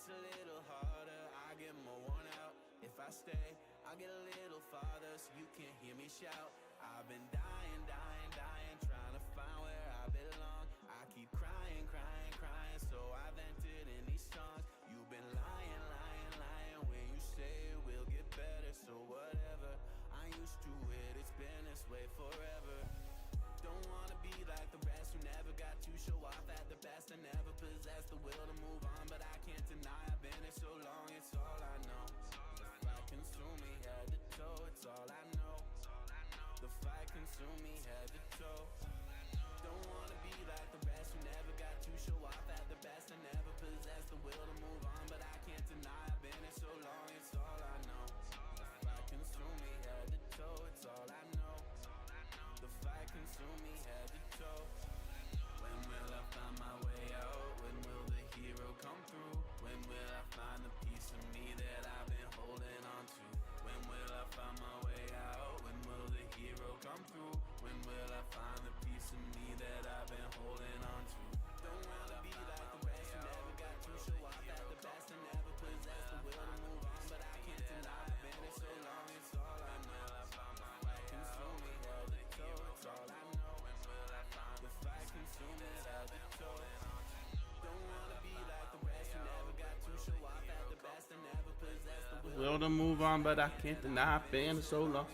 it's a little harder. I get more worn out. If I stay, I'll get a little farther so you can't hear me shout. I've been dying, trying to find where I belong. I keep crying, so I vented in these songs. You've been lying when you say it will get better. So whatever, I'm used to it, it's been this way forever. Don't wanna be like the rest who never got to show off at the best. I never possessed the will to move on, but I can't deny I've been here so long, it's all I know. The fight consume me head to toe, it's all I know. The fight consume me head to toe. Don't wanna be like the rest who never got to show off at the best. I never possessed the will to move on, but I can't deny I've been here so long, it's all I know. The fight consume me head to toe, it's all I know. The fight consume me head to toe. When will I find my way out? When will the hero come through? When will I find the piece of me that I've been holding on to? When will I find my way out? When will the hero come through? When will I find the piece of me that I've been holding on to? Don't wanna be like the rest who never got to show off at the best. I never possessed the will to move on, but I can't deny I've been here so long, it's all I know. The fight consume me head to toe, it's all I know. The fight consume me head to toe. Don't wanna be like the rest who never got to show off at the best. I never possessed the will To move on, but I can't deny I've been so long.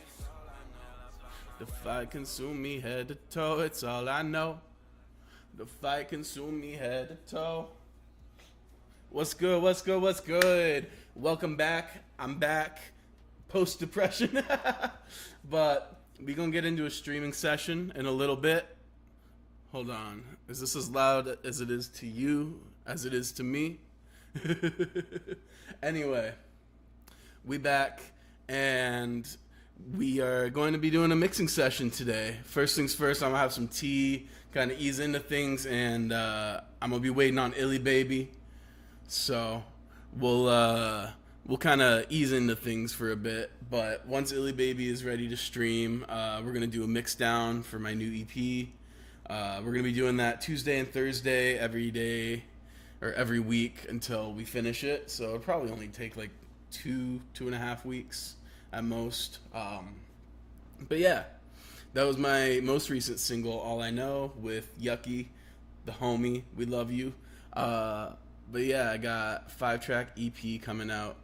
The fight consume me head to toe, it's all I know. The fight consume me head to toe. What's good, what's good, what's good? Welcome back. I'm back. Post-depression. But we gonna get into a streaming session in a little bit. Hold on. Is this as loud as it is to you as it is to me? Anyway, we back, and we are going to be doing a mixing session today. First things first, I'm going to have some tea, kind of ease into things, and I'm going to be waiting on Illy Baby. So we'll kind of ease into things for a bit, but once Illy Baby is ready to stream, we're going to do a mix down for my new EP. We're going to be doing that Tuesday and Thursday every day, or every week until we finish it. So it'll probably only take like 2.5 weeks at most. But yeah, that was my most recent single, All I Know, with Yucky, the homie. We love you. But yeah, I got 5-track EP coming out,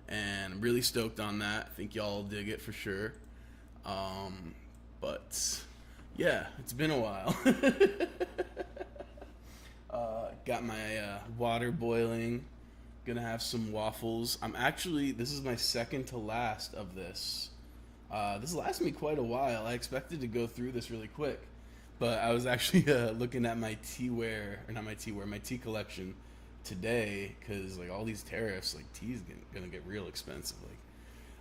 and I'm really stoked on that. I think y'all will dig it for sure. But yeah, it's been a while. Got my water boiling. Gonna have some waffles. This is my second to last of this. This lasted me quite a while. I expected to go through this really quick, but I was actually looking at my my tea collection today, because like all these tariffs, like tea's gonna get real expensive. Like,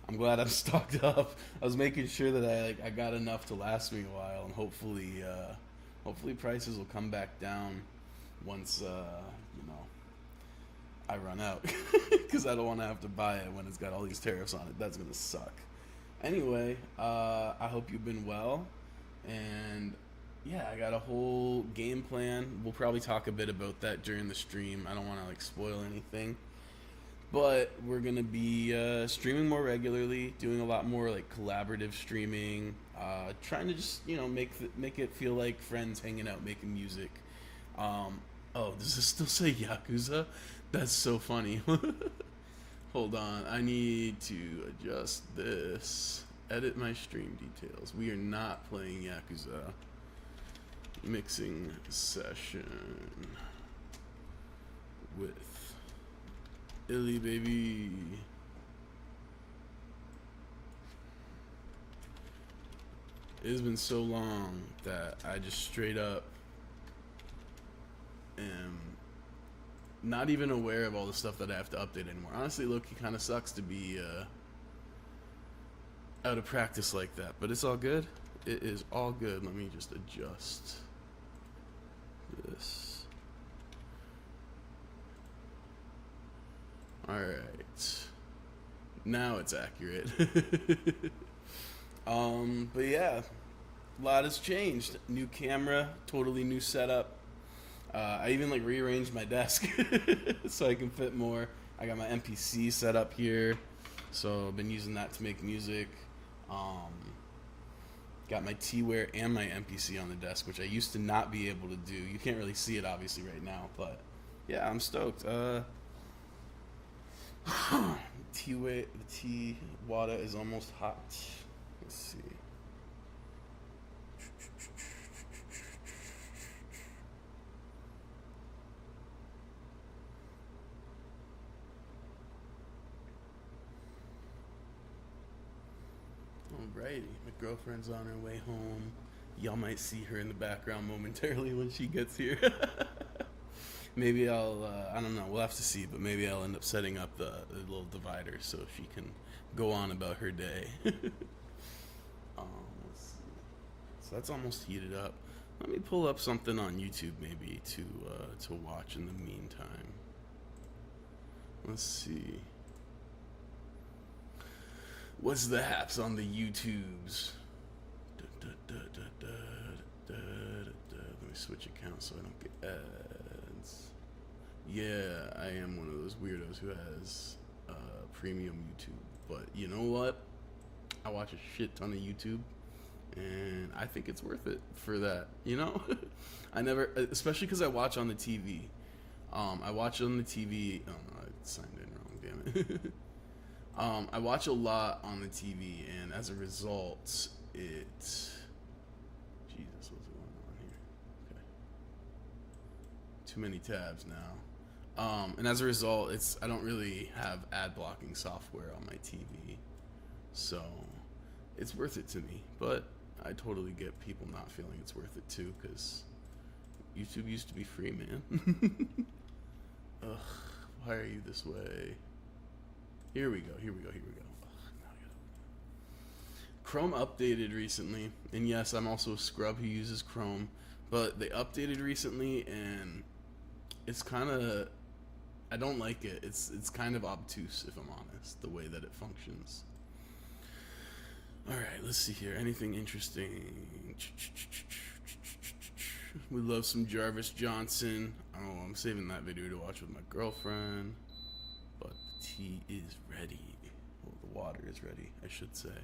I'm glad I'm stocked up. I was making sure that I got enough to last me a while, and hopefully prices will come back down once I run out, because I don't want to have to buy it when it's got all these tariffs on it. That's gonna suck. Anyway, I hope you've been well, and yeah, I got a whole game plan. We'll probably talk a bit about that during the stream. I don't want to like spoil anything, but we're gonna be streaming more regularly, doing a lot more like collaborative streaming, trying to just make it feel like friends hanging out making music. Oh, does this still say Yakuza? That's so funny. Hold on, I need to adjust this. Edit my stream details. We are not playing Yakuza. Mixing session with Illy Baby. It has been so long that I just straight up am not even aware of all the stuff that I have to update anymore. Honestly, look, it kind of sucks to be out of practice like that, but it's all good. It is all good. Let me just adjust this. All right, now it's accurate. But yeah, a lot has changed. New camera, totally new setup. I even like rearranged my desk so I can fit more. I got my MPC set up here, so I've been using that to make music. Got my T-Ware and my MPC on the desk, which I used to not be able to do. You can't really see it obviously right now, but yeah, I'm stoked. T-Ware, the tea water is almost hot. Let's see. Alrighty, my girlfriend's on her way home. Y'all might see her in the background momentarily when she gets here. Maybe I'll, I don't know, we'll have to see, but maybe I'll end up setting up the little divider so she can go on about her day. Let's see. So that's almost heated up. Let me pull up something on YouTube maybe to watch in the meantime. Let's see. What's the haps on the YouTubes? Let me switch accounts so I don't get ads. Yeah, I am one of those weirdos who has premium YouTube. But you know what? I watch a shit ton of YouTube, and I think it's worth it for that. You know, I never, especially because I watch on the TV. I watch on the TV. Oh no, I signed in wrong. Damn it. I watch a lot on the TV, and as a result, Jesus, what's going on here? Okay, too many tabs now. And as a result, I don't really have ad blocking software on my TV, so it's worth it to me. But I totally get people not feeling it's worth it too, because YouTube used to be free, man. Ugh, why are you this way? Here we go. Ugh, Chrome updated recently, and yes, I'm also a scrub who uses Chrome, but they updated recently, and it's kind of, I don't like it. It's kind of obtuse, if I'm honest, the way that it functions. All right, let's see here. Anything interesting? We love some Jarvis Johnson. Oh, I'm saving that video to watch with my girlfriend. But the tea is ready. Well, the water is ready, I should say.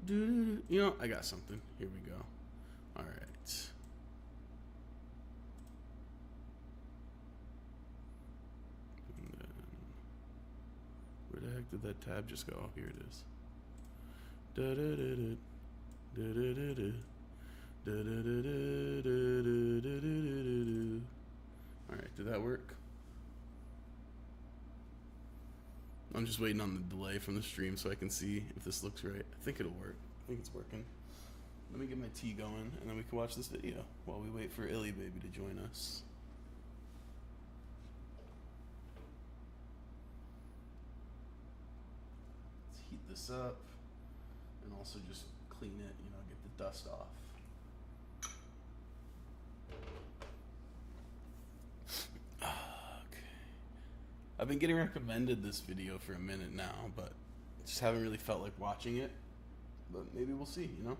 You know, I got something. Here we go. All right. And then, where the heck did that tab just go? Oh, here it is. Da-da-da-da. Da-da-da-da. Da-da-da-da-da-da-da-da-da. All right, did that work? I'm just waiting on the delay from the stream so I can see if this looks right. I think it'll work. I think it's working. Let me get my tea going, and then we can watch this video while we wait for Illy Baby to join us. Let's heat this up, and also just clean it, you know, get the dust off. I've been getting recommended this video for a minute now, but just haven't really felt like watching it. But maybe we'll see, you know?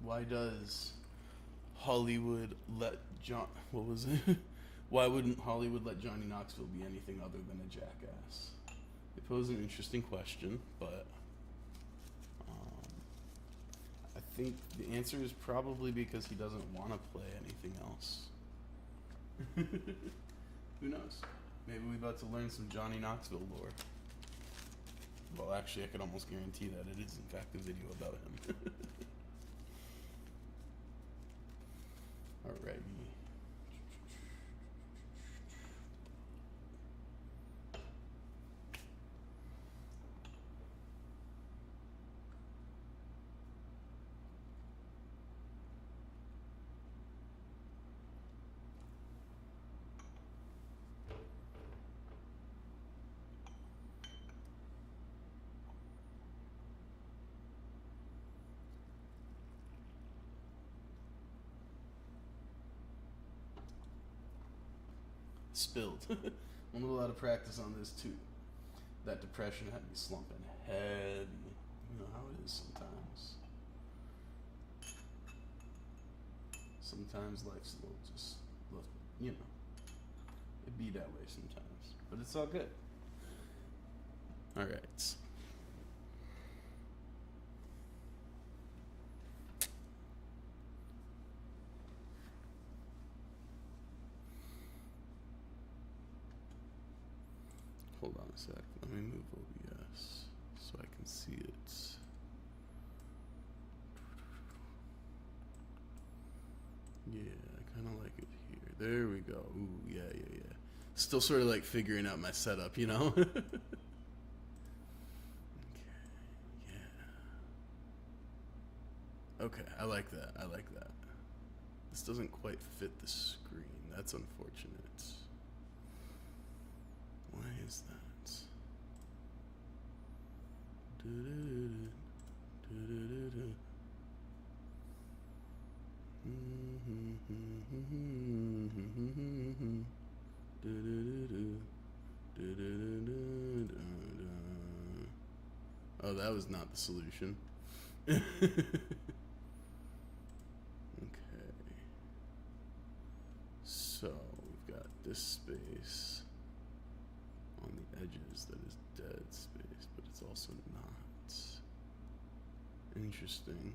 Why does Hollywood let what was it? Why wouldn't Hollywood let Johnny Knoxville be anything other than a jackass? It poses an interesting question, but I think the answer is probably because he doesn't want to play anything else. Who knows? Maybe we're about to learn some Johnny Knoxville lore. Well, actually, I could almost guarantee that it is, in fact, a video about him. Alrighty. Spilled. I'm a lot of practice on this too. That depression had me slumping heavy. You know how it is sometimes. Sometimes life's a little just, you know, it be that way sometimes, but it's all good. All right. Hold on a sec. Let me move OBS so I can see it. Yeah, I kind of like it here. There we go. Ooh, yeah. Still sort of like figuring out my setup, you know? Okay, yeah. Okay, I like that. This doesn't quite fit the screen. That's unfortunate. Why is that? Oh, that was not the solution. Okay. So we've got this space on the edges that is dead space, but it's also not. Interesting.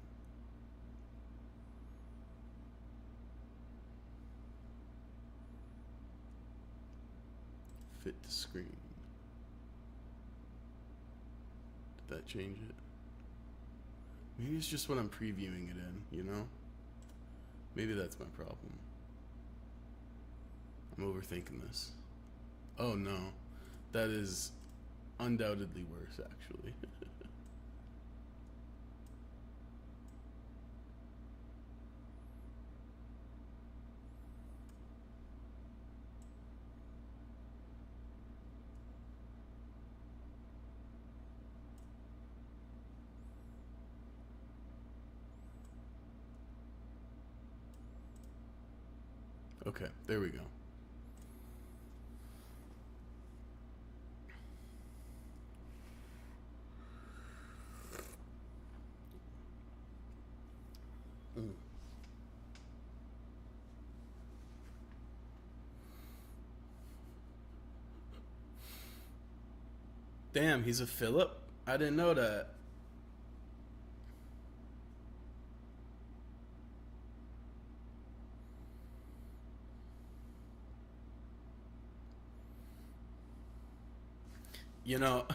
Fit the screen. Did that change it? Maybe it's just what I'm previewing it in, you know? Maybe that's my problem. I'm overthinking this. Oh no. That is undoubtedly worse, actually. Okay, there we go. Damn, he's a Philip? I didn't know that. You know,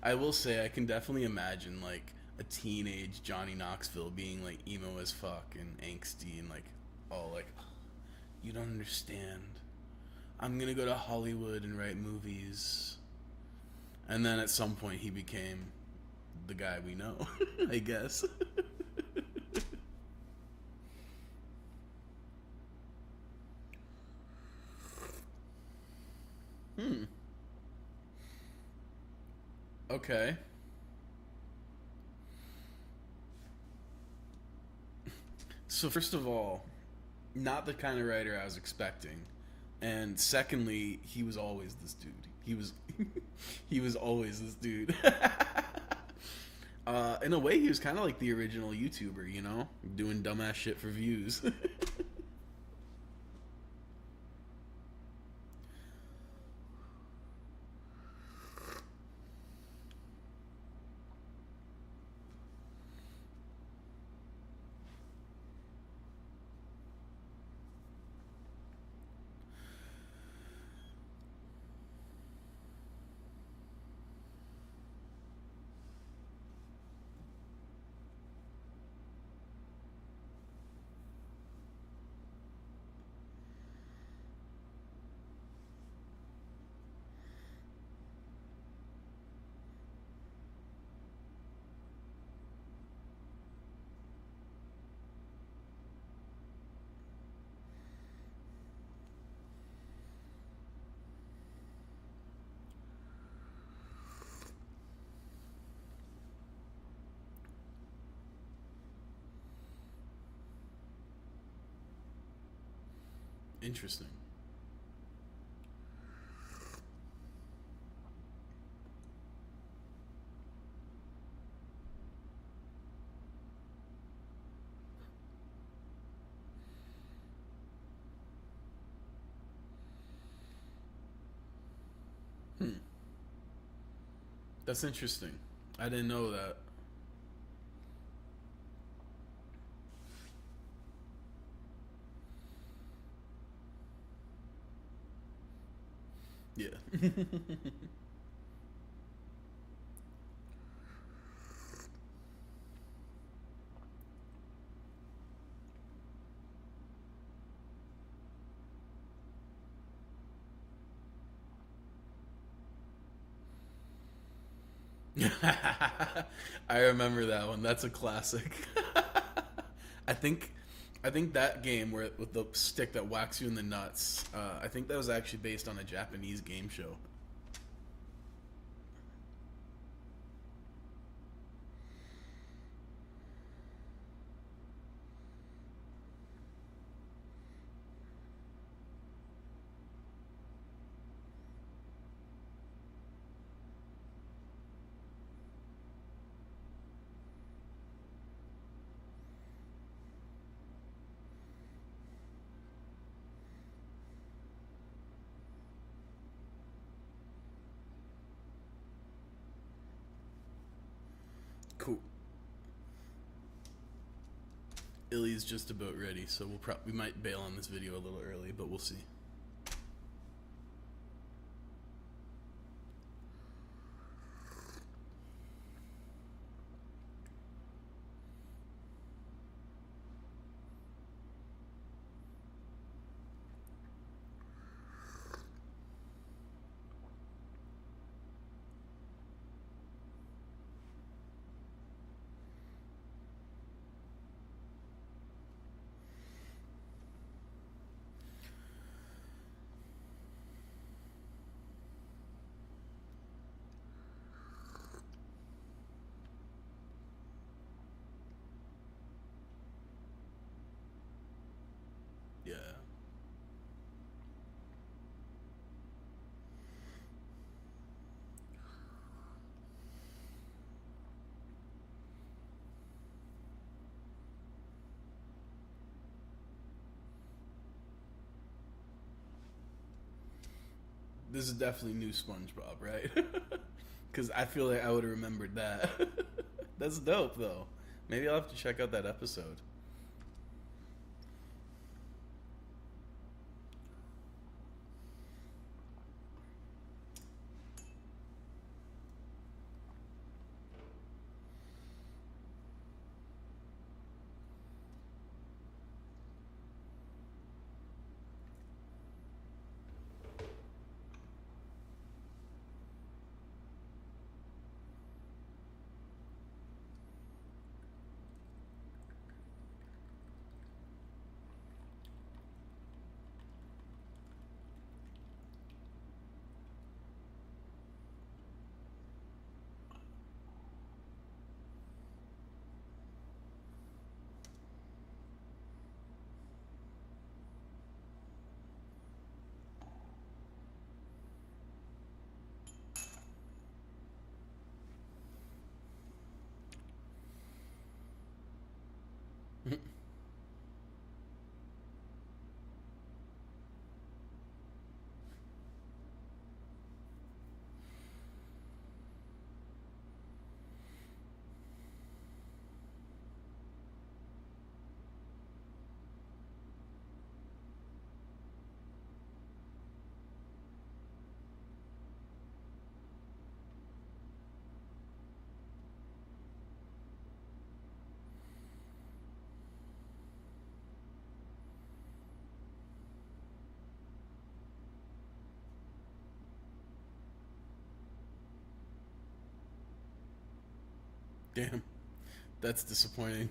I will say I can definitely imagine like a teenage Johnny Knoxville being like emo as fuck and angsty and like all like, you don't understand. I'm gonna go to Hollywood and write movies. And then at some point he became the guy we know, I guess. Okay. So first of all, not the kind of writer I was expecting. And secondly, he was always this dude. He was always this dude. In a way, he was kind of like the original YouTuber, you know, doing dumbass shit for views. Interesting. That's interesting. I didn't know that. Yeah. I remember that one. That's a classic. I think, I think that game where with the stick that whacks you in the nuts. I think that was actually based on a Japanese game show. Cool. Illy's just about ready, so we might bail on this video a little early, but we'll see. Yeah. This is definitely new SpongeBob, right? Because I feel like I would have remembered that. That's dope, though. Maybe I'll have to check out that episode. Damn. That's disappointing.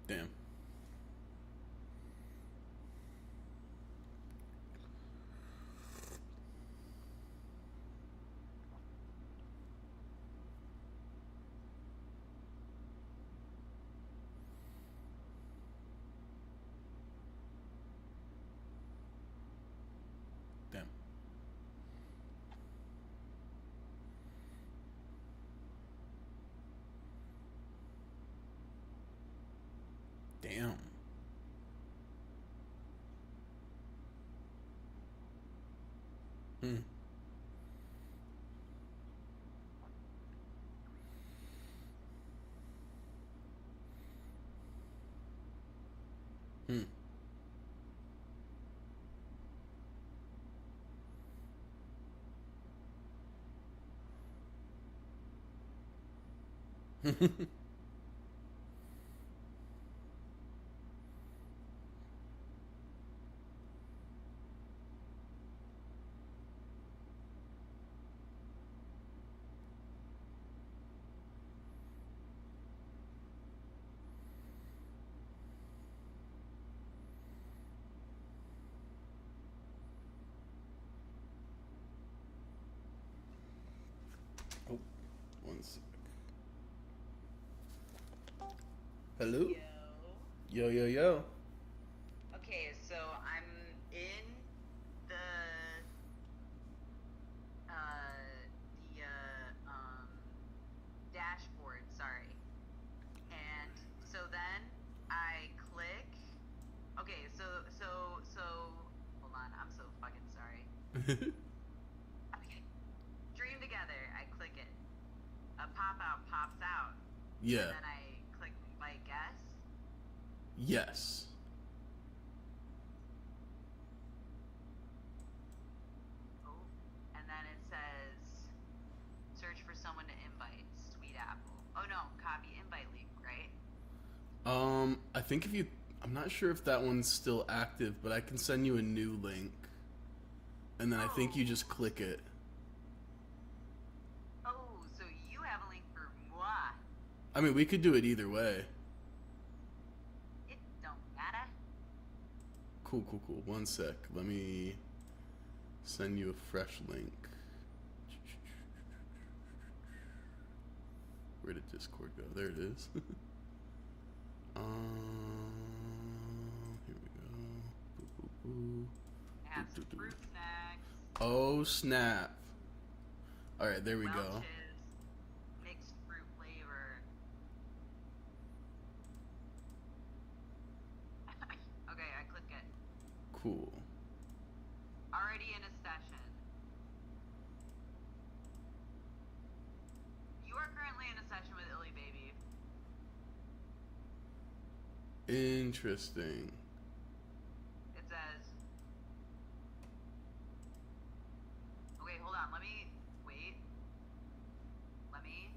Damn. Damn. Hmm. Hmm. Oh, one sec. Hello? Yo. Yo, yo, yo. Okay, so I'm in the dashboard, sorry. And so then I click. Okay, so hold on, I'm so fucking sorry. Okay. Dream together, I click it. A pop out pops out. And Yeah. then I click invite guest. Yes. Oh, and then it says search for someone to invite. Sweetapple. Oh no, copy invite link, right? I think if you, I'm not sure if that one's still active, but I can send you a new link. And then I think you Oh, just click it. oh, so you have a link for moi. I mean, we could do it either way. It don't matter. Cool, cool, cool. One sec. Let me send you a fresh link. Where did Discord go? There it is. Here we go. Boo, boo, boo. I have some fruit snacks, Oh, snap. All right, there we go. Welch's, mixed fruit flavor. Okay, I click it. Cool. Already in a session. You are currently in a session with Illy Baby. Interesting. It says, okay, hold on. Let me wait. Let me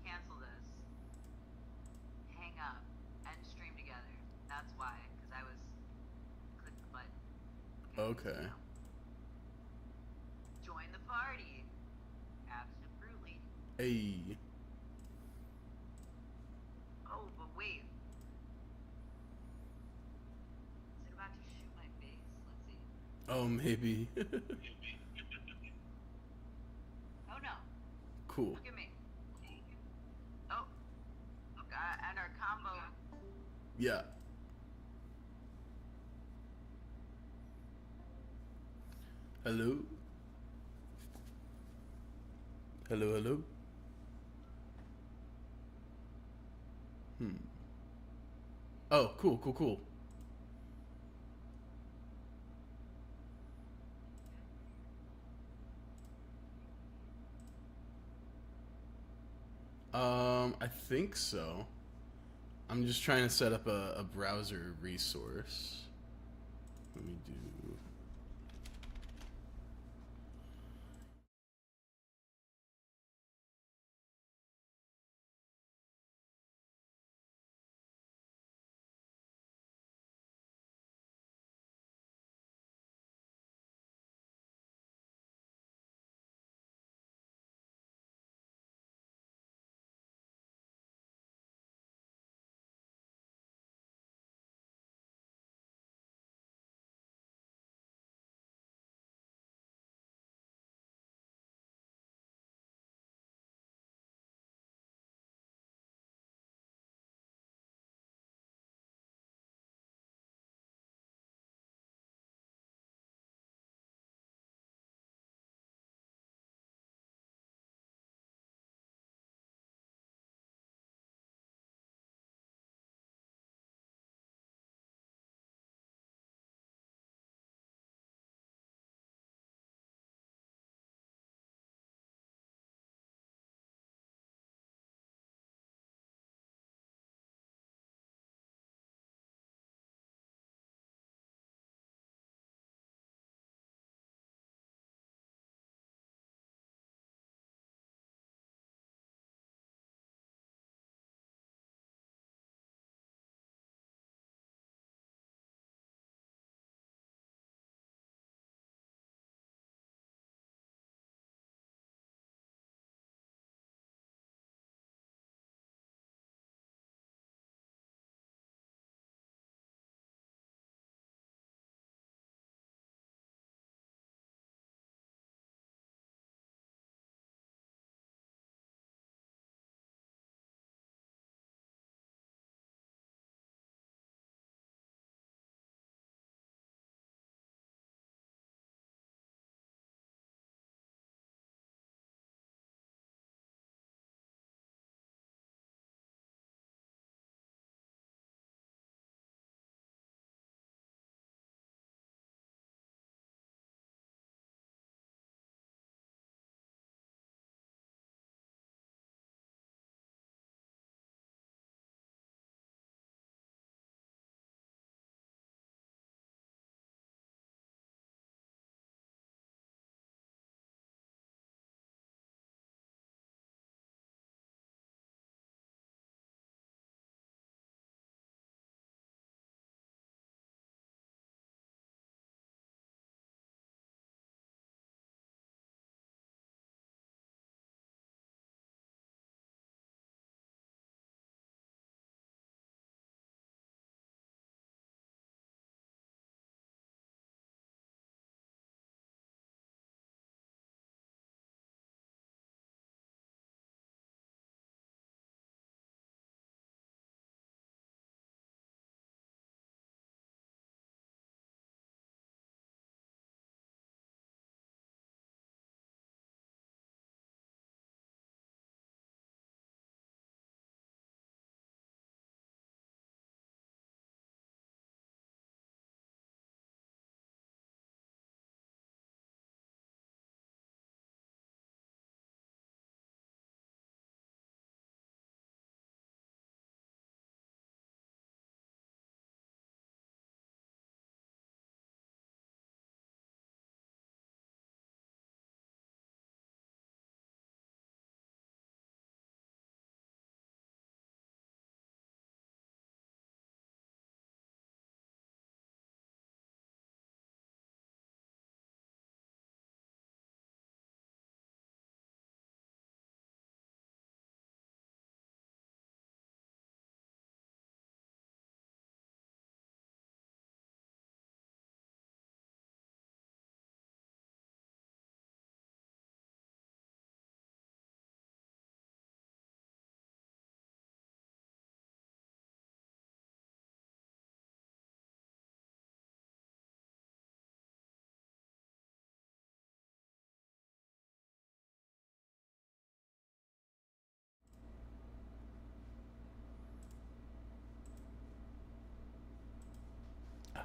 cancel this. Hang up. End stream together. That's why, because I clicked the button. Okay. So join the party. Absolutely. Hey. Oh, but wait. Is it about to shoot my face? Let's see. Oh, maybe. Oh no. Cool. Look at me. Oh. And our combo. Yeah. Hello? Hello, hello? Hmm. Oh, cool, cool, cool. I think so. I'm just trying to set up a browser resource. Let me do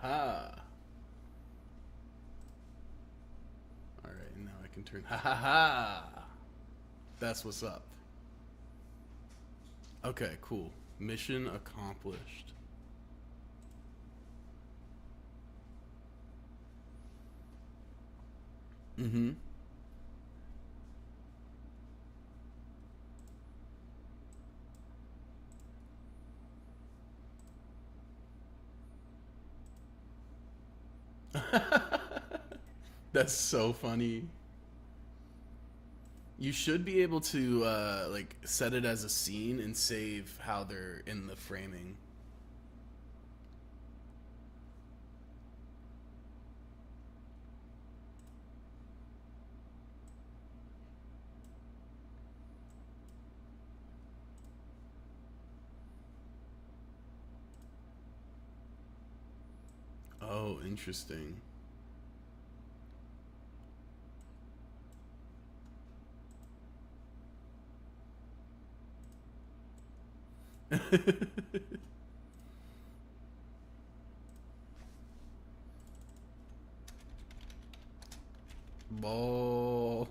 ha. All right, now I can turn ha ha ha. That's what's up. Okay, cool. Mission accomplished. Mm-hmm. That's so funny. You should be able to like set it as a scene and save how they're in the framing. Oh, interesting. Ball.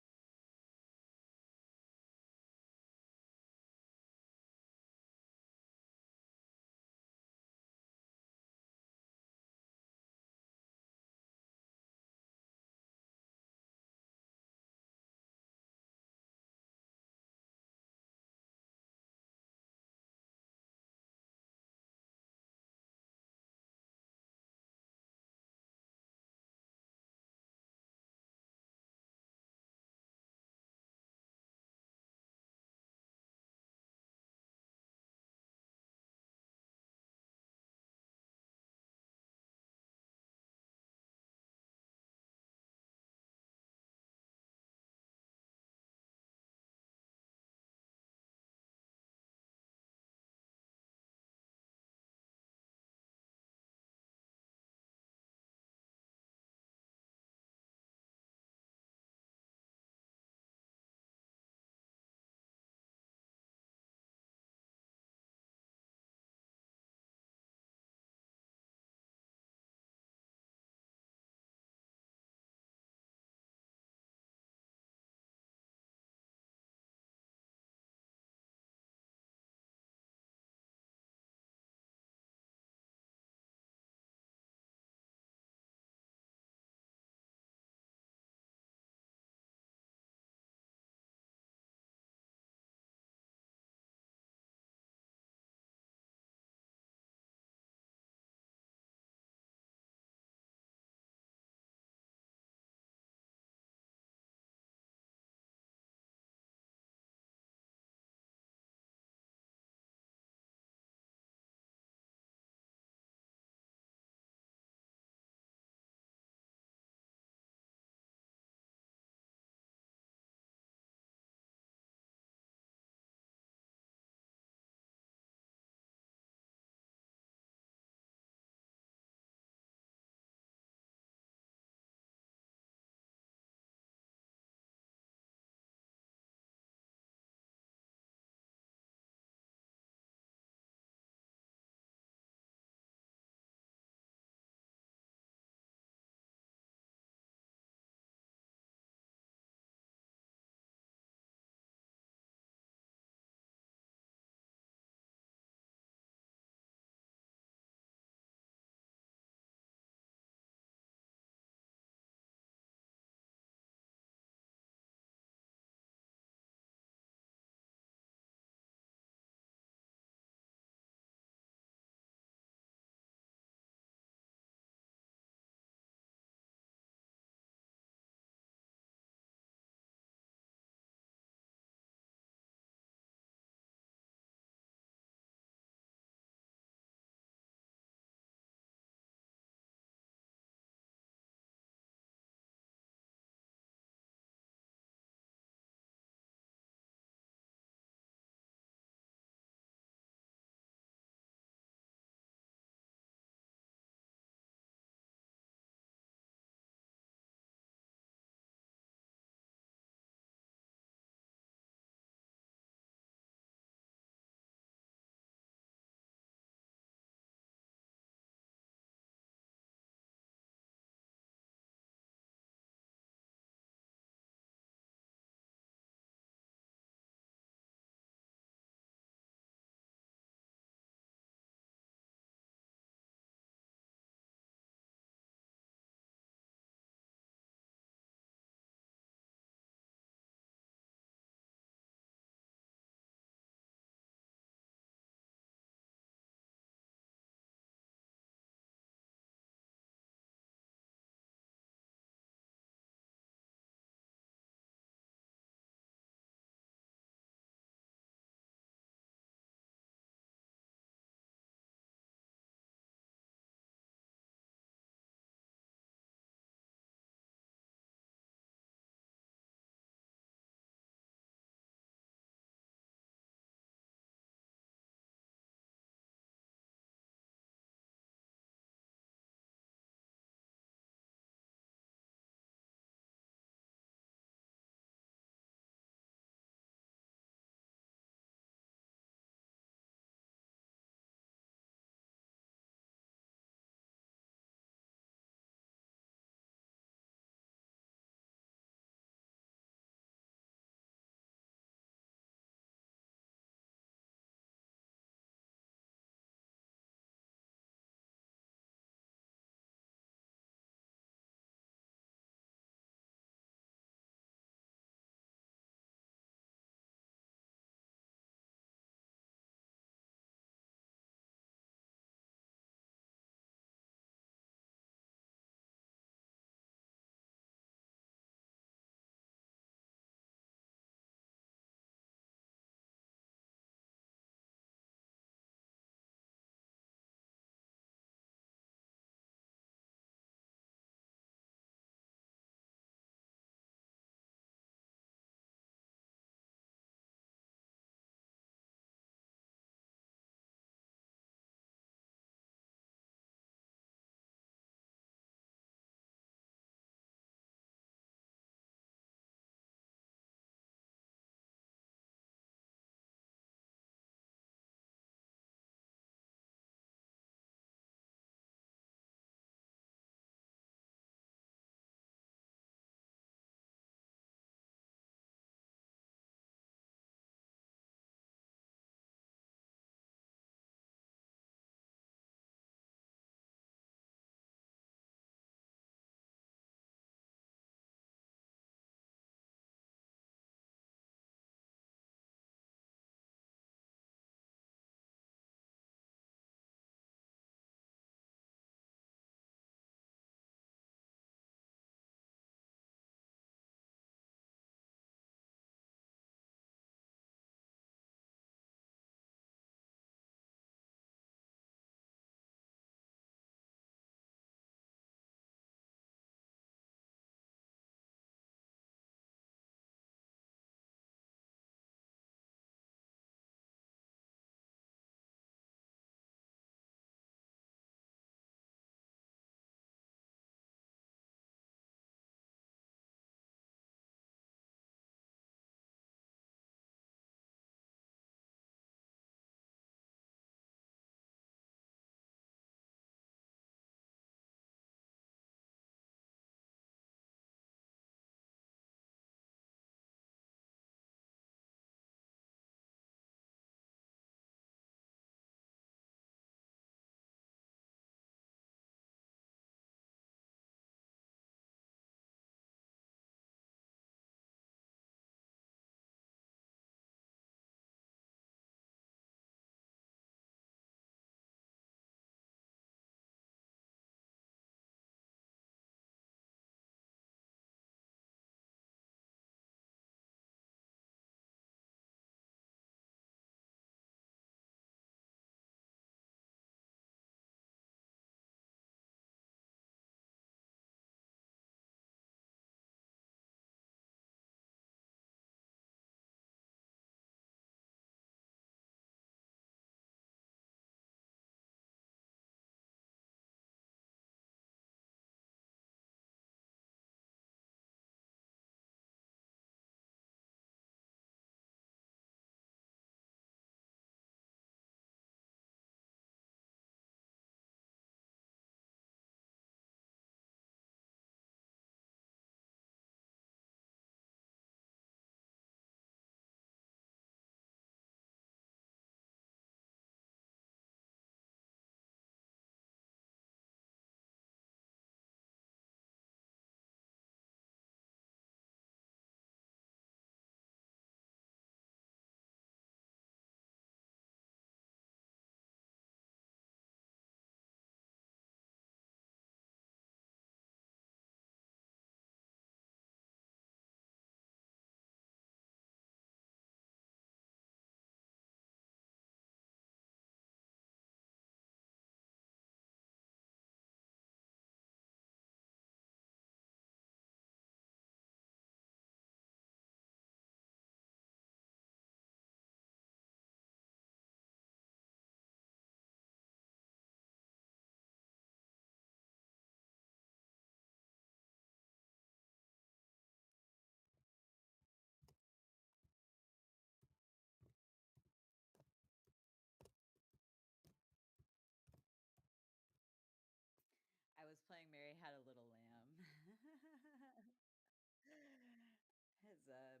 Mary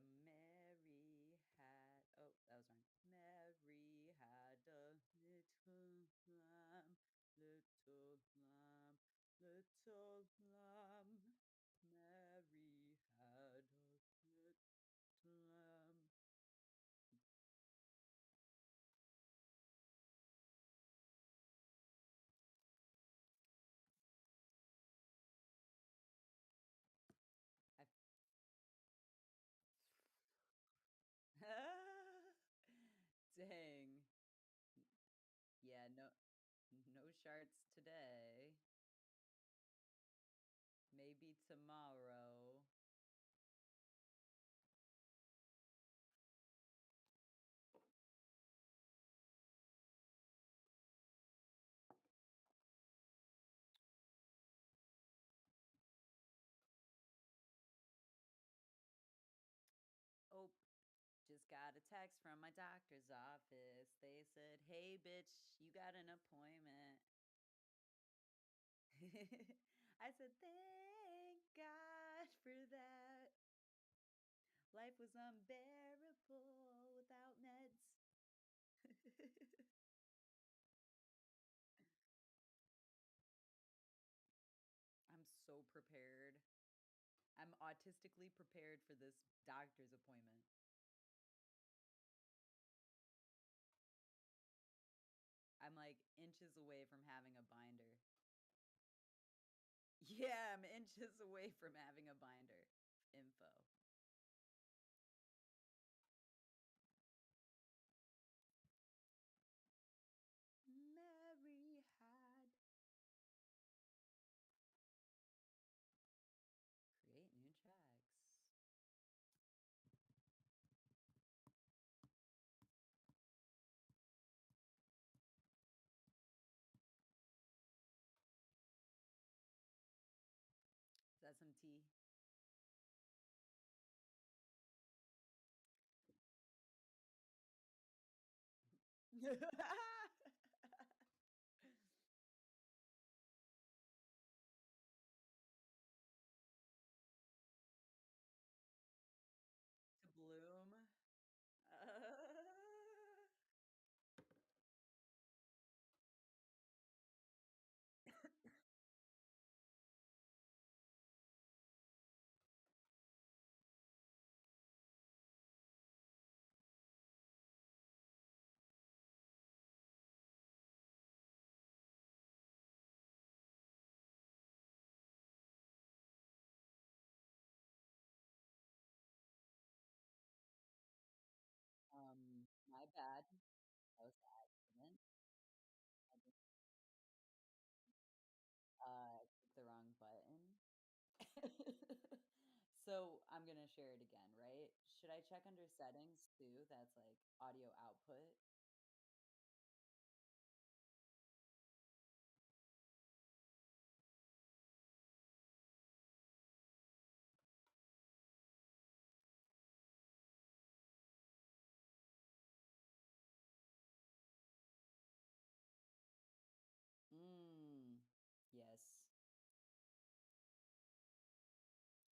had. Oh, that was wrong. Mary had a little lamb, little lamb, little lamb. Mary had a little lamb. Dang. Yeah, no sharts today. Maybe tomorrow. Oh, just got a text from my doctor's office. They said, "Hey, bitch, you got an appointment." I said, "Thank God for that. Life was unbearable without meds." I'm so prepared. I'm autistically prepared for this doctor's appointment. I'm like inches away from having a binder. Yeah, I'm inches away from having a binder. Info. Mary had. Create new tracks. Is that some tea? To bloom. Uh, my bad. That was an accident. I just clicked the wrong button. So I'm gonna share it again, right? Should I check under settings too? That's like audio output. Yes.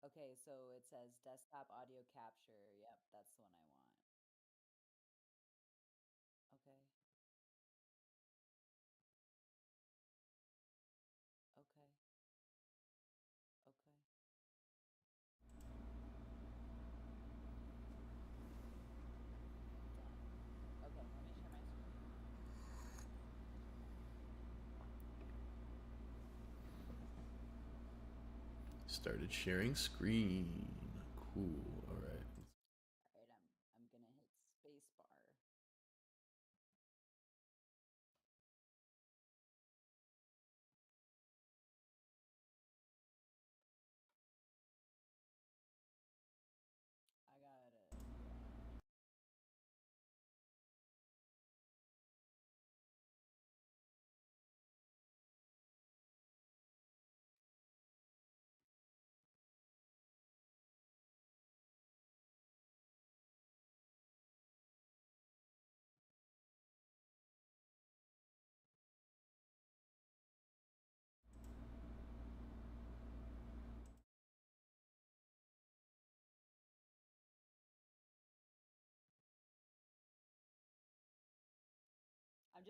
Okay, so it says desktop audio capture. Yep, that's the one I want. Okay. Okay. Okay. Done. Okay, let me share my screen. Started sharing screen. Cool. All right. All right, I'm gonna hit spacebar. I got it.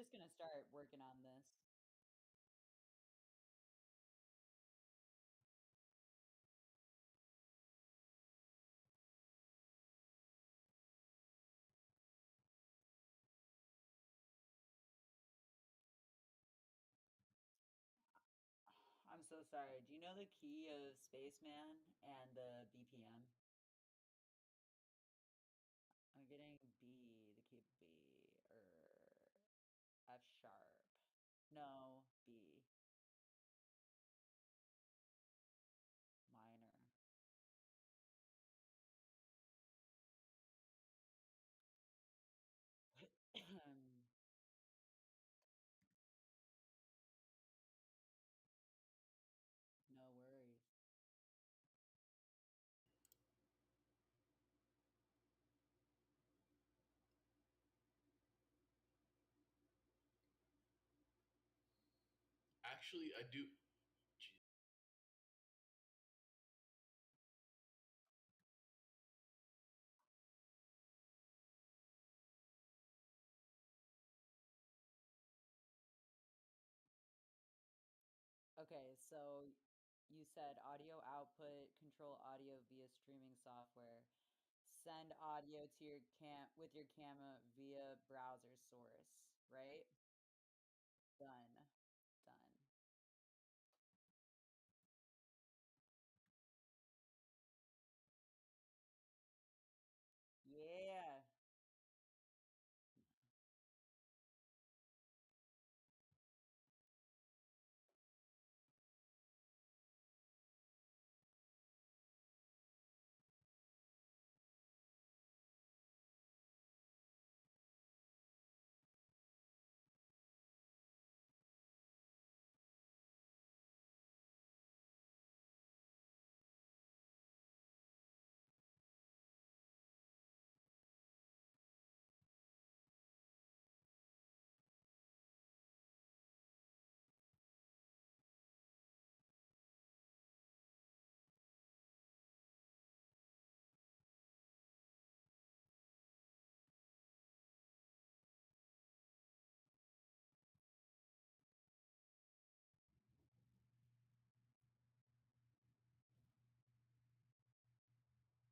just gonna start working on this. I'm so sorry. Do you know the key of Spaceman and the BPM? I'm getting B, the key of B, or F sharp. No, B minor. No worries. Actually, I do. Okay, so you said audio output, control audio via streaming software, send audio to your cam with your camera via browser source, right? Done. Done. Yeah.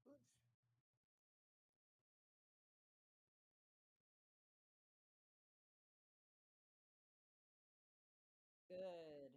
Oops. Good.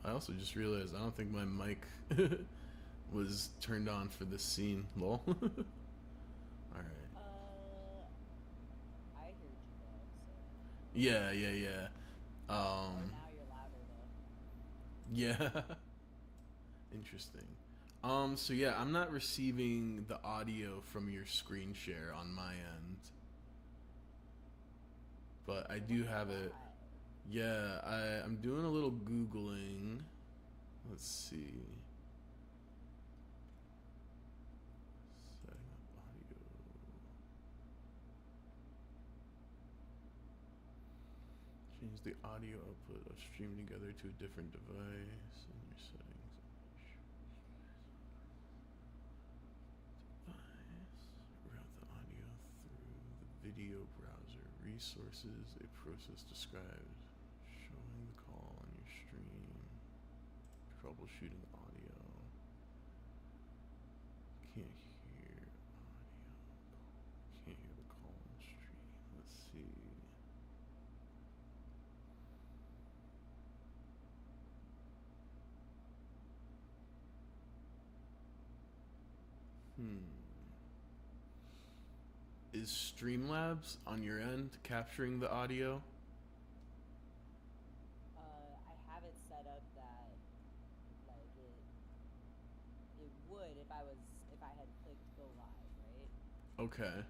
I also just realized I don't think my mic was turned on for this scene. Lol. All right. I heard you though, so. Yeah, yeah, yeah. Oh, Um, now you're louder though. yeah. Interesting. So yeah, I'm not receiving the audio from your screen share on my end, but I I do wonder have it. why. Yeah, I'm doing a little Googling. Let's see. Setting up audio. Change the audio output of stream together to a different device in your settings. Device. Route the audio through the video browser. Resources. A process described. Showing the call on your stream. Troubleshooting audio. Can't hear audio. Can't hear the call on stream. Let's see. Is Streamlabs on your end capturing the audio? I have it set up that like it would if I had clicked go live, right? Okay.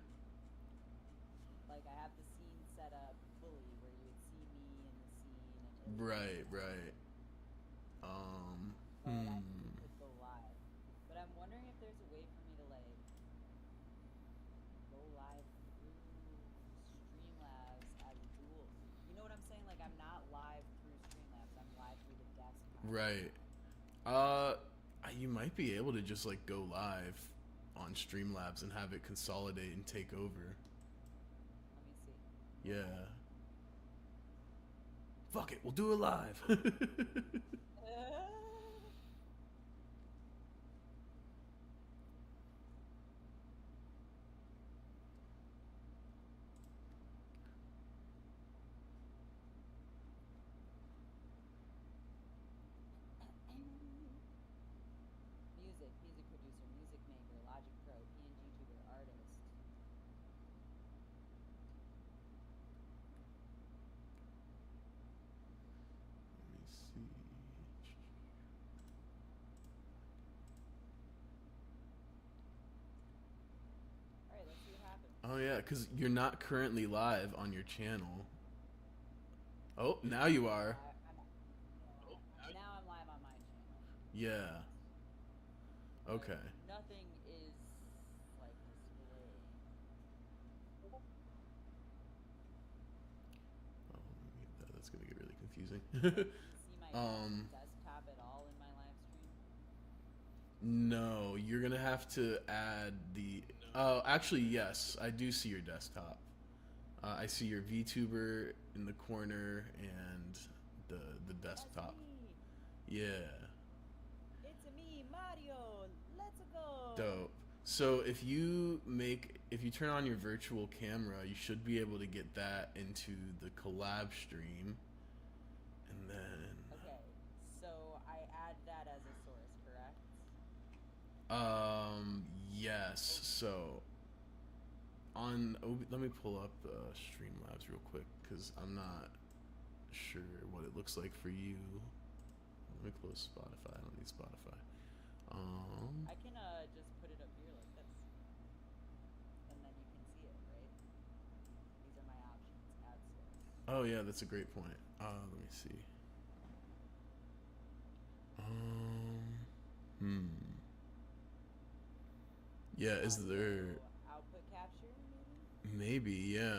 Like I have the scene set up fully where you would see me in the scene and Right, right. But I actually could go live. But I'm wondering if there's a way for me to like go live through Streamlabs as a dual. You know what I'm saying? Like I'm not live through Streamlabs. I'm live through the desktop. Right. You might be able to just like go live on Streamlabs and have it consolidate and take over. Let me see. Yeah. Fuck it, we'll do it live. Music producer, music maker, Logic Pro, PNG tuber, artist. Let me see. Alright, let's see what happens. Oh yeah, because you're not currently live on your channel. Oh, now you are. Now I'm live on my channel. Yeah. Okay. Nothing is like displaying. Oh, that's gonna get really confusing. See my desktop at all in my live stream? No, you're gonna have to add the. Oh, actually, yes, I do see your desktop. I see your VTuber in the corner and the desktop. That's me. Yeah. It's me, Mario. Let's go. Dope. So if you turn on your virtual camera, you should be able to get that into the collab stream, and then. Okay, so I add that as a source, correct? Yes. So let me pull up Streamlabs real quick because I'm not sure what it looks like for you. Let me close Spotify. I don't need Spotify. I can just put it up here like this, and then you can see it, right? These are my options. Add source. Oh yeah, that's a great point. Let me see. Yeah, is there Output capture, maybe, maybe? yeah. These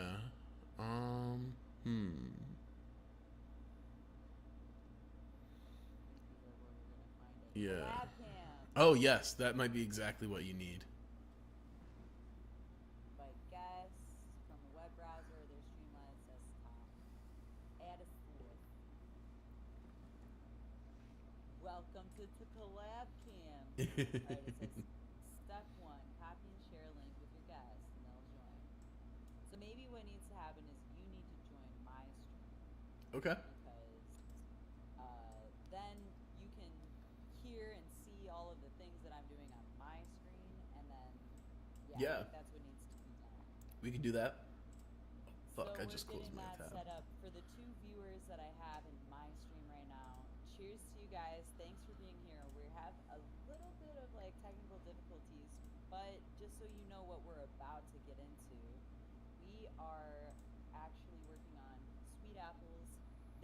are where we're gonna find it. Yeah. Webcam. Oh yes, that might be exactly what you need. By guests from a web browser, their Streamlabs desktop. Add a source. Welcome to collab cam. Alright, it says step 1, copy and share a link with your guests and they'll join. So maybe what needs to happen is you need to join my stream. Okay. Because then you can hear and see all of the things that I'm doing on my screen, and then Yeah. I think that's what needs to be done. We can do that. Fuck, So I just we're closed getting my that tab. set up for the 2 viewers that I have in my stream right now. Cheers to you guys. Thanks for being here. We have a little bit of like technical difficulties, but just so you know what we're about to get into, we are actually working on Sweetapple's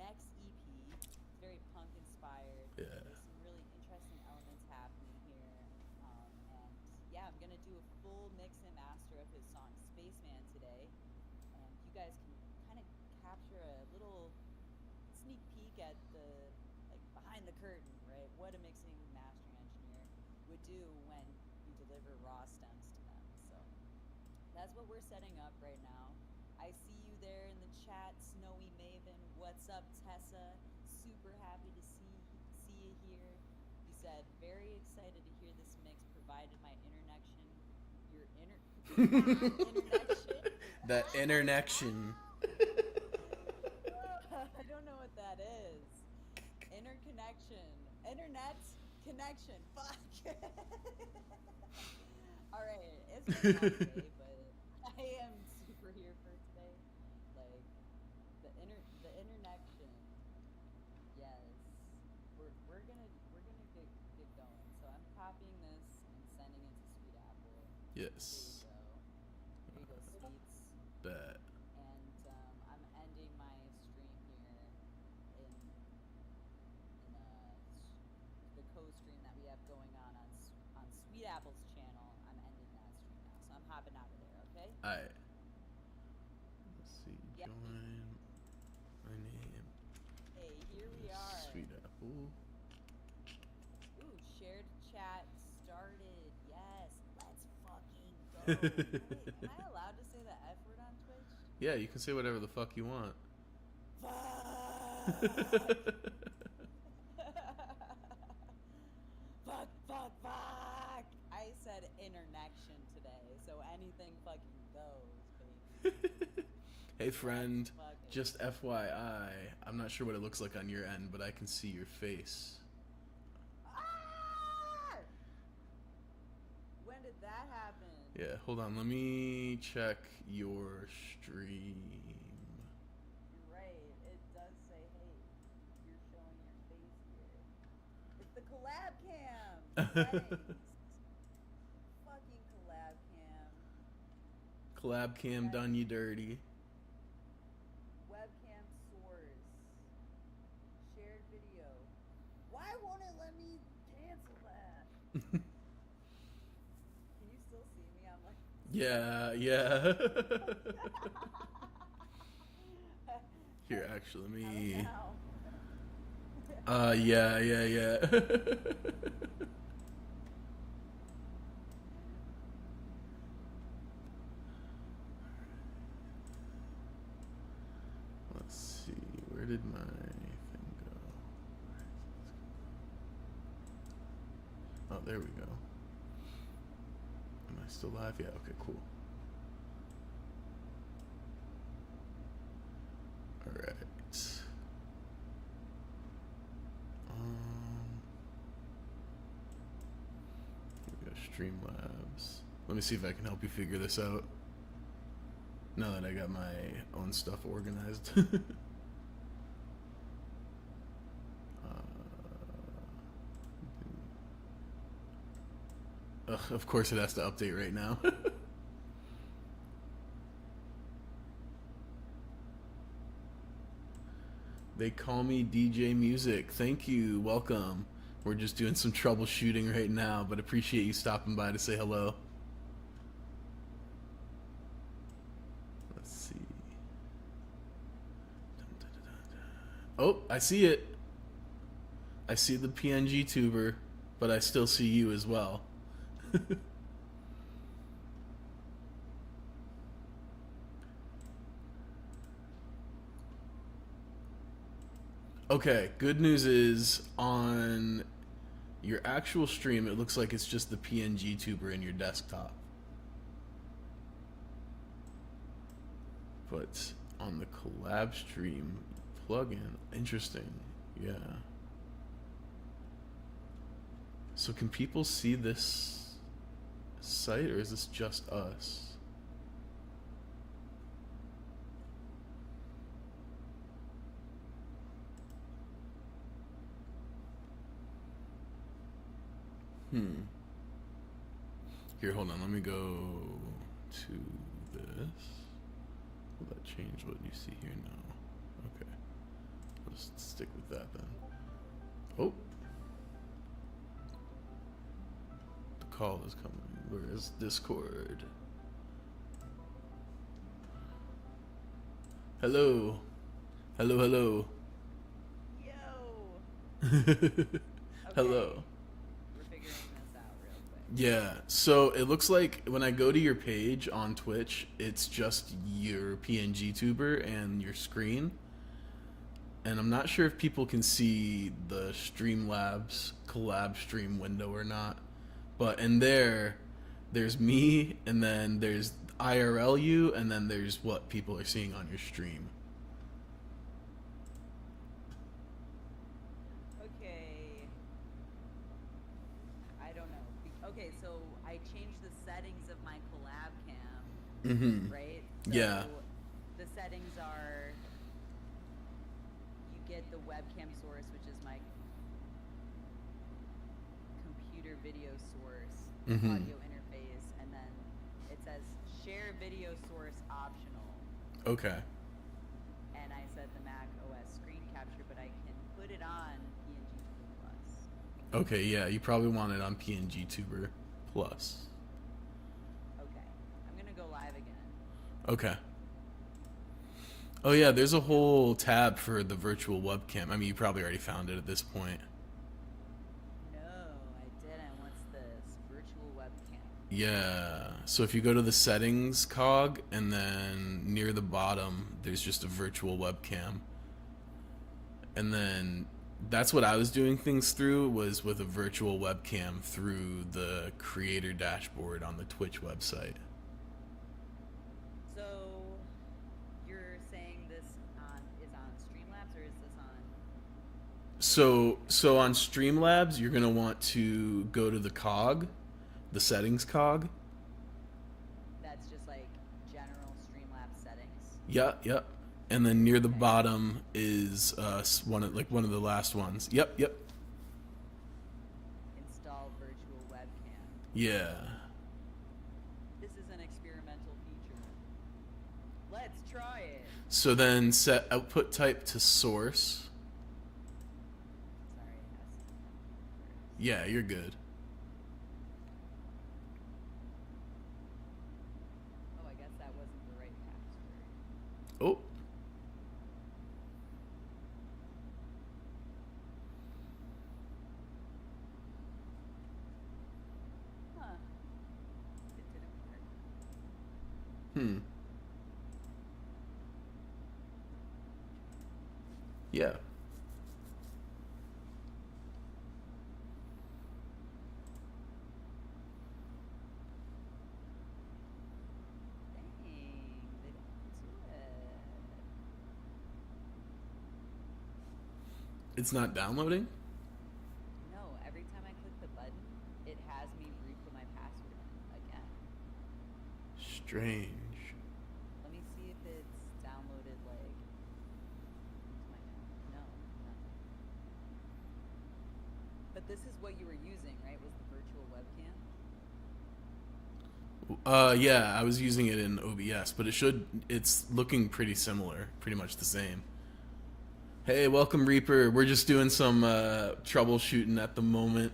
next EP. It's very punk inspired. Yeah. There's some really do a full mix and master of his song Spaceman today, and you guys can kind of capture a little sneak peek at the like behind the curtain, right? What a mixing mastering engineer would do when you deliver raw stems to them. So that's what we're setting up right now. I see you there in the chat, Snowy Maven. What's up, Tessa? Super happy to see you here. You said very excited to hear this mix, provided my internection. Your internection. The internection. I don't know what that is. Interconnection. Internet connection. Fuck. All right, it's been a long day, but I am super here for today. Like the internection. Yes, we're gonna get going. So I'm copying this and sending it to Sweetapple. Yes. Here you go, Sweets. Bet. And I'm ending my stream here in the co-stream that we have going on Sweetapple's channel. I'm ending that stream now, so I'm hopping out of there. Okay. Alright. Let's see. Yep. Join. My name. Hey, here we are. Sweetapple. Ooh, shared chat started. Yes, let's fucking go. Wait, am I allowed to say the F word on Twitch? Yeah, you can say whatever the fuck you want. Fuck. I said internection today, so anything fucking goes, baby. Hey friend, Fuck it. just FYI, I'm not sure what it looks like on your end, but I can see your face. Ah! When did that happen? Yeah, hold on, let me check your stream. You're right. It does say, hey, you're showing your face here. It's the collab cam. Nice. Fucking collab cam. Collab cam done you dirty. Webcam source. Shared video. Why won't it let me cancel that? Can you still see me? I'm like... Yeah. Here, actually, let me... Yeah. Let's see, where did my thing go? Oh, there we go. Am I still live? Yeah, okay, cool. Alright. Here we go, Streamlabs. Let me see if I can help you figure this out. Now that I got my own stuff organized. Of course it has to update right now. They call me DJ Music. Thank you. Welcome. We're just doing some troubleshooting right now, but appreciate you stopping by to say hello. Let's see. Oh, I see it. I see the PNG tuber, but I still see you as well. Okay, good news is on your actual stream, it looks like it's just the PNG tuber in your desktop. But on the collab stream plugin, interesting, yeah. So can people see this site, or is this just us? Here, hold on. Let me go to this. Will that change what you see here? No. Okay. I'll just stick with that then. Oh. The call is coming. Where is Discord? Hello. Hello. Yo. Hello. We're figuring this out real quick. Yeah, so it looks like when I go to your page on Twitch, it's just your PNG tuber and your screen. And I'm not sure if people can see the Streamlabs collab stream window or not. But in there's me, and then there's IRL you, and then there's what people are seeing on your stream. Okay. I don't know. Okay, so I changed the settings of my collab cam, Mm-hmm. right? Yeah. So the settings are you get the webcam source, which is my computer video source, Mhm. audio interface, and then it says share video source optional. Okay. And I said the Mac OS screen capture, but I can put it on PNG Plus. Okay, yeah, you probably want it on PNG Tuber Plus. Okay. I'm gonna go live again. Okay. Oh yeah, there's a whole tab for the virtual webcam. I mean, you probably already found it at this point. No, I didn't. What's this? Virtual webcam. Yeah. So if you go to the settings cog, and then near the bottom, there's just a virtual webcam. And then that's what I was doing things through, was with a virtual webcam through the creator dashboard on the Twitch website. So you're saying this is on Streamlabs, or is this on? So on Streamlabs, you're gonna want to go to the cog, the settings cog. That's just like general Streamlabs settings. Yep. And then near the bottom is one of the last ones. Yep. Install virtual webcam. Yeah. This is an experimental feature. Let's try it. So then set output type to source. Sorry, it has to come first. Yeah, you're good. Oh, I guess that wasn't the right password. Oh. Huh. It didn't work. Yeah. Dang, they don't do it. It's not downloading? No, every time I click the button, it has me re-put my password in again. Strange. Let me see if it's downloaded like into my no, nothing. But this is what you were using, right? Was the virtual webcam? Yeah, I was using it in OBS, but it's looking pretty similar, pretty much the same. Hey, welcome Reaper. We're just doing some troubleshooting at the moment.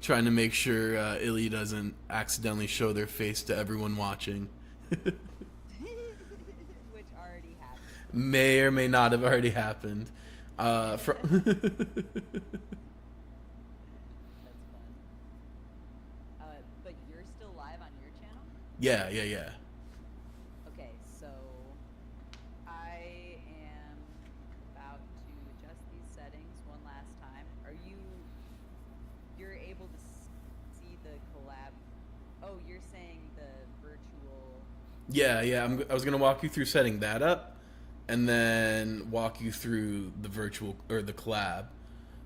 Trying to make sure Illy doesn't accidentally show their face to everyone watching. Which already happened. May or may not have already happened. That's fun. But you're still live on your channel? Yeah. Okay, so I am about to adjust these settings one last time. You're able to see the collab? Oh, you're saying the virtual? Yeah. I was gonna walk you through setting that up, and then walk you through the virtual or the collab,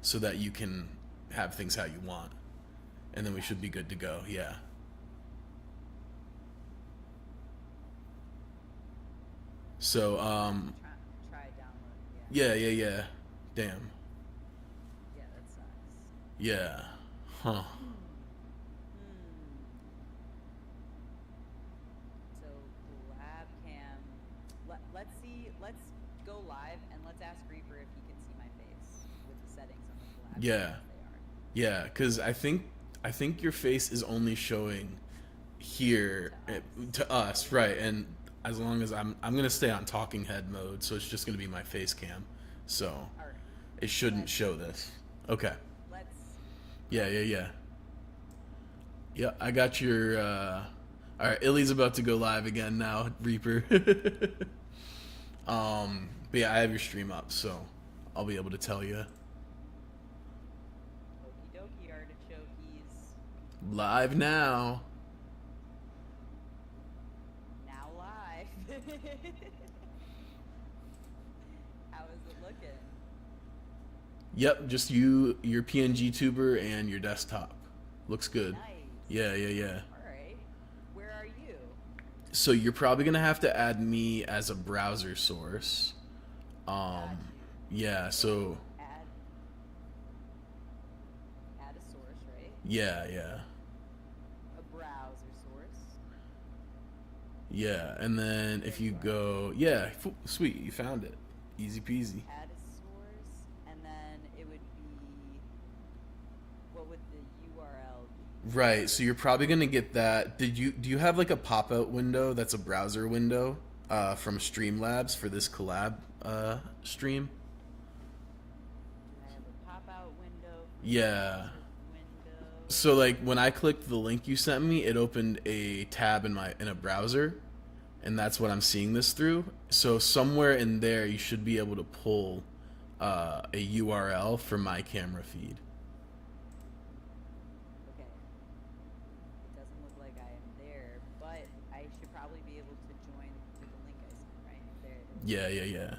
so that you can have things how you want, and then we should be good to go. Yeah. So Try downloading. Yeah. yeah. Damn. Yeah, that sucks. Yeah. Huh. So collab cam. Let's see. Let's go live and let's ask Reaper if he can see my face with the settings on the collab. Yeah. Cam as they are. Yeah, because I think I think your face is only showing here to us, right? And as long as I'm gonna stay on talking head mode, so it's just gonna be my face cam, so All right. it shouldn't show this. Okay. Let's see. Yeah. Yeah, I got your. All right, Illy's about to go live again now, Reaper. But yeah, I have your stream up, so I'll be able to tell you. Okie dokie artichokes. Live now. Now live. How is it looking? Yep, just you, your PNG tuber, and your desktop. Looks good. Nice. Yeah. All right. Where are you? So you're probably gonna have to add me as a browser source. Got you. Yeah. So Add a source, right? yeah. A browser source. Yeah, and then if you go, yeah, sweet, you found it. Easy peasy. Add a source, and then it would be. What would the URL be? Right, so you're probably gonna get that. Do you have like a pop-out window that's a browser window from Streamlabs for this collab stream? I have a pop-out window. Yeah. Window. So like when I clicked the link you sent me, it opened a tab in a browser, and that's what I'm seeing this through. So somewhere in there you should be able to pull a URL for my camera feed. Okay. It doesn't look like I am there, but I should probably be able to join through the link I sent, right? There it is. Yeah.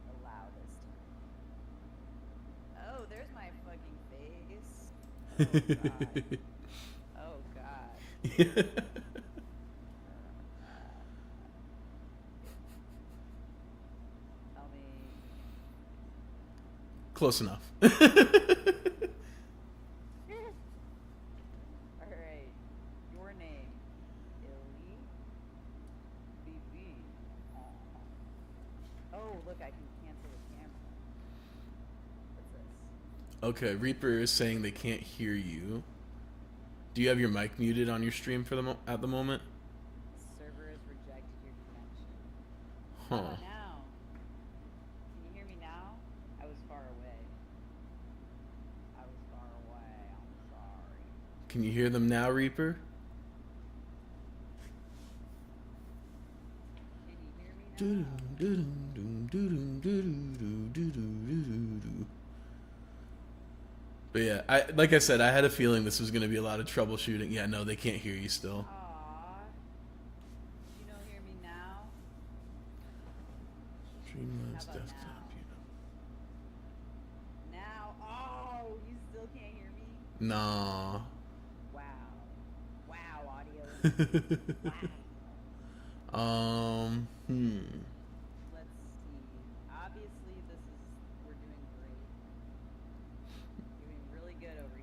Allow this time. Oh, there's my fucking face. Oh god. Tell me. Close enough. Alright. Your name. Illy. BB. Oh, look, I can cancel the camera. What's this? Okay, Reaper is saying they can't hear you. Do you have your mic muted on your stream for at the moment? Server has rejected your connection. Huh. How about now? Can you hear me now? I was far away. I'm sorry. Can you hear them now, Reaper? Can you hear me now? But yeah, like I said, I had a feeling this was going to be a lot of troubleshooting. Yeah, no, they can't hear you still. Aww. You don't hear me now? Streamlabs How about desktop. Now? Oh, you still can't hear me? Nah. Wow, audio. Wow. Let's see. Obviously, we're doing great. Doing really good over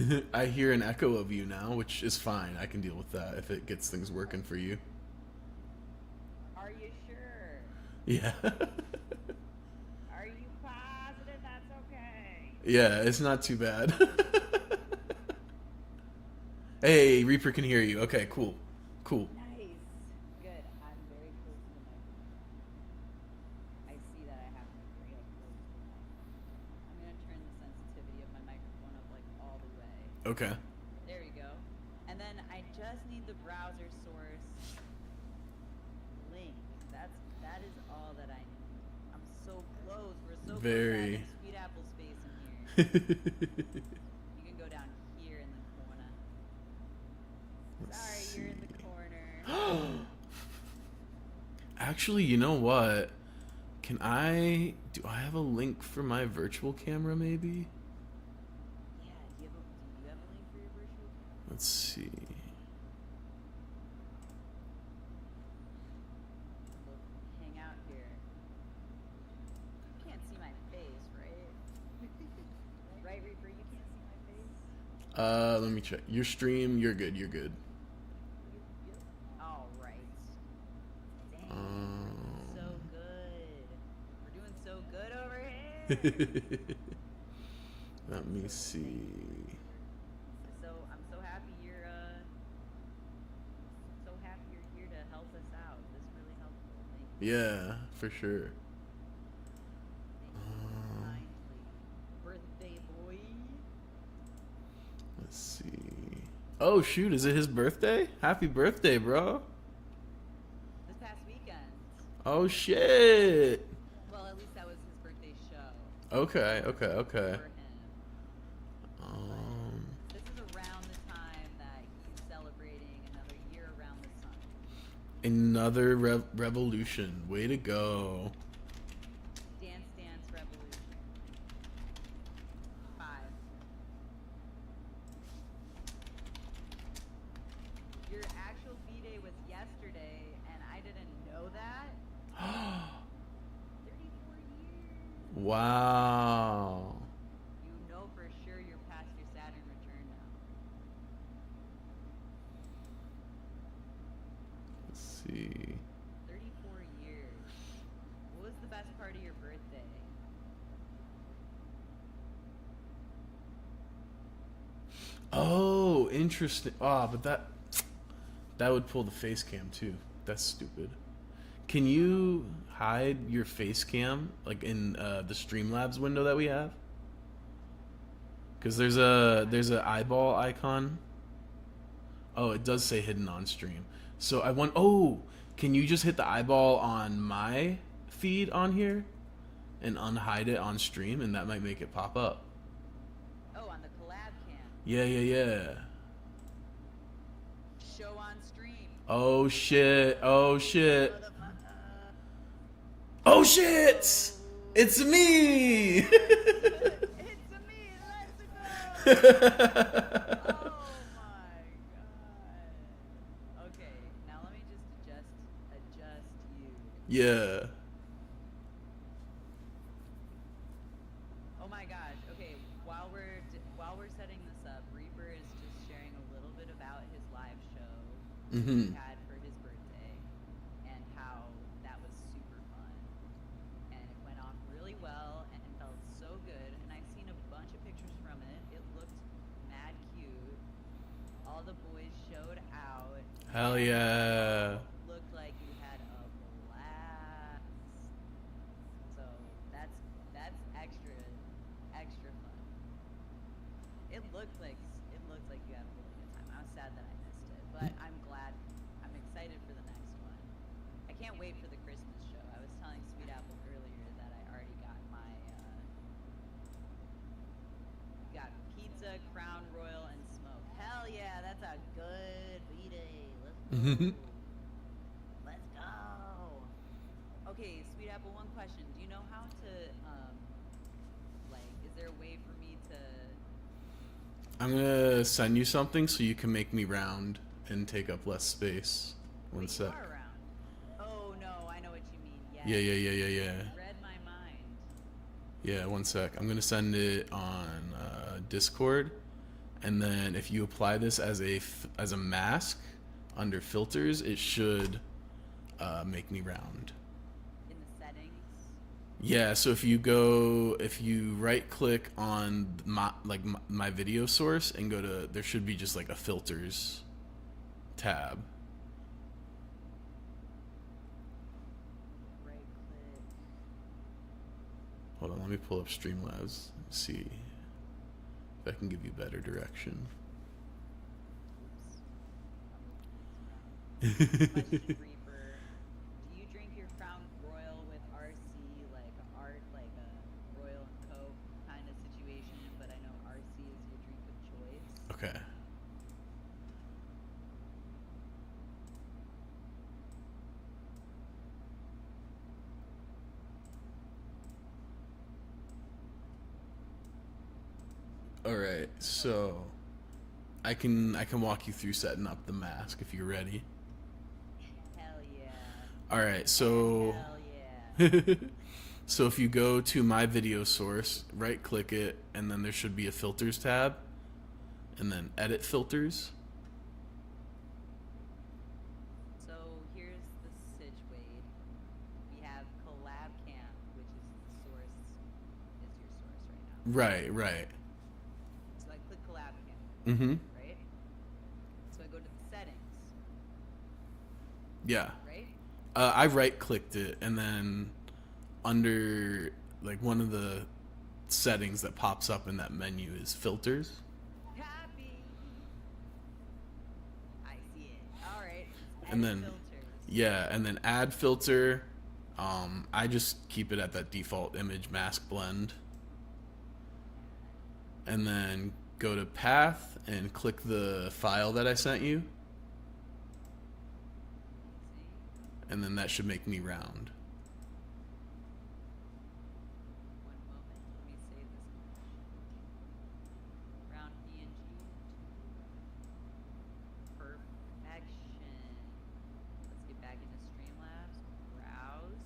here. I hear an echo of you now, which is fine. I can deal with that if it gets things working for you. Are you sure? Yeah. Are you positive that's okay? Yeah, it's not too bad. Hey, Reaper can hear you. Okay, cool. Nice. Good. I'm very close to the microphone. I see that I have to be real close to the microphone. I'm going to turn the sensitivity of my microphone up like all the way. Okay. There we go. And then I just need the browser source link. That is all that I need. I'm so close. We're so Very. close to having Sweetapple space in here. You can go down here in the corner. Sorry, you're in the corner. Actually, you know what? Do I have a link for my virtual camera maybe? Yeah, do you have a link for your virtual camera? Let's see. Look, hang out here. You can't see my face, right? Right, Reaper, you can't see my face? Let me check. Your stream, you're good. All right. Dang, we're doing so good. We're doing so good over here. Let me see. I'm so happy you're here to help us out. This is really helpful. Thank you. Yeah, for sure. Thank you kindly. Birthday boy. Let's see. Oh shoot, is it his birthday? Happy birthday, bro. This past weekend. Oh shit. Well, at least that was his birthday show. Okay. For him. Um, This is around the time that he's celebrating another year around the sun. another revolution. Way to go. Dance Dance Revolution. 5. Your actual B-Day was yesterday, and I didn't know that. 34 years. Wow. You know for sure you're past your Saturn return now. Let's see. 34 years. What was the best part of your birthday? Oh, interesting. Ah, but that would pull the face cam too. That's stupid. Can you hide your face cam like in the Streamlabs window that we have? Because there's a eyeball icon. Oh, it does say hidden on stream. So I want. Oh, can you just hit the eyeball on my feed on here, and unhide it on stream, and that might make it pop up. Oh, on the collab cam. Yeah. Show on stream. Oh shit. Oh shit. Motherfucker. Oh shit! It's me! It's a me, let's go! Oh my god. Okay, now let me just adjust you. Yeah. Oh my gosh. Okay, while we're setting this up, Reaper is just sharing a little bit about his live show he had for his birthday and how that was super fun. And it went off really well and it felt so good. And I've seen a bunch of pictures from it. It looked mad cute. All the boys showed out. Hell yeah. Looked like you had a blast. So that's extra fun. It looked like you had a really good time. I was sad that I missed it, but I'm glad. I'm excited for the next one. I can't wait for the Christmas show. I was telling Sweetapple earlier that I already got my got pizza, Crown Royal, and smoke. Hell yeah, that's a good B-Day. Let's go. Let's go. Okay, Sweetapple, one question. Do you know how to is there a way for me to I'm gonna send you something so you can make me round and take up less space. One Wait, sec. you are around. Oh no, I know what you mean. Yes. Yeah. You read my mind. Yeah, one sec. I'm gonna send it on Discord, and then if you apply this as a mask under filters, it should make me round. In the settings. Yeah, so if you right click on my video source and go to, there should be just like a filters tab. Right click. Hold on, let me pull up Streamlabs and see if I can give you better direction. Oops. Question, Reaper. Do you drink your Crown Royal with RC, like a Royal and Coke kind of situation? But I know RC is your drink of choice. Okay. All right, so I can walk you through setting up the mask if you're ready. Hell yeah. All right, so Hell yeah. so if you go to my video source, right click it, and then there should be a filters tab, and then edit filters. So here's the situation. We have Collab Cam, which is your source right now. Right. Mm-hmm. right? So I go to the settings, Yeah. right? I right-clicked it, and then under like one of the settings that pops up in that menu is filters. Copy. I see it. All right. And Edit then filters. yeah, and then add filter. I just keep it at that default image mask blend, and then go to path and click the file that I sent you, Easy. and then that should make me round. One moment. Let me save this image. Round PNG. Perfection. Let's get back into Streamlabs. Browse.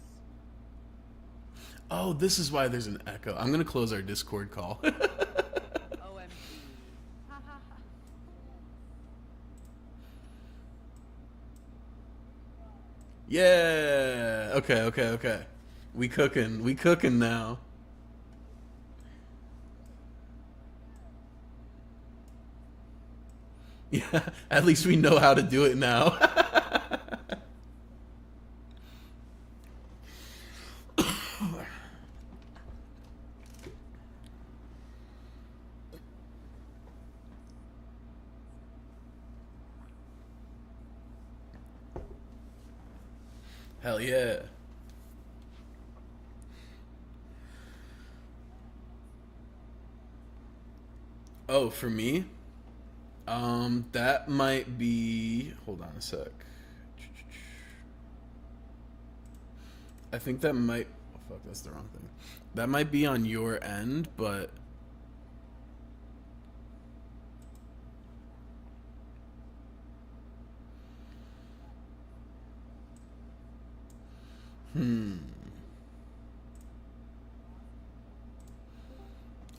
Oh, this is why there's an echo. I'm gonna close our Discord call. OMG. Ha ha ha. Yeah. Okay. We cooking now. Yeah, at least we know how to do it now. Hell yeah. Oh, for me? That might be. Hold on a sec. I think that might. Oh, fuck, that's the wrong thing. That might be on your end, but.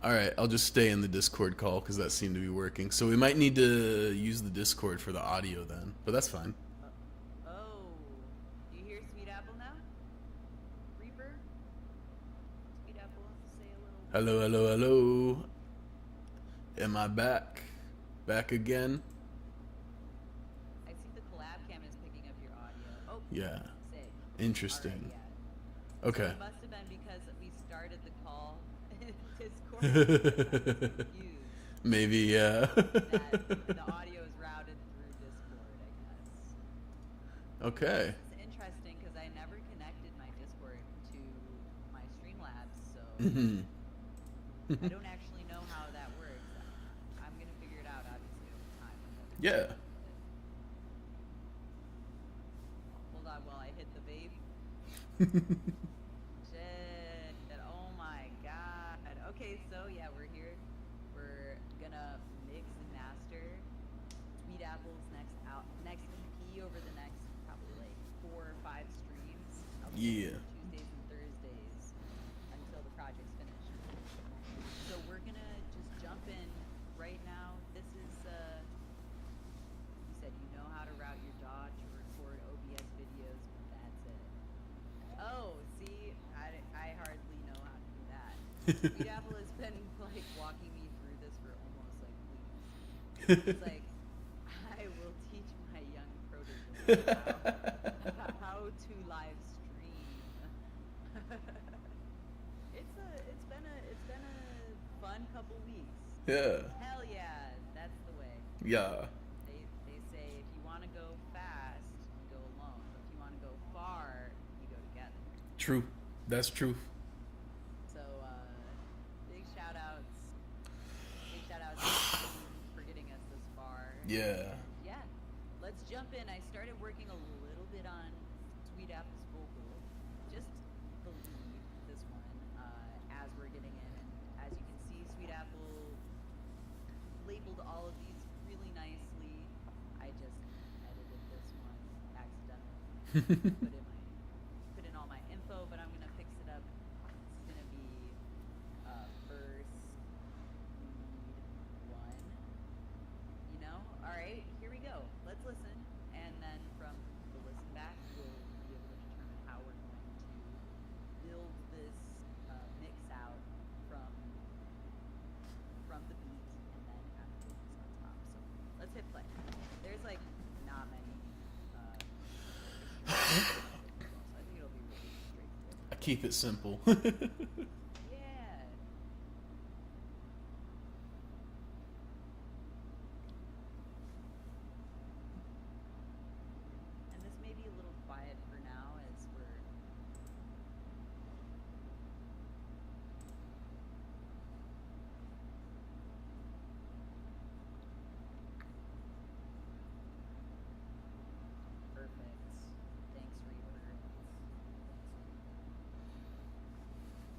All right, I'll just stay in the Discord call because that seemed to be working. So we might need to use the Discord for the audio then, but that's fine. Oh. Do you hear Sweetapple now? Reaper? Sweetapple wants to say a little. Hello. Am I back? Back again? I see the collab cam is picking up your audio. Oh. Yeah. Sick. Interesting. Alright, yeah. Okay. It must have been because we started the call in Discord. Confused Maybe, yeah. that the audio is routed through Discord, I guess. Okay. It's interesting because I never connected my Discord to my Streamlabs, so I don't actually know how that works. I'm gonna figure it out obviously over time. Yeah. Hold on while I hit the vape. Shit. Oh my god. Okay, so yeah, we're here. We're gonna mix and master Sweetapple's next EP over the next probably like 4 or 5 streams. I'll be Yeah. doing Tuesdays and Thursdays until the project's finished. So we're gonna just jump in right now. This is you said you know how to route your DAW to record OBS videos, but that's it. Oh, see, I hardly know how to do that. Sweetapple has been like walking me through this for almost like weeks. It's like I will teach my young protege how to live stream. it's been a fun couple weeks. Yeah. Hell yeah, that's the way. Yeah. They say if you want to go fast, you go alone. But if you want to go far, you go together. True. That's true. So big shout outs to the team for getting us this far. Yeah. And yeah, let's jump in. I started working a little bit on Sweetapple's vocal, just the lead, this one, as we're getting in. And as you can see, Sweetapple labeled all of these really nicely. I just edited this one accidentally. Put in all my info, but I'm gonna fix it up. It's gonna be verse lead 1. You know? Alright, here we go. Let's listen. And then from the listen back, we'll be able to determine how we're going to build this mix out from the beat and then add the vocals on top. like not many issues with it as well, so I think it'll be really straightforward. I keep it simple. Yeah. And this may be a little quiet for now as we're perfect. Thanks, Reaper.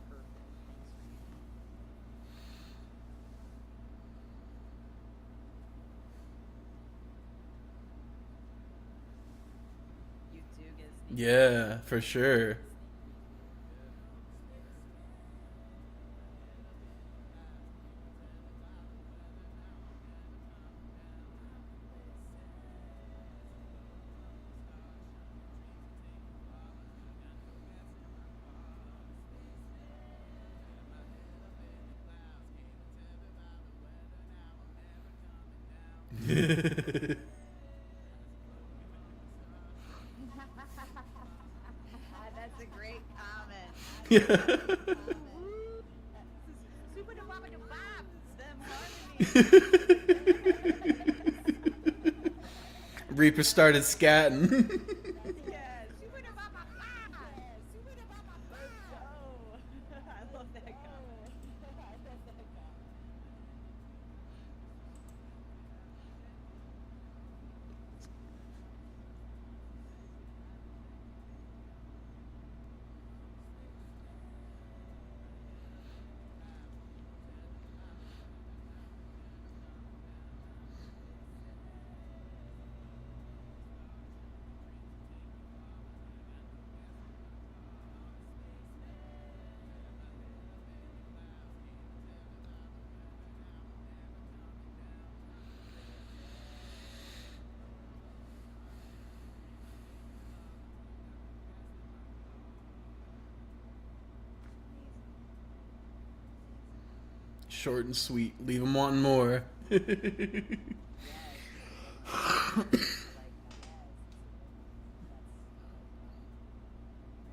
Perfect. Thanks, Reaper. You do get a sneak Yeah, for sure. That's a great comment. Yeah. Super da baba da bop. Them harmonies. Reaper started scatting. Yeah, super da baba bop. Let's go. I love that comment. Short and sweet. Leave them wanting more. Yes, I like that.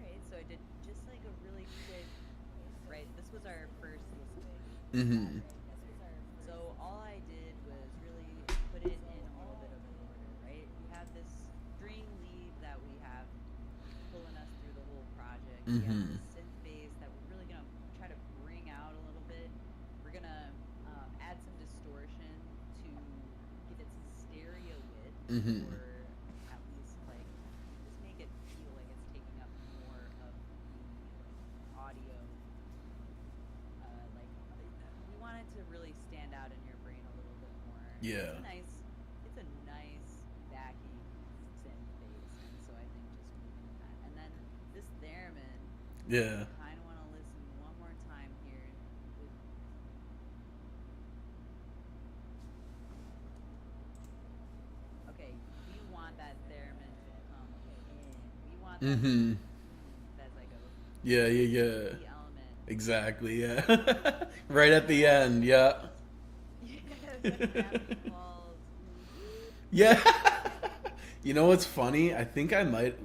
Alright, so I did just like a really quick, right? This was our first listening. Mm-hmm. So all I did was really put it in a little bit of an order, right? We have this string lead that we have pulling us through the whole project. We have Mm-hmm. the synth bass that we're really gonna try to bring out a little bit. We're gonna add some distortion to give it some stereo width, Mm-hmm. or at least like just make it feel like it's taking up more of the audio. Like we want it to really stand out in your brain a little bit more. Yeah. It's a nice backy synth bass, and so I think just moving that, and then this theremin. Yeah. Kind of want to listen one more time here. Okay, we want that theremin to come in. We want that Mm-hmm. that's like a Yeah, yeah, yeah. key element. Exactly, yeah. Right at the end, yeah. Yeah, the Gravity Falls. Yeah. You know what's funny? I think I might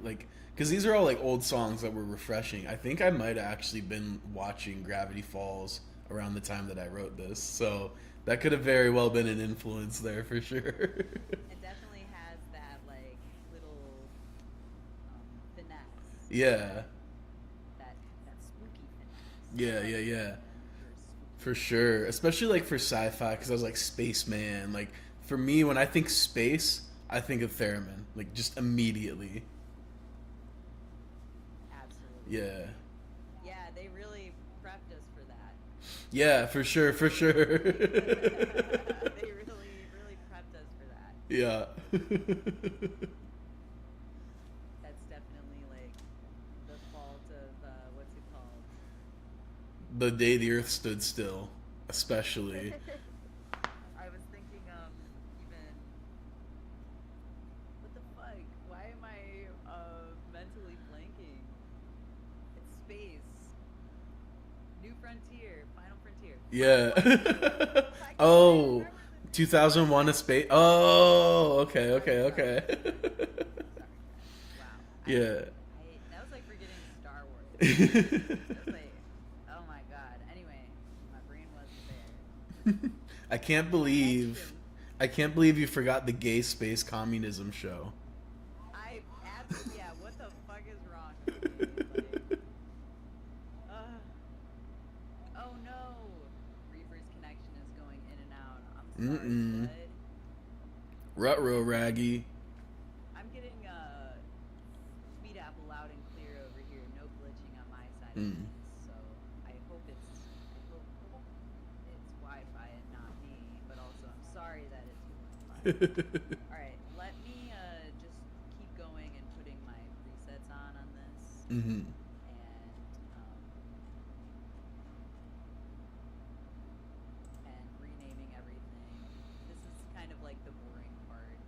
because these are all like old songs that were refreshing. I think I might have actually been watching Gravity Falls around the time that I wrote this, so that could have very well been an influence there for sure. It definitely has that like little finesse. Yeah. That spooky finesse. Yeah, yeah, yeah. You're spooky. For sure, especially like for sci-fi, because I was like spaceman. Like for me, when I think space, I think of theremin, like just immediately. Absolutely. Yeah, Yeah, they really prepped us for that. yeah, for sure, for sure. They really prepped us for that. Yeah. That's definitely like the fault of what's it called? The day the Earth stood still, especially. I was thinking even what the fuck? Why am I mentally blanking? It's space. New Frontier, Final Frontier. Yeah. Oh, 2001: A Space. Oh, okay. Sorry, guys. Wow. Yeah. That was like forgetting Star Wars. That was like, oh my god. Anyway, my brain wasn't there. I can't believe you forgot the gay space communism show. Yeah, what the fuck is wrong with me? Like, oh no. Reaper's connection is going in and out. I'm sorry, bud. Ruh-roh, Raggy. I'm getting Sweetapple loud and clear over here. No glitching on my side of things. So I hope it's Wi-Fi and not me. But also, I'm sorry that it's Wi-Fi. All right, let me just keep going and putting my presets on this. Mm-hmm. And renaming everything. This is kind of like the boring part,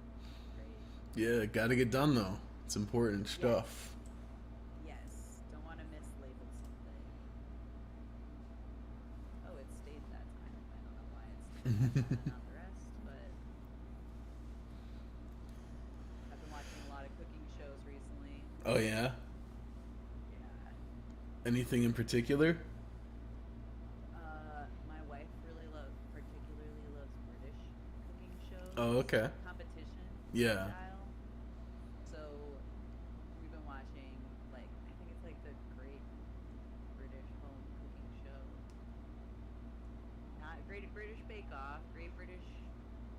right? Yeah, gotta get done though. It's important stuff. Yes, don't want to mislabel something. Oh, it stayed that time. I don't know why it stayed that time and not the rest, but I've been watching a lot of cooking shows recently. Oh yeah? Yeah. Anything in particular? My wife particularly loves British cooking shows. Oh, okay. Competition. Yeah. Style. So we've been watching, like, I think it's like the Great British Home Cooking Show. Not Great British Bake Off, Great British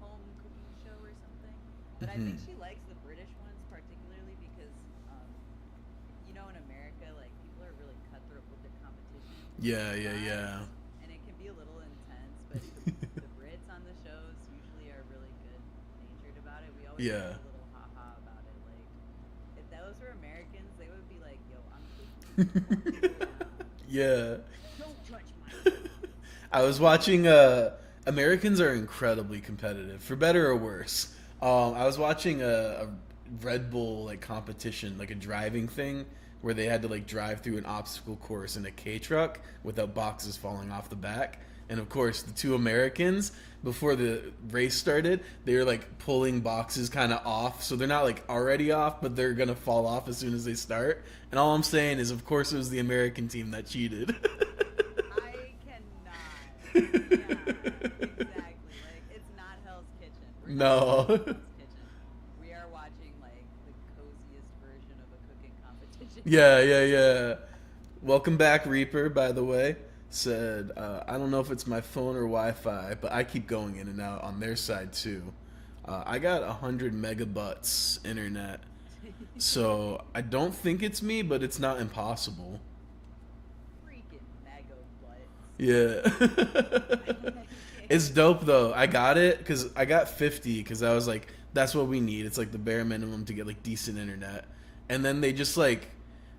Home Cooking Show or something. But I think she likes the British ones particularly because, you know, in America, like, people are really cutthroat with their competition. Yeah. And it can be a little intense, but the Brits on the shows usually are really good-natured about it. We always have a little ha-ha about it. Like, if those were Americans, they would be like, yo, I'm cooking. Yeah. Don't touch my I was watching Americans are incredibly competitive, for better or worse. I was watching a Red Bull like competition, like a driving thing where they had to like drive through an obstacle course in a K truck without boxes falling off the back. And of course, the two Americans, before the race started, they were like pulling boxes kind of off. So they're not like already off, but they're going to fall off as soon as they start. And all I'm saying is, of course, it was the American team that cheated. I cannot. Yeah, exactly. Like, it's not Hell's Kitchen. We're No. not Hell's Kitchen. We are watching, like, the coziest version of a cooking competition. Yeah. Welcome back, Reaper, by the way. Said, I don't know if it's my phone or Wi-Fi, but I keep going in and out on their side, too. I got 100 megabytes internet, so I don't think it's me, but it's not impossible. Freaking mega butts. Yeah. It's dope, though. I got it, because I got 50, because I was like, that's what we need. It's like the bare minimum to get, like, decent internet. And then they just, like...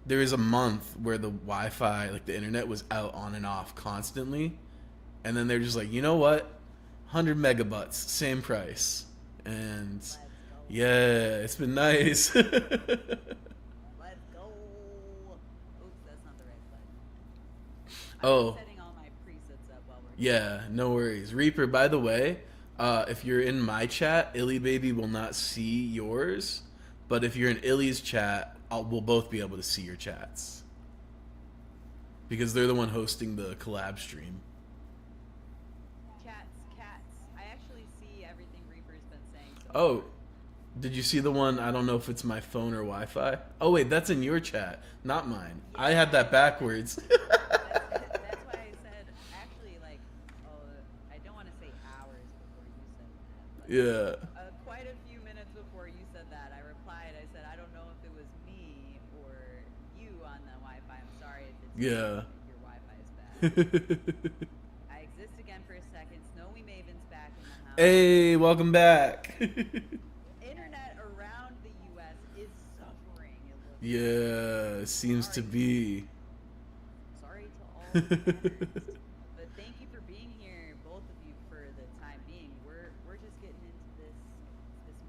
There was a month where the Wi-Fi, like the internet, was out on and off constantly, and then they're just like, you know what, 100 megabytes, same price, and yeah, it's been nice. Let's go. Oops, that's not the right button. I'm setting all my presets up while we're Yeah, no worries. Reaper, by the way, if you're in my chat, Illy Baby will not see yours, but if you're in Illy's chat, we'll both be able to see your chats. Because they're the one hosting the collab stream. Cats. I actually see everything Reaper's been saying so Oh, far. did you see the one, I don't know if it's my phone or Wi-Fi? Oh wait, that's in your chat, not mine. I had that backwards. That's why I said, actually, like, I don't want to say hours before you said that. But Yeah. quite a few minutes before you said that, I replied, I said, I don't know if it was me or you on the Wi-Fi. I'm sorry if it's Yeah. your Wi-Fi is bad. I exist again for a second. Snowy Maven's back in the house. Hey, welcome back. Internet around the U.S. is suffering. It looks Yeah, seems to be. Sorry to all the parents. But thank you for being here, both of you, for the time being. We're just getting into this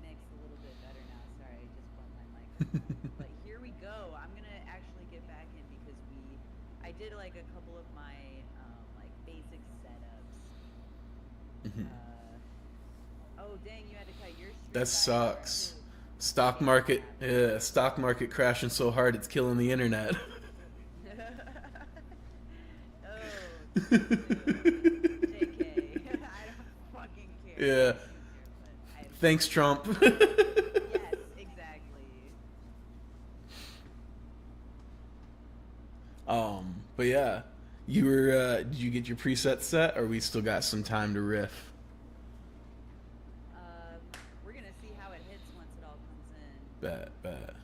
mix a little bit better now. Sorry, I just bumped my microphone. But here we go. I'm gonna actually get back in because I did like a couple of my like basic setups. Oh dang, you had to cut your stream That by a hair. sucks. Stock market crashing so hard it's killing the internet. Oh, JK. I don't fucking care. Yeah. I do care, but I have Thanks, Trump. Yes, exactly. But yeah, you were. Did you get your preset set, or we still got some time to riff? We're gonna see how it hits once it all comes in. Bet.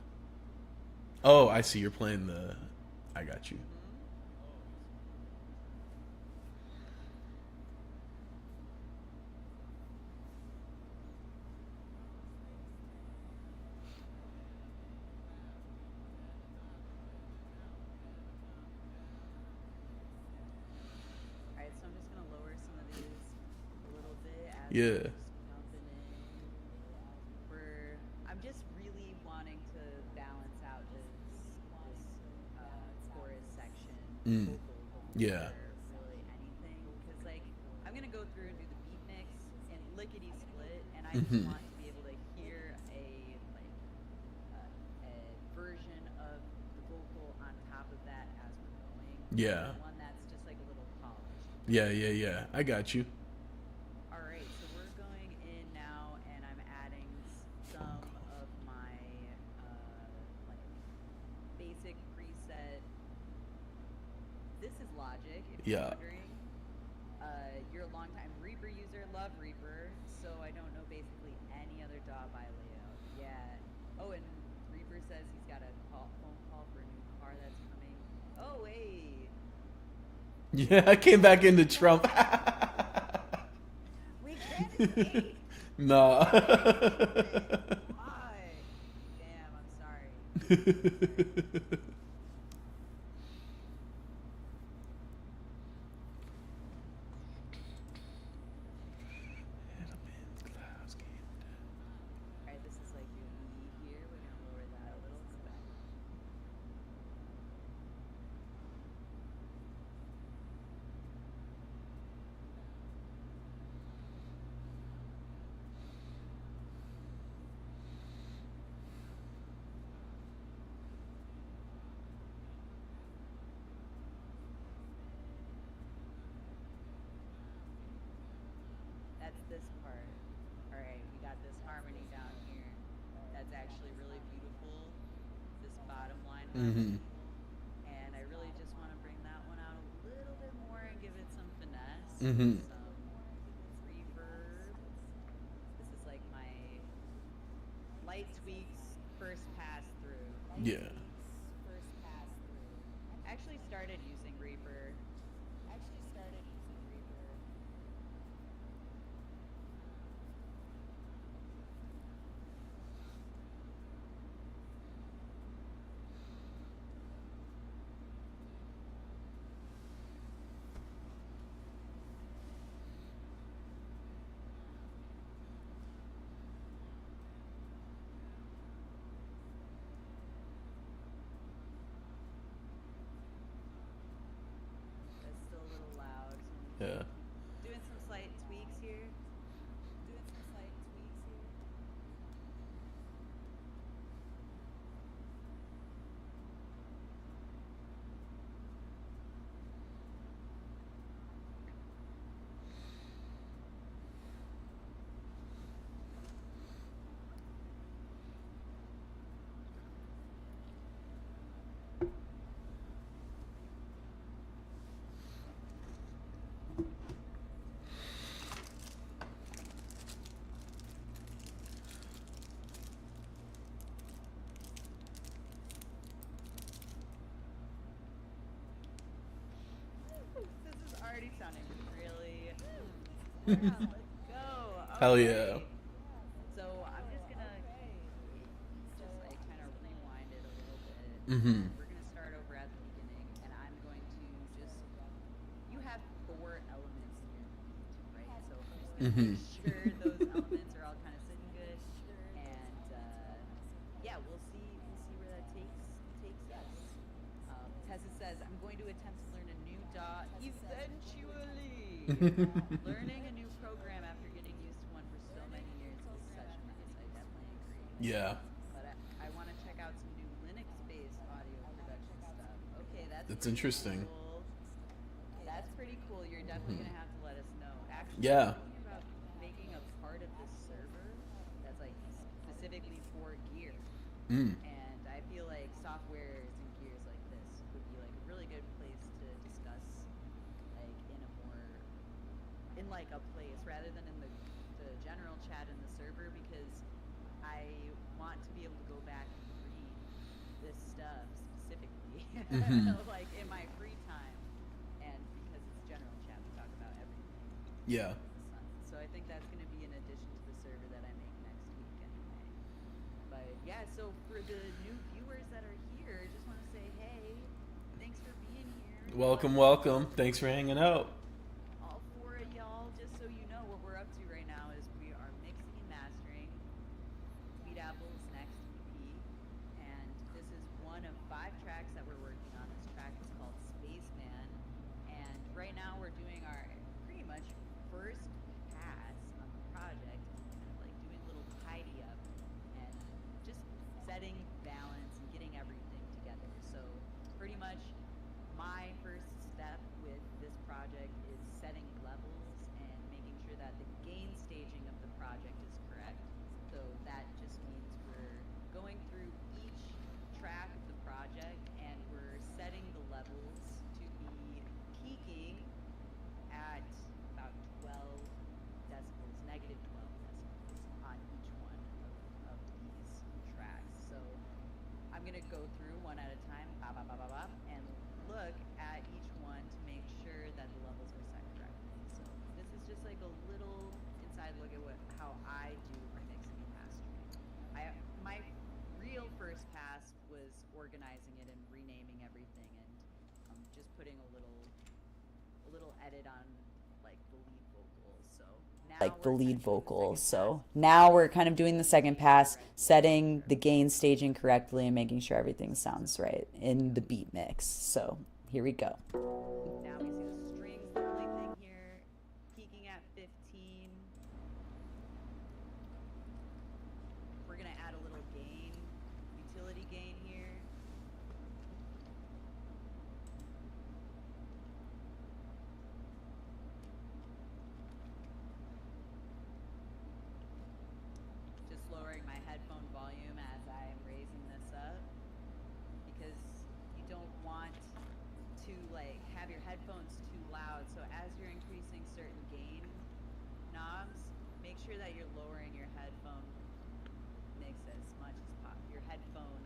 Oh, I see. You're playing the. I got you. Alright, so I'm just gonna lower some of these a little bit as Yeah. we're just jumping in. I'm just really wanting to balance out this chorus section Mm. Yeah. before really anything, because like I'm gonna go through and do the beat mix and lickety split, and I just want to be able to hear a version of the vocal on top of that as we're going. Yeah. One that's just like a little polished. Yeah. I got you. All right, so we're going in now, and I'm adding some of my like basic preset. This is Logic, if you're Yeah. wondering. You're a longtime Reaper user, love Reaper, so I don't know basically any other DAW by layout. Yeah. Oh, and Reaper says he's got a phone call for a new car that's coming. Oh, hey. Yeah, I came back into Trump. We can't escape. Nah. Why? Damn, I'm sorry. Alright, this is like your E here. We're gonna lower that a little bit. That's this part. Alright, we got this harmony down here. That's actually really beautiful. This bottom line harmony. And I really just want to bring that one out a little bit more and give it some finesse. Some reverb. This is like my light tweaks first pass through. Yeah. Actually started using Reaper. That's still a little loud. So Yeah. doing some slight tweaks here. This is already sounding really. Yeah, let's go. Hell Okay. yeah. So I'm just gonna just like kind of rewind it a little bit. We're gonna start over at the beginning, and I'm going to just. You have 4 elements in your beat, right? So I'm just gonna make sure those elements are all kind of sitting good, and yeah, we'll see where that takes us. Tessa says, I'm going to attempt to learn a new DAW eventually. Learning a new program after getting used to one for so many Yeah, But I want to check out some new Linux-based audio production stuff. Okay, that's that's pretty interesting. cool. That's pretty cool. You're definitely gonna have to let us know. Actually, I'm Yeah. thinking about making a part of the server that's like specifically for gear. Mm. And I feel like softwares and gears like this would be like a really good place to discuss, like in like a place rather than in the general chat in the server, because I want to be able to go back and read this stuff specifically, Mm-hmm. like in my free time, and because it's general chat, we talk about everything Yeah. under the sun. So I think that's going to be an addition to the server that I make next week anyway. But yeah, so for the new viewers that are here, just want to say, hey, thanks for being here. Welcome, welcome. Thanks for hanging out. All four of y'all, just so you know, what we're up to right now is we are mixing and mastering Sweetapple's next EP, and this is one of 5 tracks that we're working on. This track is called Spaceman, and right now we're doing our pretty much first pass on the project, kind of like doing a little tidy up and just setting balance and getting everything together. So pretty much my first step with this project is setting levels and making sure that the gain staging of the project is correct. So that just means we're going through each track of the project and we're setting the levels to be peaking at about 12 decibels, negative 12 decibels on each one of these tracks. So I'm gonna go through one at a time, bop, bop, bop, bop, bop, and look at each one to make sure that the levels are set correctly. So this is just like a little inside look at how I do my mixing and mastering. My real first pass was organizing it and renaming everything, and just putting a little edit on like the lead vocals. So now we're kind of doing the second pass, setting the gain staging correctly and making sure everything sounds right in the beat mix. So here we go. Now we see the strings, the only thing here, peaking at 15. We're gonna add a little gain, utility gain here. Just lowering my headphone volume as I'm raising this up, because you don't want to like have your headphones too loud. So as you're increasing certain gain knobs, make sure that you're lowering your headphone mix as much as possible, your headphone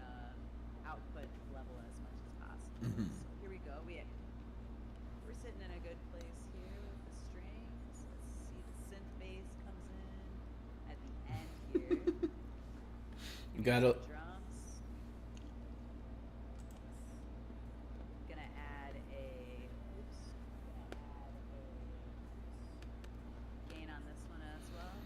output level as much as possible. Mm-hmm. So here we go. We're sitting in a good place here with the strings. Let's see, the synth bass comes in at the end here. You gotta. Drums. Gonna add a gain on this one as well.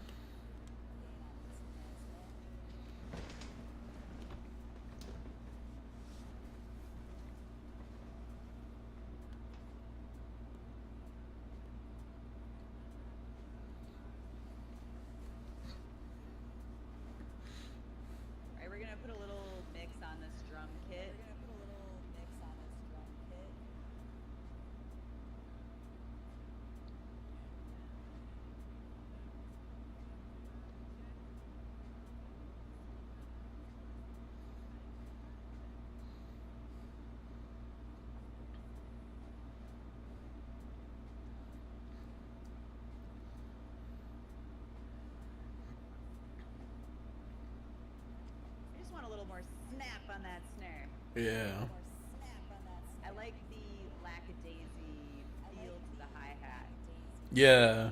Alright, we're gonna put a little mix on this drum kit. I just want a little more snap on that snare. Yeah. I like the lackadaisy feel to the hi-hat. Yeah.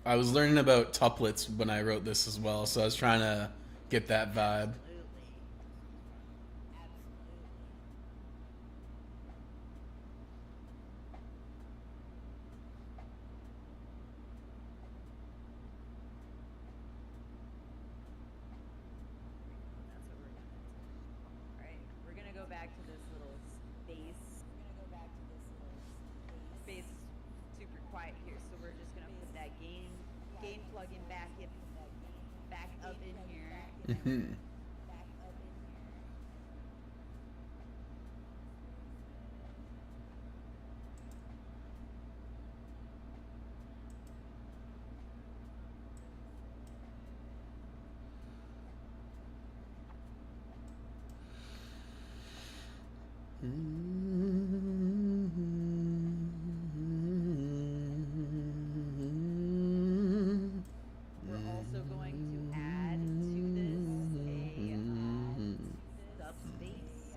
I was learning about tuplets when I wrote this as well, so I was trying to get that vibe. Absolutely. That's what we're gonna do. Alright, we're gonna go back to this little space. Space super quiet here, so we're just gonna put that gain plug-in back in Mm-hmm. back up in here. We're also going to add to this a subspace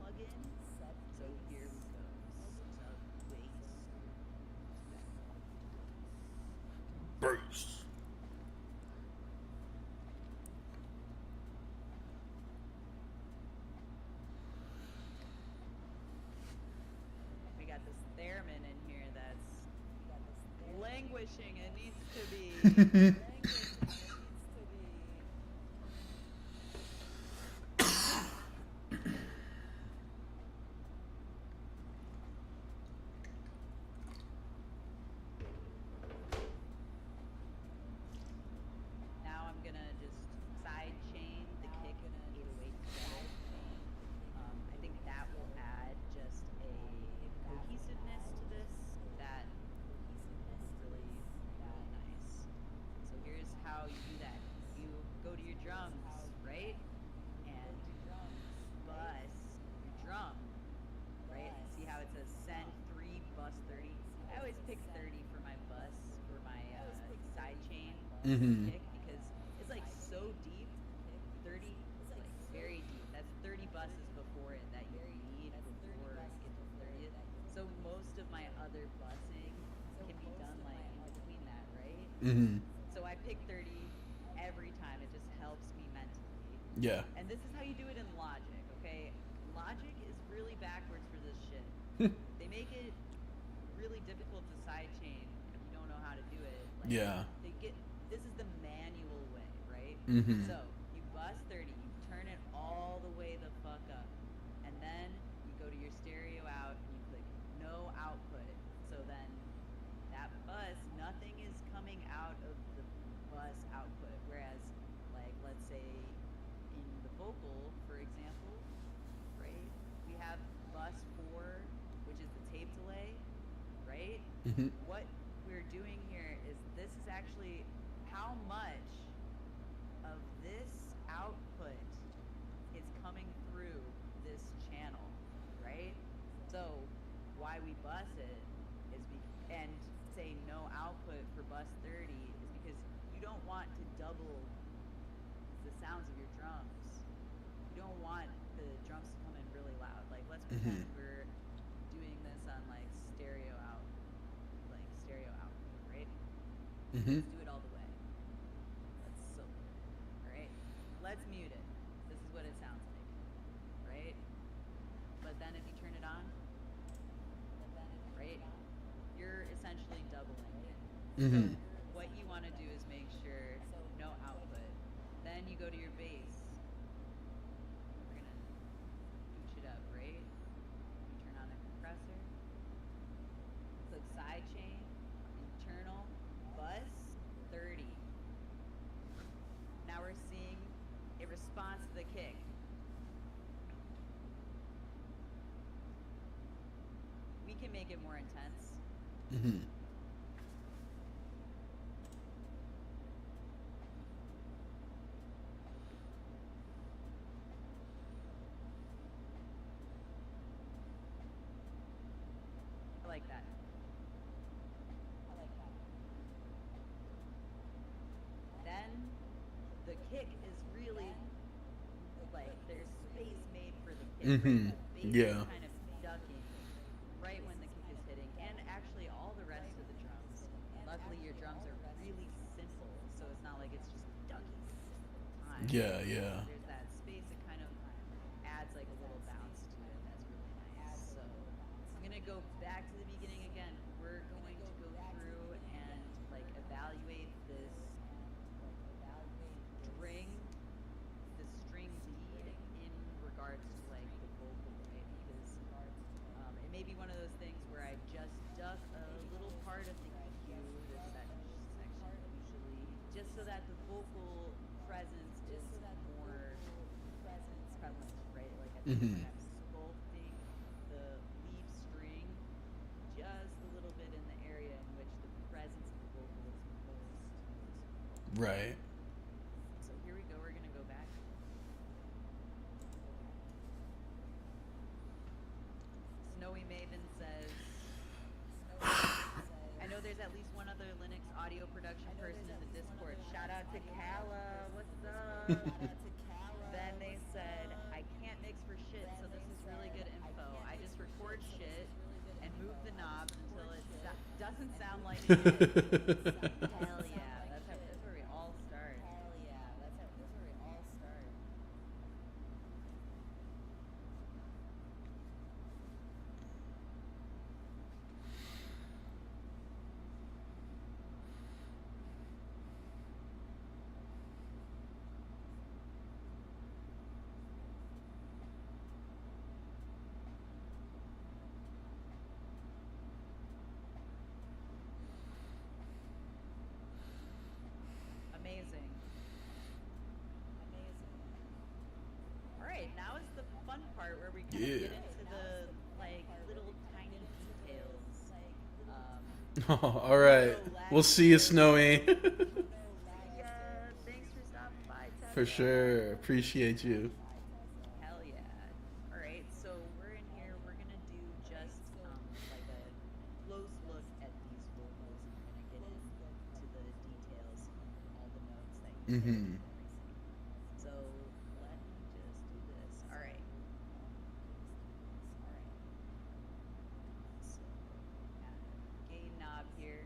plugin. So here we go. Subspace. Bruce. We got this theremin in here that's languishing. It needs to be. Now I'm gonna just side chain the kick 808 together. I think that will add just a cohesiveness to this that is really, really nice. So here's how you do that. You go to your drums, right? And bus your drum, right? See how it says send 3 bus 30? I always pick 30 for my bus, for my side chain Mm-hmm. kick because it's like so deep. 30 is like very deep. That's 30 buses before it that you need before you get to 30th. So most of my other busing can be done like in between that, right? Mm-hmm. So I pick 30 every time. It just helps me mentally. Yeah. And this is how you do it in Logic, okay? Logic is really backwards for this shit. They make it really difficult to sidechain if you don't know how to do it. Like, Yeah. this is the manual way, right? Mm-hmm. So you bus 30, you turn it all the way the fuck up, and then you go to your stereo out and you click no output. So then that bus, nothing is coming out of the bus output. Whereas, like, let's say in the vocal, for example, right? We have bus 4, which is the tape delay, right? Mm-hmm. What we're doing here is this is actually how much of this output is coming through this channel, right? So why we bus it is and say no output for bus 30 is because you don't want to double the sounds of your drums. You don't want the drums to come in really loud. Like, let's pretend we're doing this on like stereo output, right? Mm-hmm. Let's do it all the way. Let's soak it. All right. Let's mute it. This is what it sounds like, right? But then if you turn it on, right, you're essentially doubling it. Mm-hmm. So what you want to do is make sure no output. Then you go to your bass. We're gonna booch it up, right? You turn on the compressor. Click sidechain, internal, bus 30. Now we're seeing a response to the kick. We can make it more intense. Mm-hmm. I like that. Then the kick is really like there's space made for the kick. Mhm. The bass Yeah. is kind of ducking right when the kick is hitting, and actually all the rest of the drums. Luckily, your drums are really simple, so it's not like it's just ducking time. Yeah, yeah. There's that space. It kind of adds like a little bounce to it. That's really nice. So I'm gonna go back to the beginning again. We're going to go through and like evaluate this string lead in regards to like the vocal, right? Because it may be one of those things where I just duck a little part of the EQ, this section usually, just so that the vocal presence is more prevalent, right? Like I think Mm-hmm. we're sculpting the lead string just a little bit in the area in which the presence of the vocal is most noticeable. Right. So here we go. We're gonna go back. Snowy Maven says, I know there's at least one other Linux audio production person in the Discord. Shout out to Kala. What's up? Then they said, I can't mix for shit, so this is really good info. I just record shit and move the knobs until it doesn't sound like shit. Hell yeah. That's where we all start. Amazing. All right, now is the fun part where we kind of Yeah. get into the like little tiny details. All right. We'll see you, Snowy. Yeah, thanks for stopping by, Tessa. For sure. Appreciate you. Hell yeah. All right, so we're in here. We're gonna do just like a close look at these vocals, and we're gonna get into the details of all the notes that you hit Mm-hmm. and everything. So let me just do this. All right. So add a gain knob here.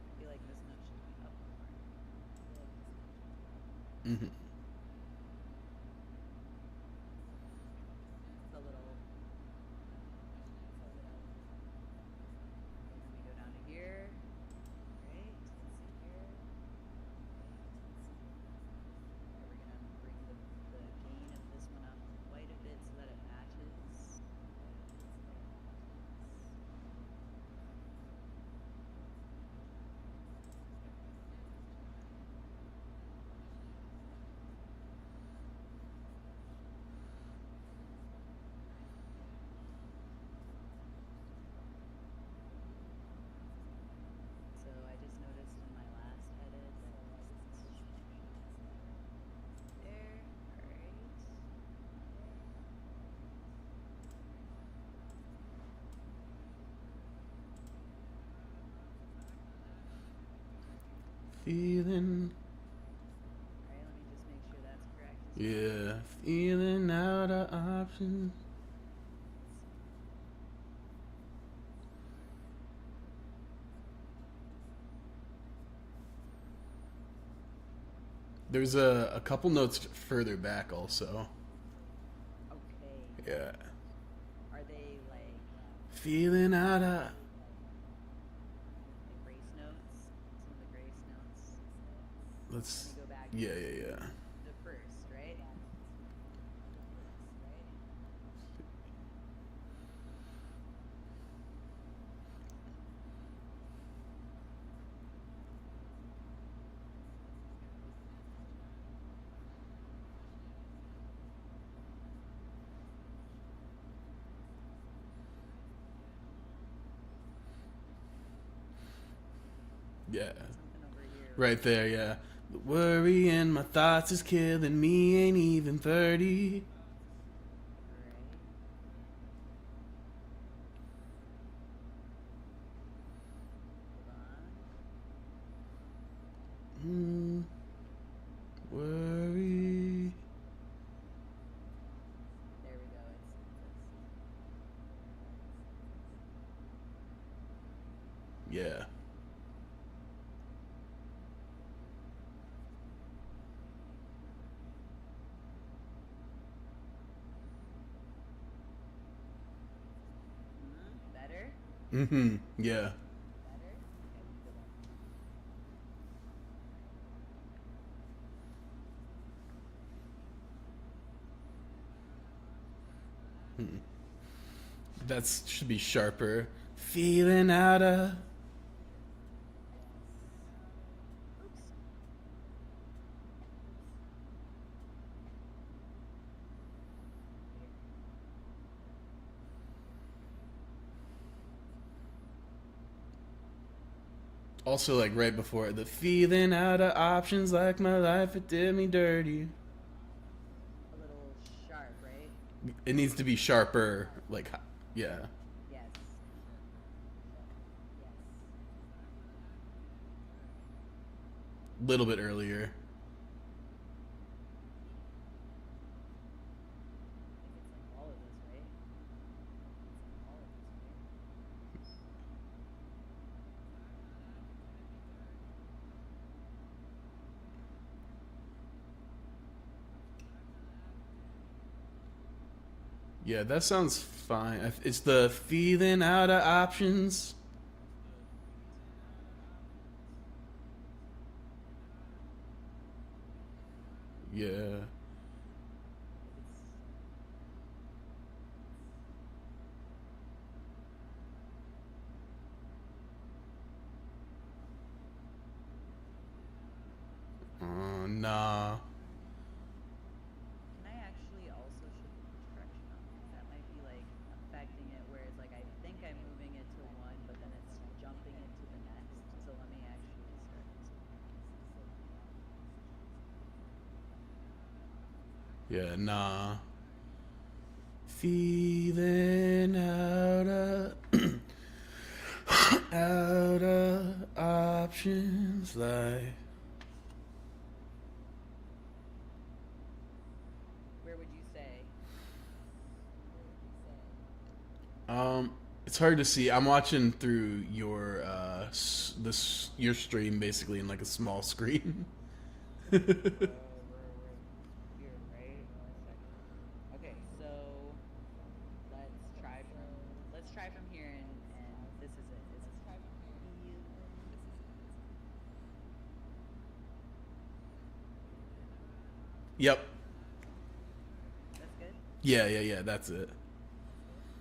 I feel like this note should be up more. Mm-hmm. It's a little. Then we go down to here. Right. Let's see here. We're gonna bring the gain of this one up quite a bit so that it matches. So I just noticed in my last edit that there. All right. Feeling. All right. Let me just make sure that's correct. Yeah. Feeling out of options. There's a couple notes further back also. Okay. Yeah. Are they like Feeling out of. grace notes? Some of the grace notes. Let's. Let me go back. Yeah. The first, right? Yeah. Something over here. Right there, yeah. The worry in my thoughts is killing me, ain't even 30. Right. Hold on. Worry. There we go. Yeah. Better? Mm-hmm. Yeah. Better? Okay, good one. Hmm. That should be sharper. Feeling out of. Oops. Also, like right before it, the feeling out of options, like my life, it did me dirty. A little sharp, right? It needs to be sharper. Like, yeah. Yes. Yes. A little bit earlier. I think it's like all of this, right? It's like all of this, right? Yeah, that sounds fine. It's the feeling out of options. Yeah. Nah. Can I actually also shift which direction I'm because that might be like affecting it where it's like I think I'm moving it to one, but then it's jumping into the next. So let me actually start this Yeah, nah. Feeling out of out of options like Where would you say? it's hard to see. I'm watching through your your stream basically in like a small screen. We're here, right? A second. Okay, so let's try from here and this is it. This is Yep. that's good. Yeah, yeah, yeah. That's it.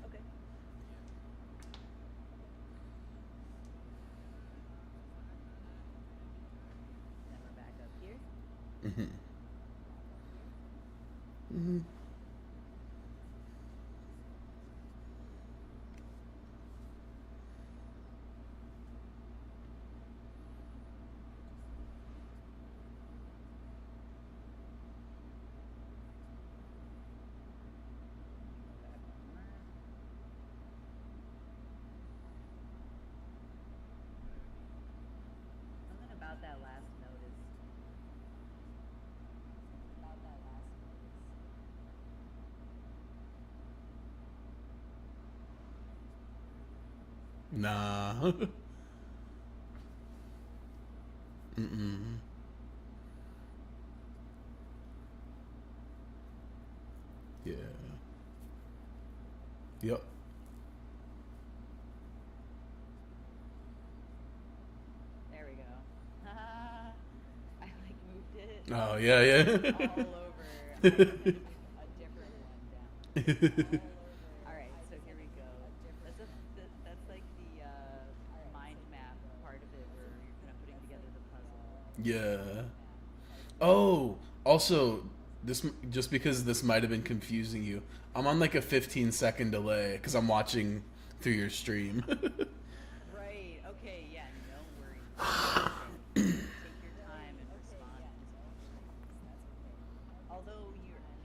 Okay. Then we're back up here. Mm-hmm. Mm-hmm. Back on that. Something about that last note is Nah. Mm-mm. Yeah. Yep. there we go. I like moved it Oh yeah, yeah. all over. I'm gonna pick a different one down. All right, so here we go. That's like the mind map part of it where you're kind of putting together the puzzle. Yeah. Oh, also, this just because this might have been confusing you. I'm on like a 15-second delay because I'm watching through your stream. Right. Okay. Yeah. No worries. That's okay. Take your time and respond. Although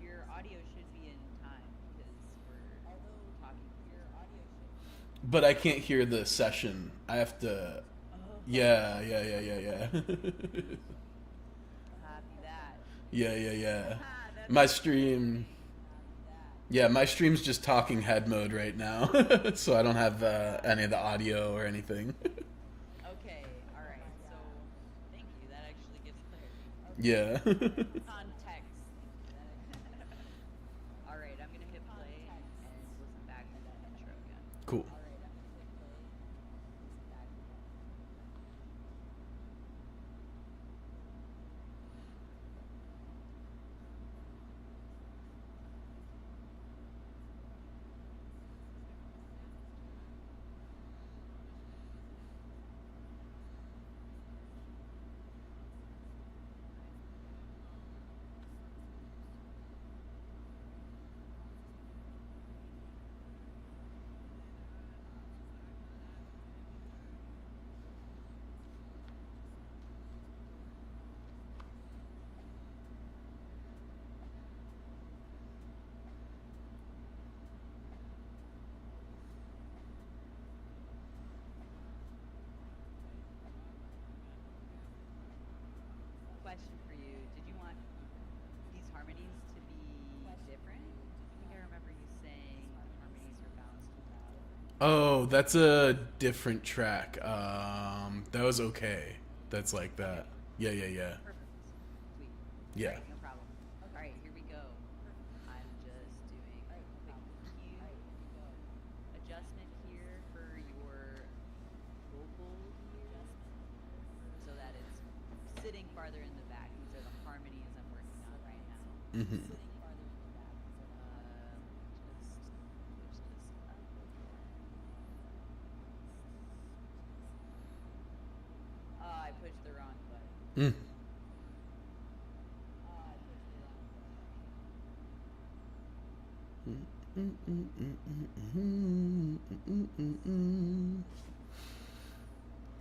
your audio should be in time because we're talking through something. But I can't hear the session. I have to. Oh. Yeah, yeah, yeah, yeah, yeah. Copy that. Yeah, yeah, yeah. That's My so stream. funny. Yeah, my stream's just talking head mode right now, so I don't have any of the audio or anything. Okay. All right. So thank you. That actually gives clarity. Yeah. Context. All right. I'm gonna hit play and listen back to that intro again. Cool. Oh, that's a different track. That was okay. That's like that. Okay, Yeah, yeah, yeah. perfect. Sweet. All Yeah. right, no problem. All right, here we go. I'm just doing a quick cue adjustment here for your vocals so that it's sitting farther in the back. These are the harmonies I'm working on right now. Mm-hmm. Let me just push this up again. Oh, I pushed the wrong button. Mm.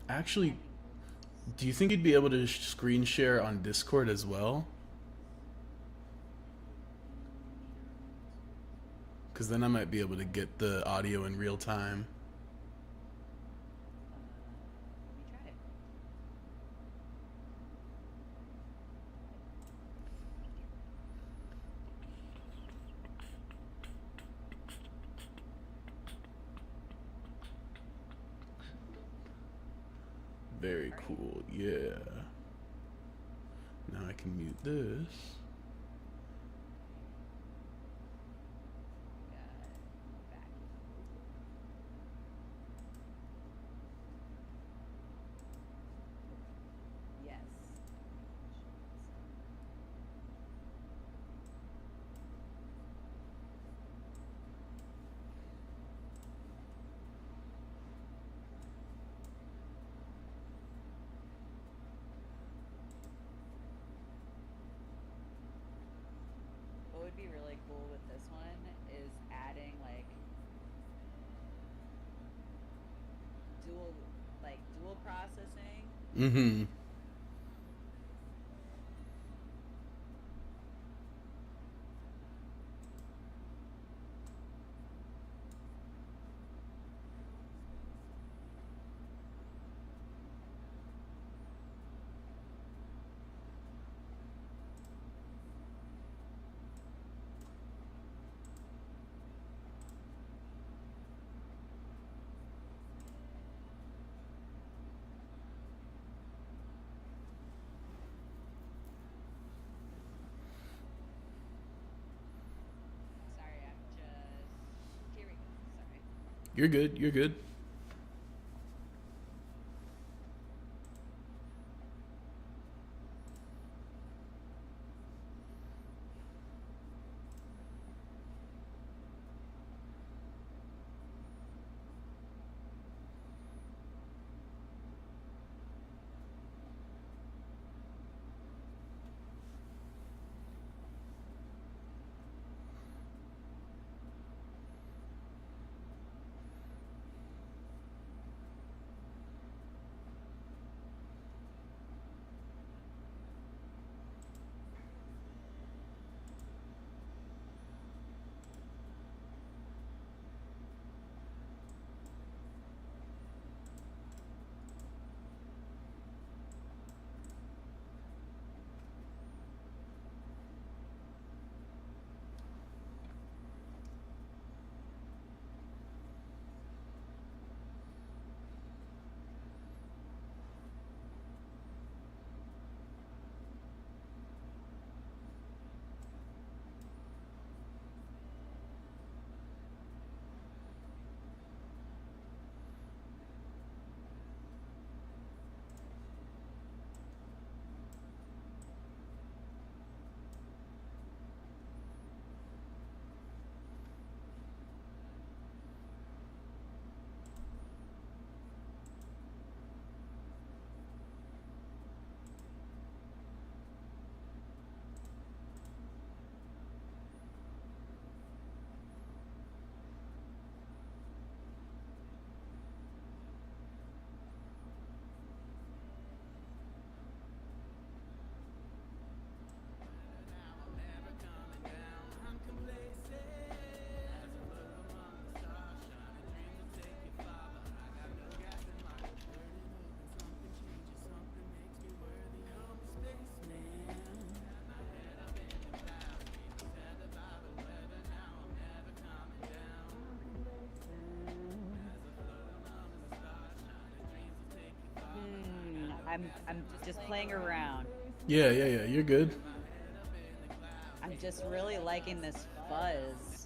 Actually, Technical do you think you'd be able to screen share on Discord as well? Because then I might be able to get the audio in real time. Let me try it. Very All right. cool. Yeah. Now I can mute this. Got backing vocal. Yes. What would be really cool with this one is adding dual dual processing. Mm-hmm. Sorry, I'm just here we go. Sorry. You're good. You're good. I'm just playing around. Yeah, yeah, yeah. You're good. I'm just really liking this fuzz.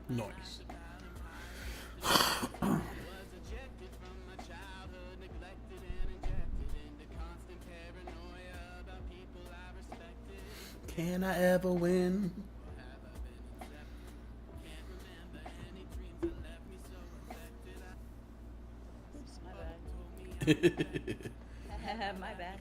Noise. Can I ever win? Oops, my bad. My bad.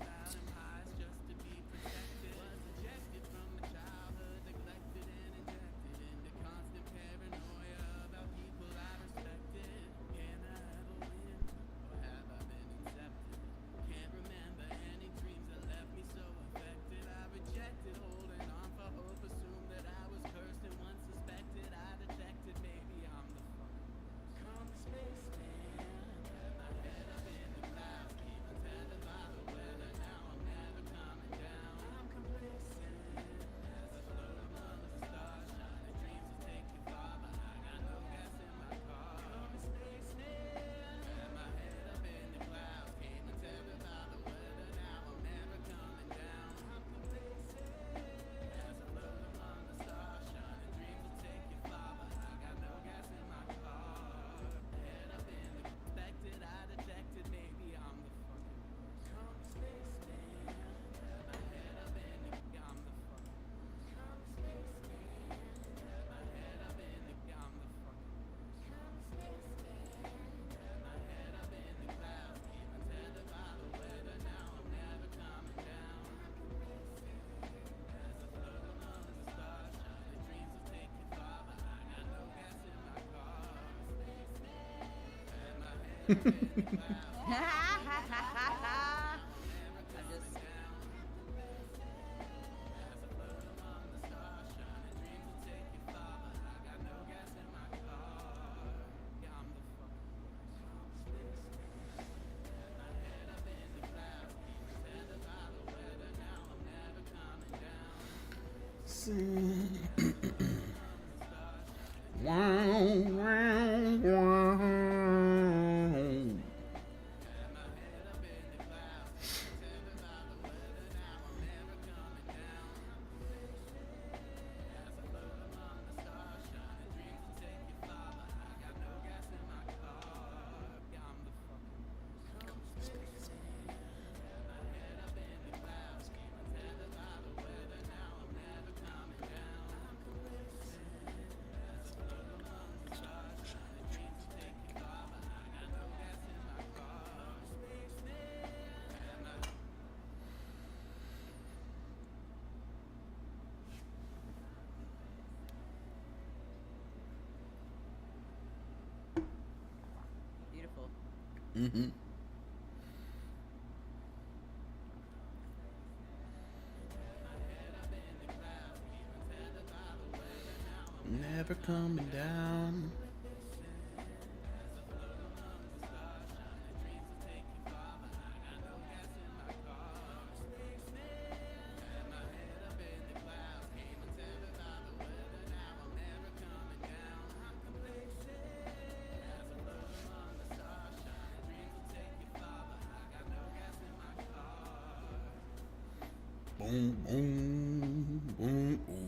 I'm just Wow, wow, wow. Mm-hmm. Never coming down. Boom, boom, boom, ooh.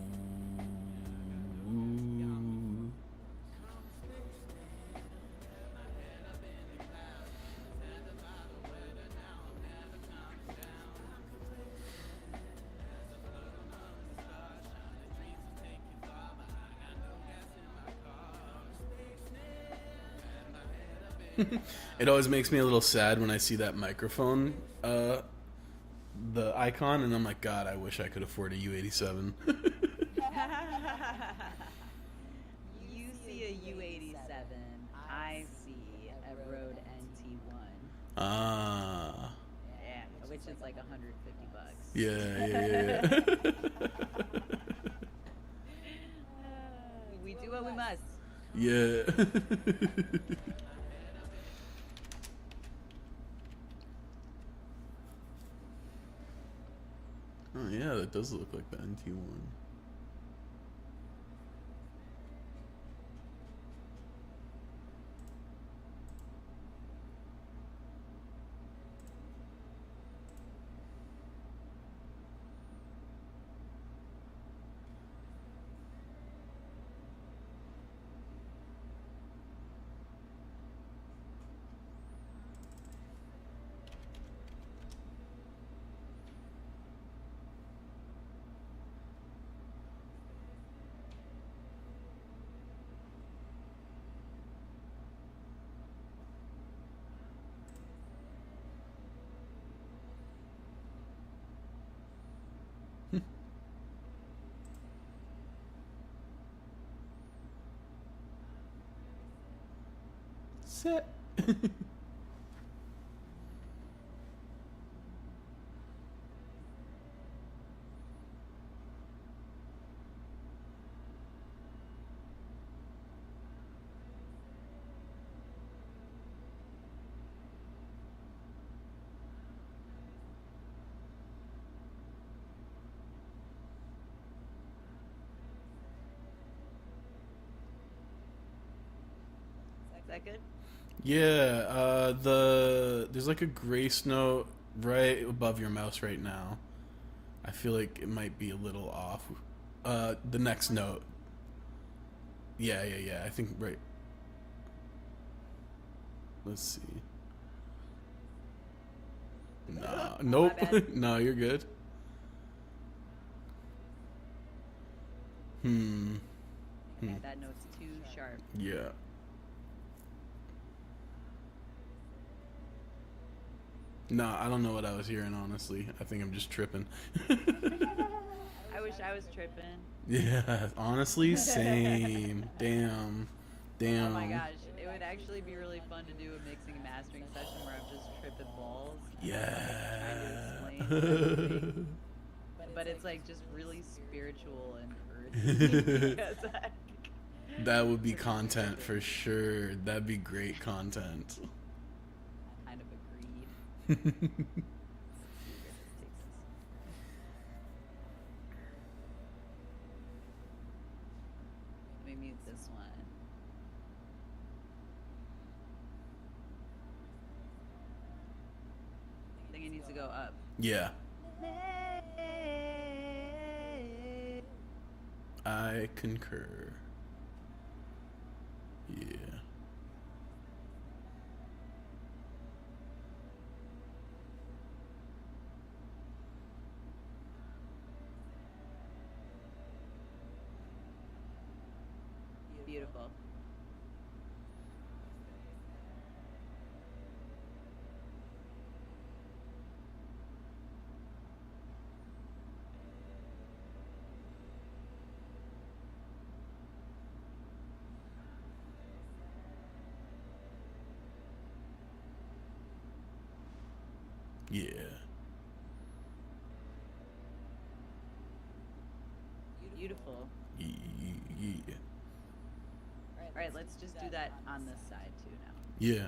It always makes me a little sad when I see that microphone, the icon, and I'm like, God, I wish I could afford a U87. You see a U87. I see a Rode NT1. Ah, Yeah, which is like $150. yeah. We do what we must. Yeah. Oh yeah, that does look like the NT1. Set. Is that good? Yeah, there's like a grace note right above your mouse right now. I feel like it might be a little off. The next note. Yeah. I think right. Let's see. Nah, nope. My bad. No, you're good. Yeah, that note's too sharp. Yeah. Nah, I don't know what I was hearing, honestly. I think I'm just tripping. I wish I was tripping. Yeah, honestly, same. Damn. Oh my gosh, it would actually be really fun to do a mixing and mastering session where I'm just tripping balls. Yeah. Trying to explain everything. But it's like just really spiritual and earthy. Because That would be content for sure. That'd be great content. kind of agreed. See where this takes us. Let me mute this one. I think it needs to go up. Yeah. I concur. Yeah. Beautiful. Yeah. Beautiful. Yeah. All right, let's just do that on this side too now. Yeah.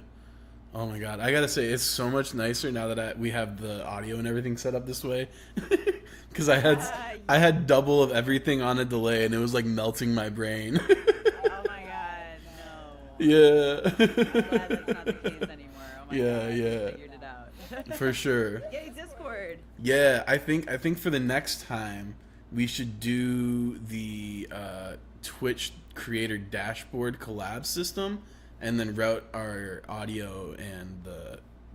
Oh my god, I gotta say it's so much nicer now that we have the audio and everything set up this way. Because I had double of everything on a delay, and it was like melting my brain. Oh my god, no. Yeah. I'm glad that's not the case anymore. Oh my Yeah, god, yeah. we figured it out. For sure. Yay, Discord. Yeah, I think for the next time we should do the Twitch creator dashboard collab system, and then route our audio and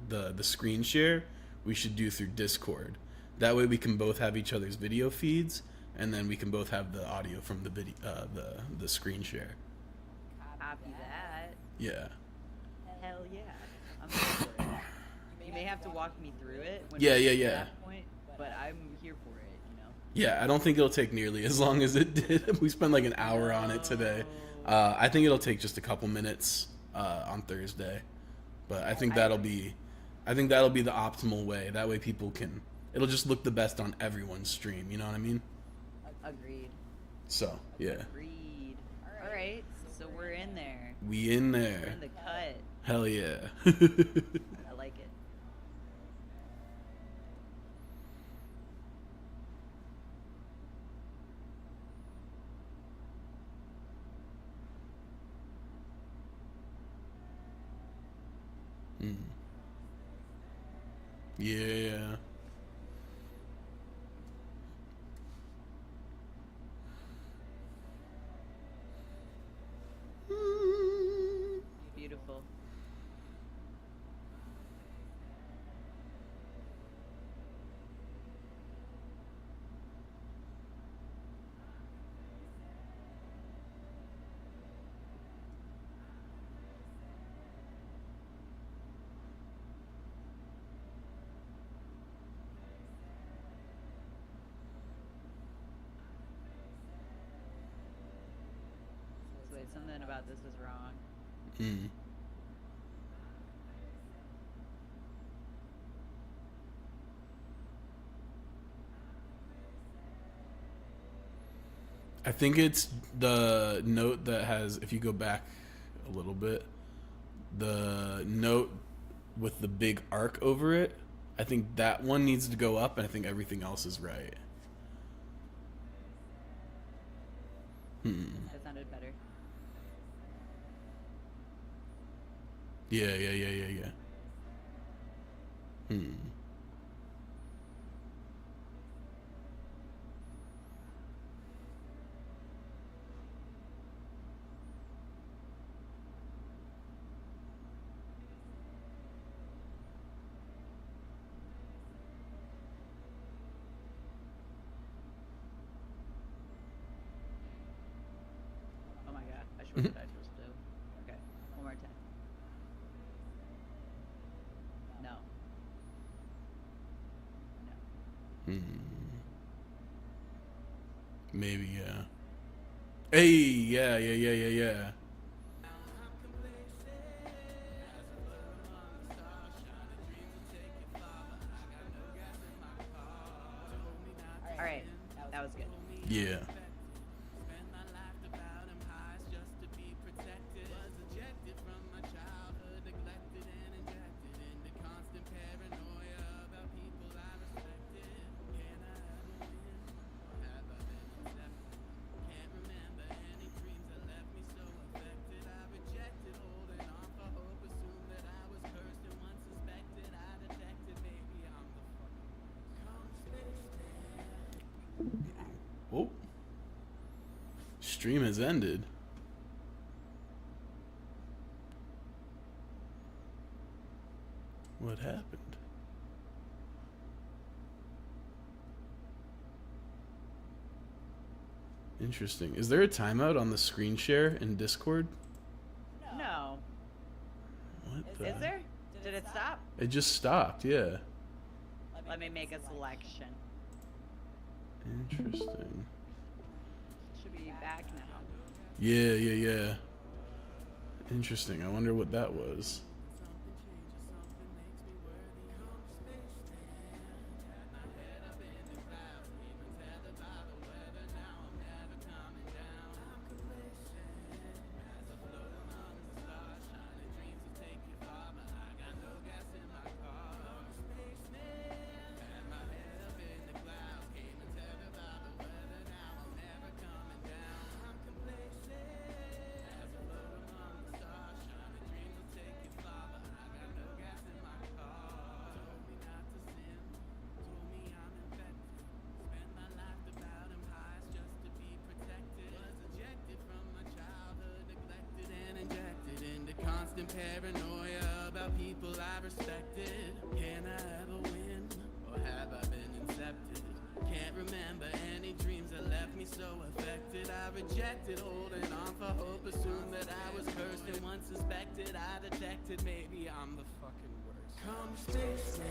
the screen share. We should do through Discord. That way we can both have each other's video feeds, and then we can both have the audio from the video the screen share. Copy that. Yeah. Hell yeah. I'm here for it. You may have to walk me through it when Yeah, we yeah, get to yeah. that point, but I'm here for it, you know. Yeah, I don't think it'll take nearly as long as it did. We spent like an hour on it today. I think it'll take just a couple minutes on Thursday, but I think that'll be the optimal way. That way people can. It'll just look the best on everyone's stream. You know what I mean? Agreed. So yeah, Agreed. All right, so we're in there. we in We're there. in the cut. Hell yeah. I like it. Mm. Yeah. Beautiful. So wait, something about this is wrong. Mm. I think it's the note that has, if you go back a little bit, the note with the big arc over it. I think that one needs to go up, and I think everything else is right. That sounded better. Yeah. Oh my god, I swear that I chose blue. Okay, one more time. No. No. Maybe, yeah. Hey, yeah. All right, that was good. Yeah. Oh. Stream has ended. What happened? Interesting. Is there a timeout on the screen share in Discord? No. What the? Is there? Did it stop? It just stopped, yeah. Let me make a selection. Interesting. Should be back now. Yeah. Interesting. I wonder what that was. constant paranoia about people I respected. Can I ever win, or have I been incepted? Can't remember any dreams that left me so affected. I rejected holding on for hope, assumed that I was cursed, and once suspected I detected maybe I'm the fucking worst. Come spaceman,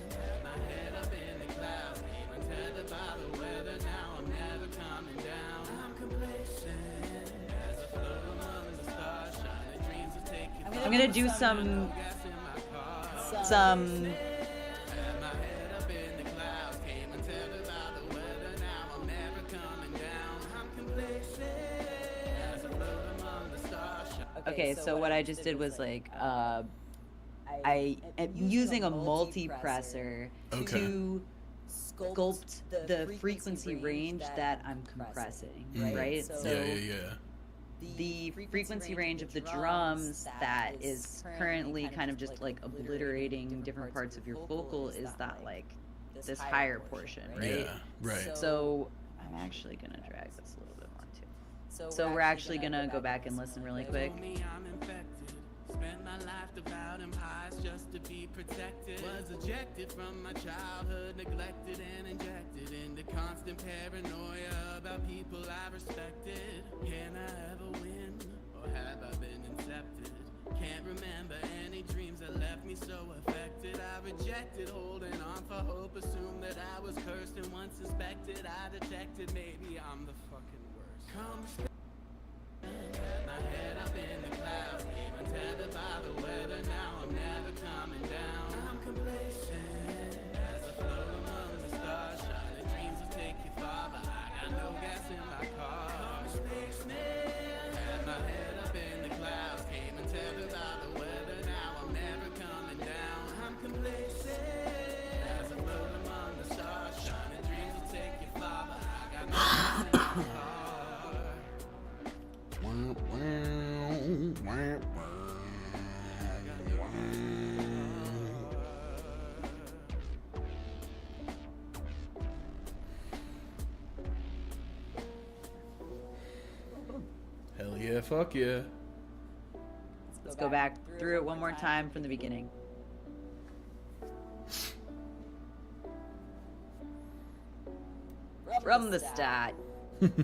had my head up in the clouds, even tethered by the weather. Now I'm never coming down. I'm complacent as I float among the stars, shining dreams will take you. I'm gonna do some Had my head up in the clouds, came and tethered by the weather. Now I'm never coming down. I'm complacent as I float among the stars. Okay, so what I just did was like I am using a multipressor Okay. to sculpt the frequency range that I'm compressing, right? So Yeah. the frequency range of the drums that is currently kind of just like obliterating different parts of your vocal is that like this higher portion, right? Yeah, right. So I'm actually gonna drag this a little bit more too. So we're actually gonna go back and listen really quick. Told me I'm infected. Spent my life devouring pies just to be protected. Was ejected from my childhood, neglected and injected into constant paranoia about people I respected. Can I ever win, or have I been incepted? Can't remember any dreams that left me so affected. I rejected holding on for hope, assumed that I was cursed, and once suspected I detected maybe I'm the fucking worst. Come had my head up in the clouds, even tethered by the weather. Now I'm never coming down. I'm complacent as I float among the stars, shining dreams will take you far, but I got no gas in my car. I'm a spaceman. Had my head up in the clouds, came and tethered by the weather. Now I'm never coming down. I'm complacent as I float among the stars, shining dreams will take you far, but I got no gas in my car. Hell yeah, fuck yeah. Let's go back through it one more time from the beginning. From the start. I've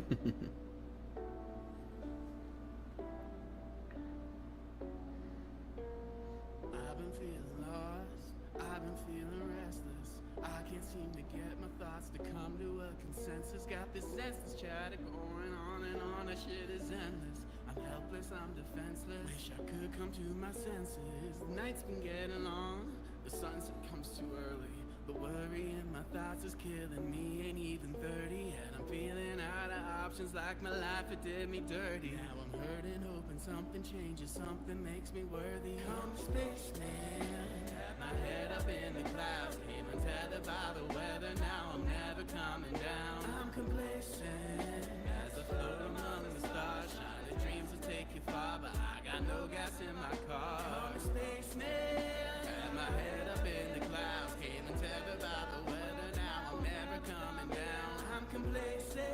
been feeling lost, I've been feeling restless. I can't seem to get my thoughts to come to a consensus. Got this senseless chatter going on and on, that shit is endless. I'm helpless, I'm defenseless. Wish I could come to my senses. The night's been getting long, the sunset comes too early. The worry in my thoughts is killing me, ain't even 30 and I'm feeling out of options, like my life, it did me dirty. Now I'm hurting, hoping something changes, something makes me worthy. Come spaceman, had my head up in the clouds, came and tethered by the weather. Now I'm never coming down. I'm complacent as I float among the stars, shining dreams will take you far, but I got no gas in my car. Come spaceman, had my head up in the clouds, came and tethered by the weather. Now I'm never coming down. I'm complacent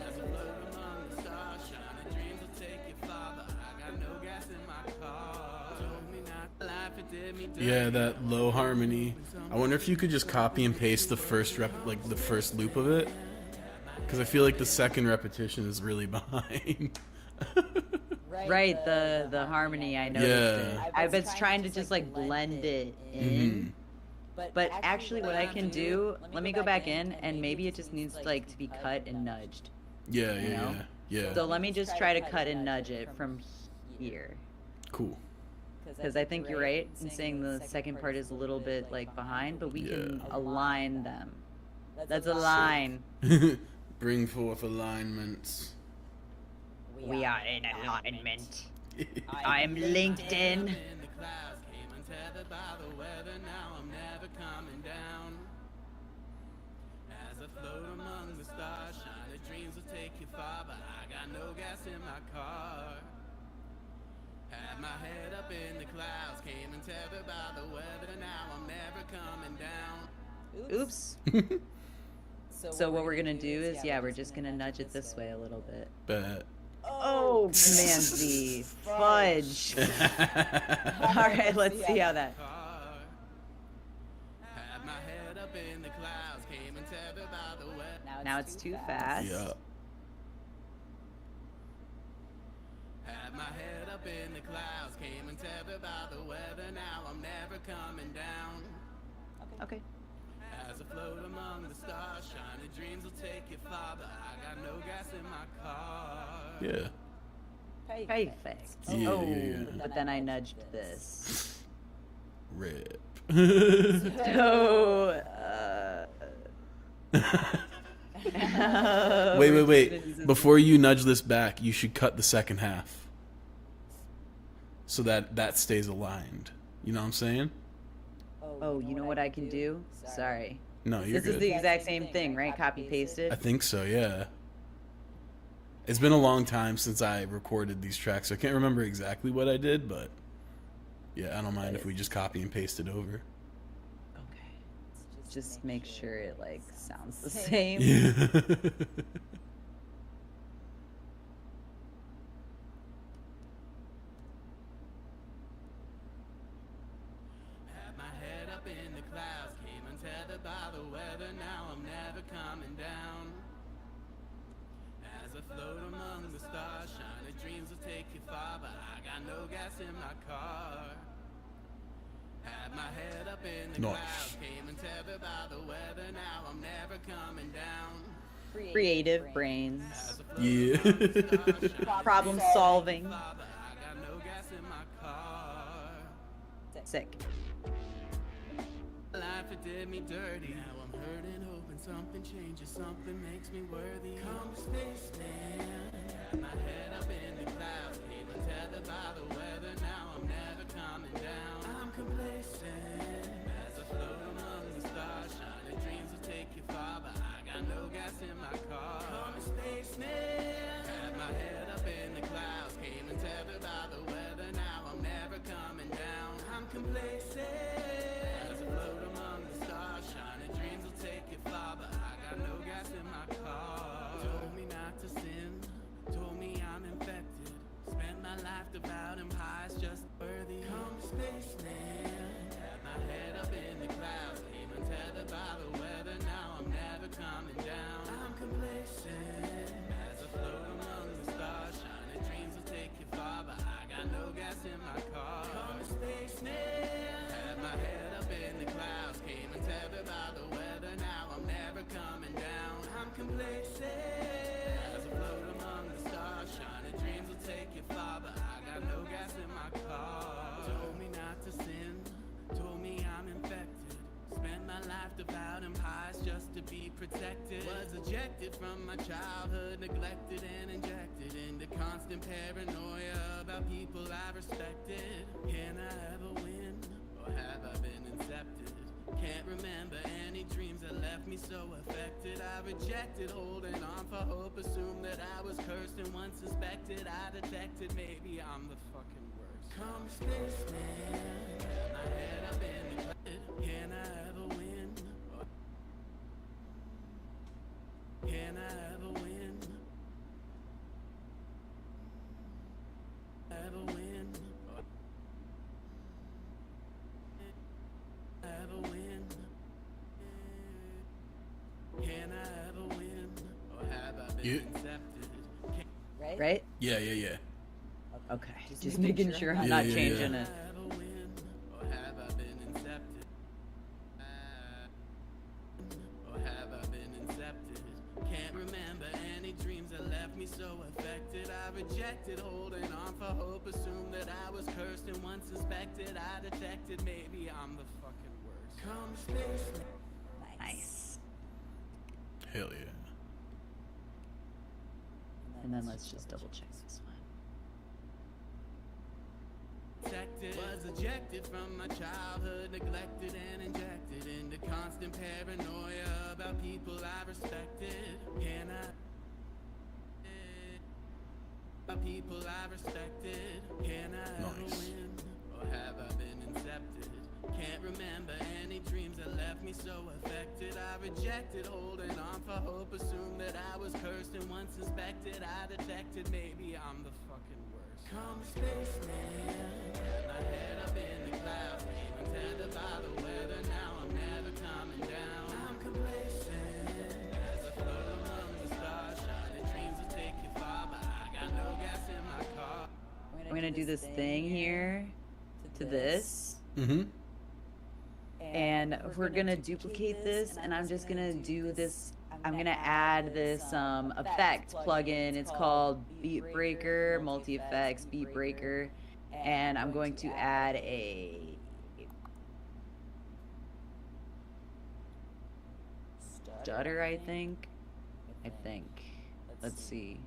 as I float among the stars, shining dreams will take you far, but I got no gas in my car. Told me not to laugh, it did me dirty. Yeah, that low harmony. I wonder if you could just copy and paste the first like the first loop of it, because I feel like the second repetition is really behind. Right, the harmony, I noticed it. Yeah. I was trying to just like blend it in. But actually what I can do, let me go back in, and maybe it just needs like to be cut and nudged. Yeah, You know? yeah. So let me just try to cut and nudge it from here. Cool. Because I think you're right in saying the second part is a little bit like behind, but we can align them. That's a line. Bring forth alignments. We are in alignment. I'm linked in. In the clouds, came untethered by the weather. Now I'm never coming down. As I float among the stars, shining dreams will take you far, but I got no gas in my car. Had my head up in the clouds, came untethered by the weather. Now I'm never coming down. Oops. So what we're gonna do is, we're just gonna nudge it this way a little bit. Bet. Oh, Manzi. Fudge. All right, let's see how that. car. Had my head up in the clouds, came and tethered by the weather. Now it's too fast. Yeah. Had my head up in the clouds, came and tethered by the weather. Now I'm never coming down. Okay. As I float among the stars, shiny dreams will take you far, but I got no gas in my car. Yeah. Perfect. Yeah, Oh, yeah. but then I nudged this. Rip. So, Wait. Before you nudge this back, you should cut the second half. So that stays aligned. You know what I'm saying? Oh, you know what I can do? Sorry. No, you're This is good. the exact same thing, right? Copy pasted. I think so, yeah. It's been a long time since I recorded these tracks. So I can't remember exactly what I did, but yeah, I don't mind if we just copy and paste it over. Okay. Just make sure it like sounds the same. Yeah. Had my head up in the clouds, came untethered by the weather. Now I'm never coming down. As I float among the stars, shiny dreams will take you far, but I got no gas in my car. Had my head up in the Nice. clouds, came untethered by the weather. Now I'm never coming down. Creative brains. As I float Yeah. among the stars, shiny Problem dreams will take you solving. far, but I got no gas in my car. Sick. Life, it did me dirty. Now I'm hurting, hoping something changes, something makes me worthy. Come spaceman. Had my head up in the clouds, came untethered by the weather. Now I'm never coming down. I'm complacent as I float among the stars. Shiny dreams will take you far, but I got no gas in my car. Come spaceman. Had my head up in the clouds, came untethered by the weather. Now I'm never coming down. I'm complacent. As I float among the stars, shiny dreams will take you far, but I got no gas in my car. Told me not to sin, told me I'm infected. Spent my life devouring pies, just worthy. Come spaceman. Had my head up in the clouds, came untethered by the weather. Now I'm never coming down. I'm complacent. As I float among the stars, shiny dreams will take you far, but I got no gas in my car. Come spaceman. Had my head up in the clouds, came untethered by the weather. Now I'm never coming down. I'm complacent. As I float among the stars, shiny dreams will take you far, but I got no gas in my car. Told me not to sin, told me I'm infected. Spent my life devouring pies just to be protected. Was ejected from my childhood, neglected and injected into constant paranoia about people I respected. Can I ever win, or have I been incepted? Can't remember any dreams that left me so affected. I rejected holding on for hope, assumed that I was cursed, and once suspected, I detected maybe I'm the fucking worst. Come spaceman, had my head up in the cloud. Can I ever win? Or can I ever win? Ever win? Or ever win? Can I ever win? Or have I been You- accepted? Right? Yeah. Okay. Just making sure I'm not Yeah. changing it. Ever win? Or have I been incepted? Or have I been incepted? Can't remember any dreams that left me so affected. I rejected holding on for hope, assumed that I was cursed, and once suspected, I detected maybe I'm the fucking worst. Come space. Nice. Hell yeah. And then let's just double check this one. Protected. Was ejected from my childhood, neglected and injected into constant paranoia about people I respected. Can I? About people I respected. Can I ever Nice. win? Or have I been incepted? Can't remember any dreams that left me so affected. I I rejected, holding on for hope, assumed that I was cursed, and once inspected, I detected maybe I'm the fucking worst. Come spaceman, had my head up in the clouds, even tethered by the weather, now I'm never coming down. I'm complacent, as I float among the stars, shining dreams will take you far, but I got no gas in my car. I'm gonna do this thing here to this. Mm-hmm. And we're gonna duplicate this, and I'm just gonna do this. I'm gonna add this effect plugin. It's called Beat Breaker, Multi Effects Beat Breaker, and I'm going to add a stutter. I think. Let's see.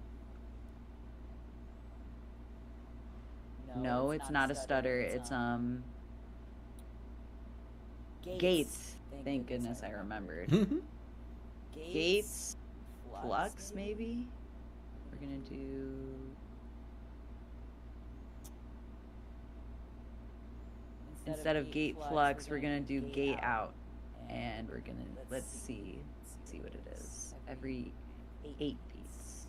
No, it's not a stutter. It's Gates. Thank goodness I remembered. Gates, Flux, maybe? We're gonna do. Instead of gate flux, we're gonna do gate out. And we're gonna, let's see what it is. Every 8 beats.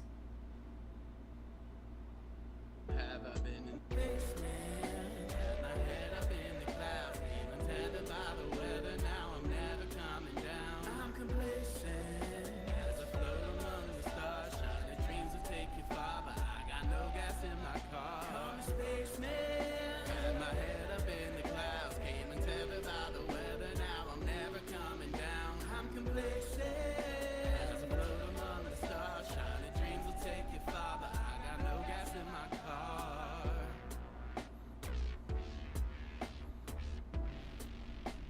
Have I been in basement? Had my head up in the clouds, even tethered by the weather. Now I'm never coming down. I'm complacent as I float among the stars. Shining dreams will take you far, but I got no gas in my car. I'm a spaceman. Had my head up in the clouds, came and tethered by the weather. Now I'm never coming down. I'm complacent as I float among the stars. Shining dreams will take you far, but I got no gas in my car.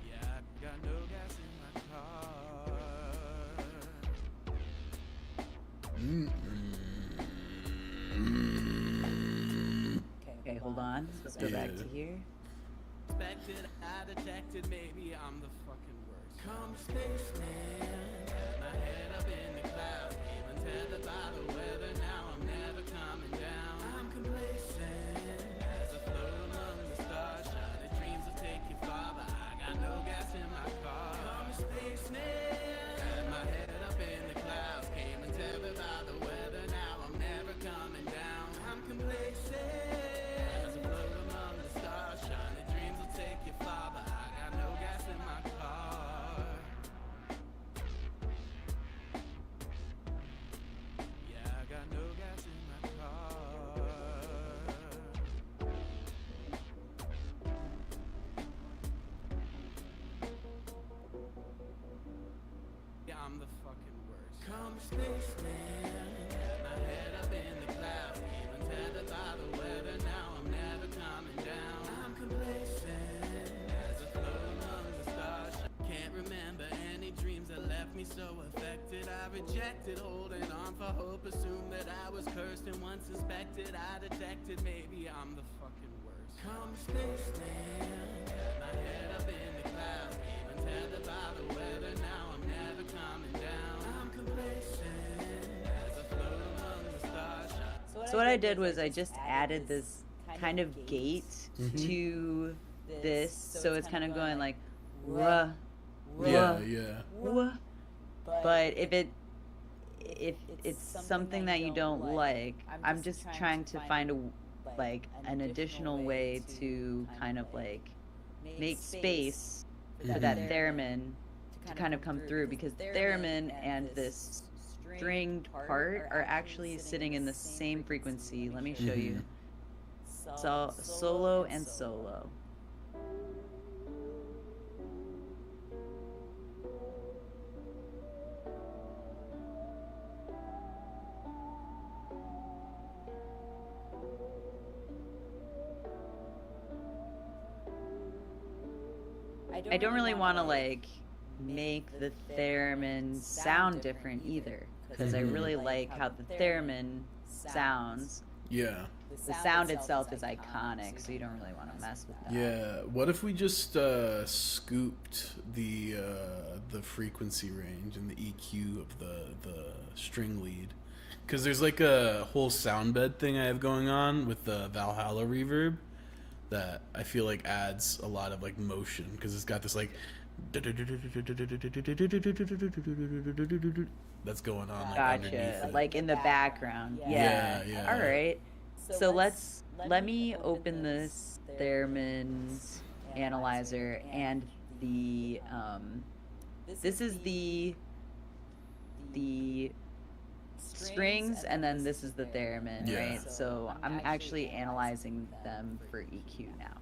Yeah, I got no gas in my car. Okay, hold on. Let's go back to here. Expected, I detected, maybe I'm the fucking worst. Come spaceman, had my head up in the clouds, even tethered by the weather. Now I'm never coming down. I'm complacent as I float among the stars. Shining dreams will take you far, but I got no gas in my car. I'm a spaceman, had my head up in the clouds, came and tethered by the weather. Now I'm never coming down. I'm complacent as I float among the stars. Shining dreams will take you far, but I got no gas in my car. Yeah, I got no gas in my car. Yeah, I'm the fucking worst. Come spaceman, had my head up in the clouds, even tethered by the weather. Now I'm never coming down. I'm complacent as I float among the stars. Can't remember any dreams that left me so affected. I rejected, holding on for hope, assumed that I was cursed, and once inspected, I detected maybe I'm the fucking worst. Come spaceman, had my head up in the clouds, even tethered by the weather. Now I'm never coming down. I'm complacent as I float among the stars. So what I did was I just added this kind of gate to this, so it's kind of going like ruh, ruh, Yeah. ruh. But if it's something that you don't like, I'm just trying to find an additional way to kind of like make space for that theremin to kind of come through, because theremin and this stringed part are actually sitting in the same frequency. Let me show you. So solo and solo. I don't really want to like make the theremin sound different either, because I really like how the theremin sounds. Yeah. The sound itself is iconic, so you don't really want to mess with that. Yeah. What if we just scooped the frequency range and the EQ of the string lead? Because there's like a whole sound bed thing I have going on with the Valhalla reverb that I feel like adds a lot of like motion, because it's got this like That's going on like underneath Gotcha. it. Like in the background. Yeah, Yeah. yeah. All right. So let me open this Theremin's analyzer and the this is the strings, and then this is the theremin, Yeah. right? So I'm actually analyzing them for EQ now.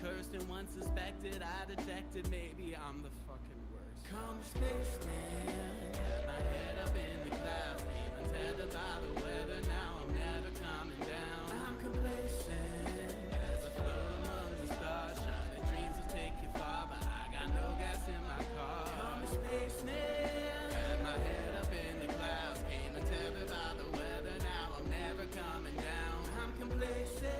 Cursed and once suspected, I detected maybe I'm the fucking worst. Come spaceman, had my head up in the clouds, even tethered by the weather. Now I'm never coming down. I'm complacent as I float among the stars, shining dreams will take you far, but I got no gas in my car. Come spaceman, had my head up in the clouds, came and tethered by the weather. Now I'm never coming down. I'm complacent.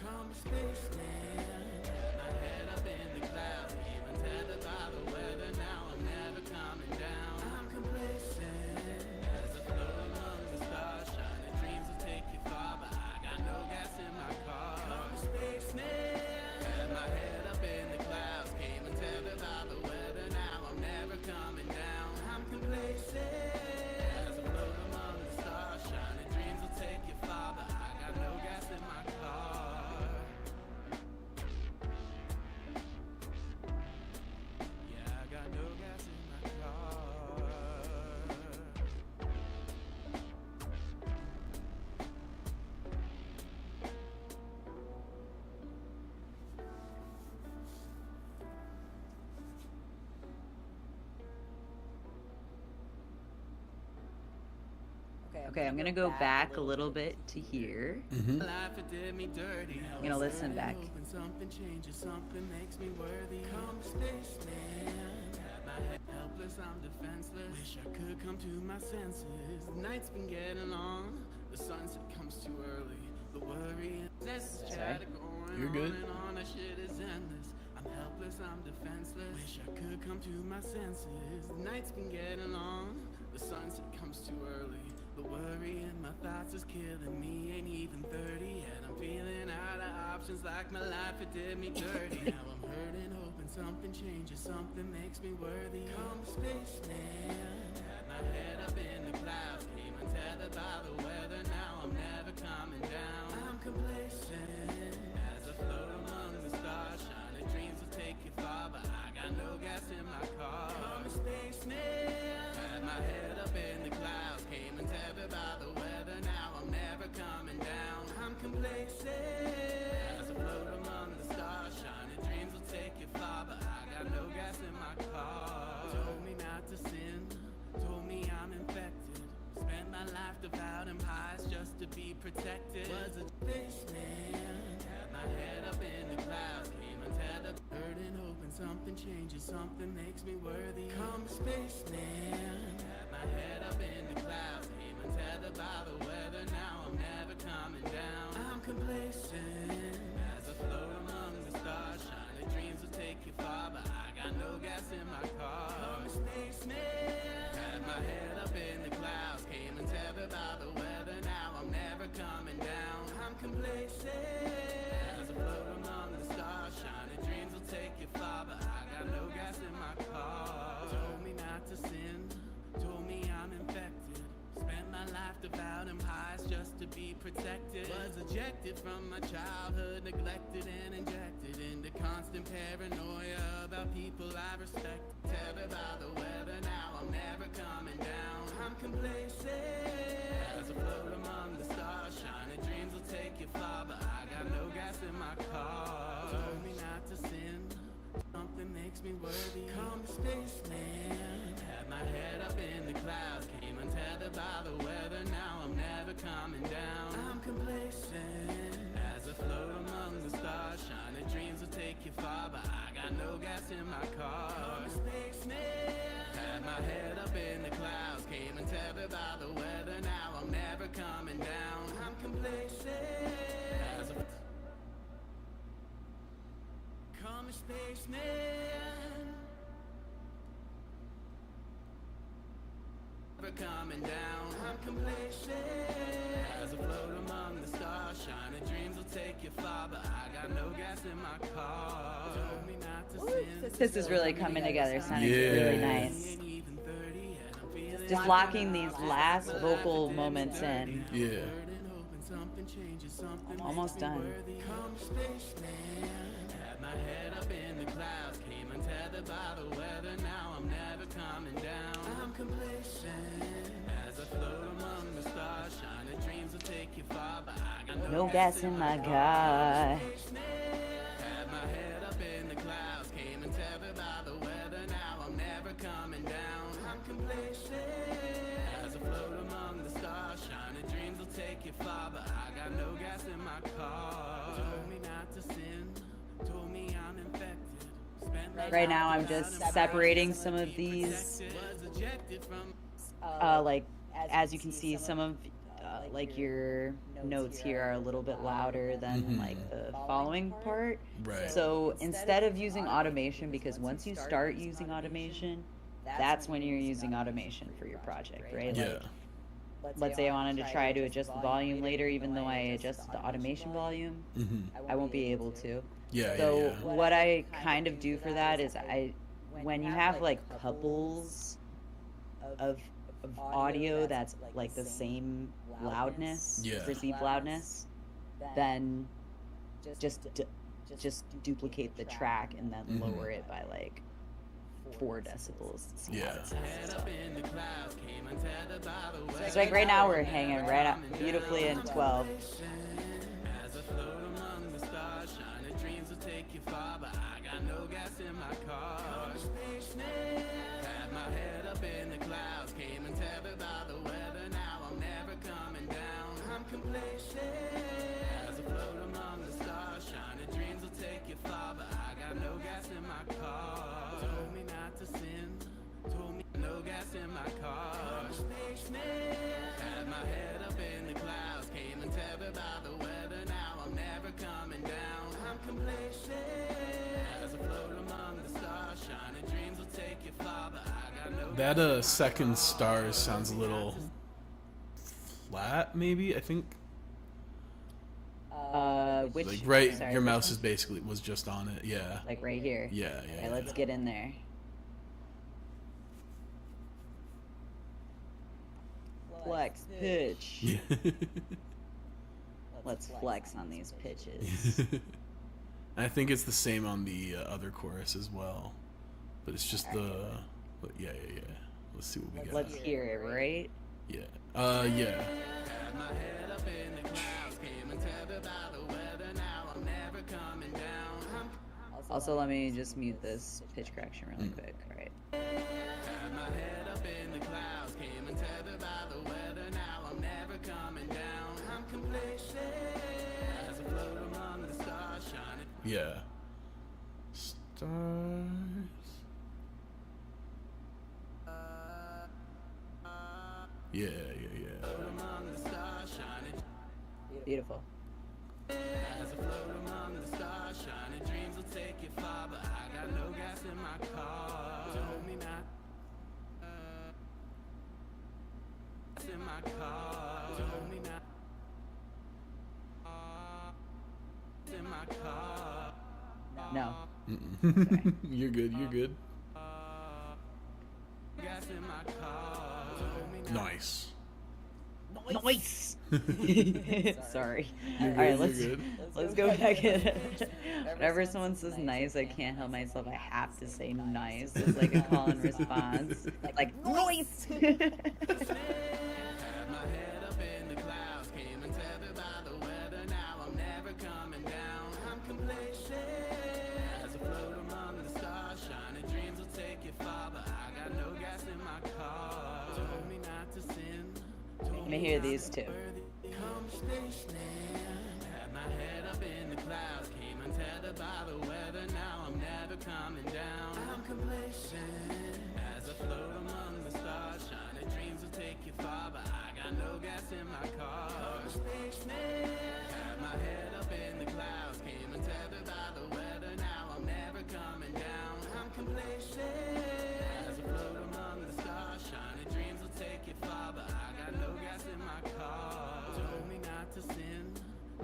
Come spaceman, my head up in the clouds, even tethered by the weather. Now I'm never coming down. I'm complacent as I float among the stars, shining dreams will take you far, but I got no gas in my car. Come spaceman, had my head up in the clouds, came and tethered by the weather. Now I'm never coming down. I'm complacent as I float among the stars, shining dreams will take you far, but I got no gas in my car. Okay, I'm gonna go back a little bit to here. Mm-hmm. Life it did me dirty. I'm gonna listen back. Hoping something changes, something makes me worthy. Come spaceman, had my head helpless, I'm defenseless. Wish I could come to my senses. The night's been getting long, the sunset comes too early. The worry and this chatter going You're good. on and on. That shit is endless. I'm helpless, I'm defenseless. Wish I could come to my senses. The night's been getting long, the sunset comes too early. The worry in my thoughts is killing me. Ain't even 30 yet. I'm feeling out of options, like my life it did me dirty. Now I'm hurting, hoping something changes, something makes me worthy. Come spaceman, had my head up in the clouds, came untethered by the weather. Now I'm never coming down. I'm complacent as I float among the stars, shining dreams will take you far, but I got no gas in my car. Come spaceman, had my head up in the clouds, came and tethered by the weather. Now I'm never coming down. I'm complacent as I float among the stars, shining dreams will take you far, but I got no gas in my car. Told me not to sin, told me I'm infected. Spent my life devouring pies just to be protected. Was a spaceman, had my head up in the clouds, came and tethered. Hurting, hoping something changes, something makes me worthy. Come spaceman, had my head up in the clouds, came and tethered by the weather. Now I'm never coming down. I'm complacent as I float among the stars, shining dreams will take you far, but I got no gas in my car. Come spaceman. my head up in the clouds, came untethered by the weather. Now I'm never coming down. I'm complacent as I float among the stars. Shining dreams will take you far, but I got no gas in my car. Told me not to sin, told me I'm infected. Spent my life devouring highs just to be protected. Was ejected from my childhood, neglected and injected into constant paranoia about people I respect. Tethered by the weather, now I'm never coming down. I'm complacent as I float among the stars. Shining dreams will take you far, but I got no gas in my car. Told me not to sin, something makes me worthy. Call me spaceman. Had my head up in the clouds, came untethered by the weather. Now I'm never coming down. I'm complacent as I float among the stars. Shining dreams will take you far, but I got no gas in my car. Call me spaceman. Had my head up in the clouds, came untethered by the weather. Now I'm never coming down. I'm complacent as I call me spaceman. Never coming down. I'm complacent as I float among the stars. Shining dreams will take you far, but I got no gas in my car. Told me not to sin. This is really coming together, sounding Yeah. really nice. Ain't even 30 and I'm feeling Just locking these last vocal moments in. Yeah. hoping something changes, something Almost done. Come spaceman. Had my head up in the clouds, came untethered by the weather. Now I'm never coming down. I'm complacent as I float among the stars. Shining dreams will take you far, but I got No gas in my car. Had my head up in the clouds, came untethered by the weather. Now I'm never coming down. I'm complacent as I float among the stars. Shining dreams will take you far, but I got no gas in my car. Told me not to sin, told me I'm infected. Spent my Right now, life I'm just without a separating price, some of be these. protected. Was ejected from Like, as you can see, some of like your notes here are a little bit louder than like the following part. Right. So instead of using automation, because once you start using automation, that's when you're using automation for your project, right? Yeah. Like, let's say I wanted to try to adjust the volume later, even though I adjusted the automation volume, I won't be able to. Yeah. So Yeah. what I kind of do for that is when you have like couples of audio that's like the same loudness, Yeah. perceived loudness, then just duplicate the track and then lower it by like 4 decibels. To see how Yeah. it sounds. up in the clouds, came untethered by the weather. So like right now we're hanging right up beautifully in 12. As I float among the stars, shining dreams will take you far, but I got no gas in my car. Had my head up in the clouds, came untethered by the weather. Now I'm never coming down. I'm complacent as I float among the stars, shining dreams will take you far, but I got no gas in my car. Told me not to sin, told me no gas in my car. Had my head up in the clouds, came untethered by the weather. Now I'm never coming down. I'm complacent as I float among the stars, shining dreams will take you far, but I got no That second stars sounds a little flat, maybe. I think Which like right, sorry, your which mouse one? is basically was just on it. Yeah. Like right here. Yeah. Okay, Yeah. let's get in there. Flex pitch. Yeah. Let's flex on these pitches. I think it's the same on the other chorus as well, but it's just the. Yeah. Let's see what we got. Let's hear it, right? Yeah. Had Yeah. my head up in the clouds, came untethered by the weather. Now I'm never coming down. Also, let me just mute this pitch correction really quick. All right. Had my head up in the clouds, came untethered by the weather. Now I'm never coming down. I'm complacent as I float among the stars, shining. Yeah. Stars. Yeah. Among the stars, shining. Beautiful. As I float among the stars, shining dreams will take you far, but I got no gas in my car. Told me not. in my car. Told me not in my car. No. You're good. You're good. Gas in my car. Told me not Nice. Nice. Sorry. You're All good, right, you're let's good. let's go back in. Whenever someone says nice, I can't help myself. I have to say nice. It's like a call and response. Like nice. Had my head up in the clouds, came and tethered by the weather. Now I'm never coming down. I'm complacent as I float among the stars. Shining dreams will take you far, but I got no gas in my car. Told me not to sin. Let me hear these two. Come spaceman. Had my head up in the clouds, came and tethered by the weather. Now I'm never coming down. I'm complacent as I float among the stars. Shining dreams will take you far, but I got no gas in my car. Come spaceman. Had my head up in the clouds, came and tethered by the weather. Now I'm never coming down. I'm complacent as I float among the stars. Shining dreams will take you far, but I got no gas in my car. Told me not to sin,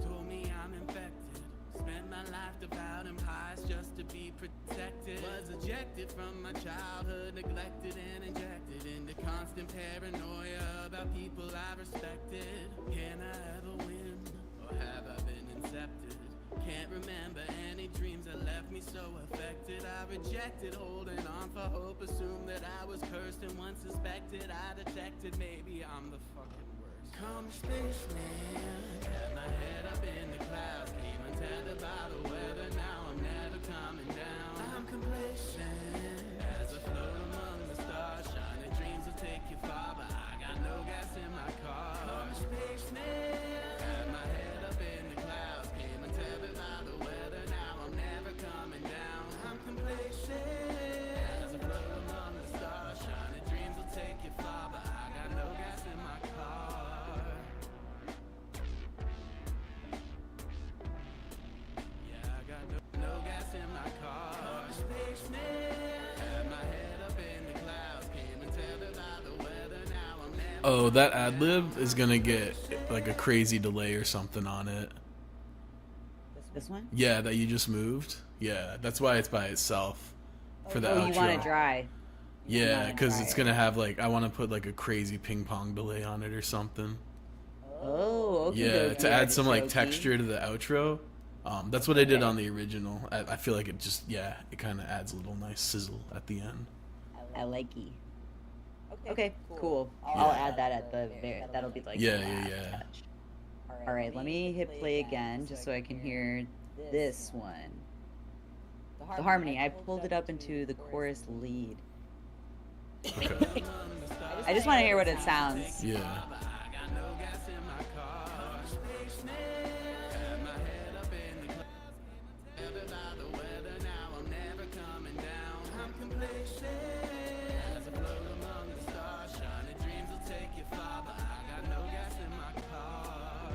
told me I'm infected. Spent my life devouring pies just to be protected. Was ejected from my childhood, neglected and injected into constant paranoia about people I respected. Can I ever win, or have I been incepted? Can't remember any dreams that left me so affected. I rejected holding on for hope, assumed that I was cursed, and once suspected I detected maybe I'm the fucking worst. Come spaceman, had my head up in the clouds, came untethered by the weather. Now I'm never coming down. I'm complacent as I float among the stars. Shining dreams will take you far, but I got no gas in my car. Come spaceman, had my head up in the clouds, came untethered by the weather. Now I'm never coming down. I'm complacent as I float among the stars. Shining dreams will take you far, but I got no gas in my car. Yeah, I got no gas in my car. Spaceman, had my head up in the clouds, came and tethered by the weather. Now I'm never. Oh, that ad lib is gonna get like a crazy delay or something on it. This one? Yeah, that you just moved. Yeah, that's why it's by itself for the Oh, outro. you want it dry? Yeah, because it's gonna have like I want to put like a crazy ping pong delay on it or something. Oh, okay. Yeah, to add some like texture to the outro. That's what I did on the original. I feel like it just it kind of adds a little nice sizzle at the end. I likey. Okay, cool. I'll add that at the very. That'll be like. Yeah, the last yeah. touch. All right, let me hit play again just so I can hear this one. The harmony. I pulled it up into the chorus lead. Okay. I just want to hear what it sounds. Yeah. I got no gas in my car. Spaceman, had my head up in the clouds, tethered by the weather. Now I'm never coming down. I'm complacent as I float among the stars. Shining dreams will take you far, but I got no gas in my car.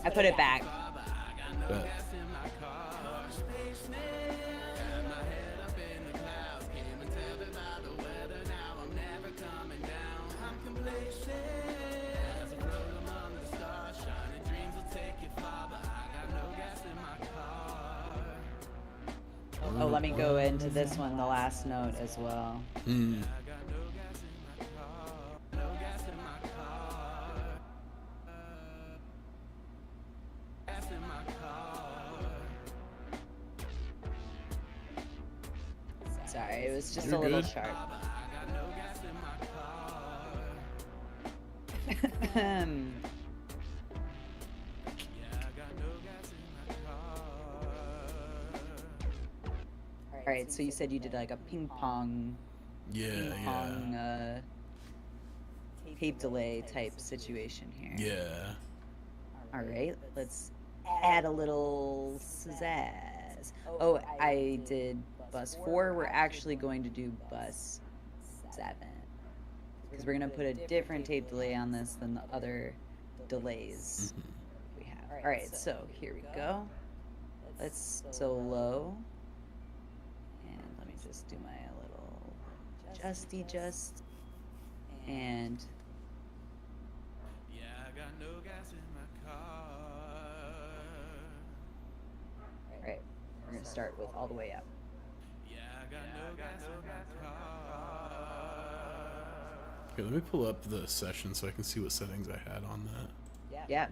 I put it back. But I got no Bet. gas in my car. Spaceman, had my head up in the clouds, came and tethered by the weather. Now I'm never coming down. I'm complacent as I float among the stars. Shining dreams will take you far, but I got no gas in my car. Oh, let me go into this one, the last note as well. Mm. I got no gas in my car. No gas in my car. Gas in my car. Sorry, it was just You're a little good. sharp. But I got no gas in my car. All Yeah, I got no gas in my car. right, so you said you did like a ping pong, Yeah, tape delay type situation here. yeah. All right, let's add a little pizzazz. Oh, I did bus 4. We're actually going to do bus 7 because we're going to put a different tape delay on this than the other delays we have. All right, so here we go. Let's solo. And let me just do my little just. And Yeah, I got no gas in my car. right, we're gonna start with all the way up. Yeah, I got no gas in my car. Okay, let me pull up the session so I can see what settings I had on that. Yeah.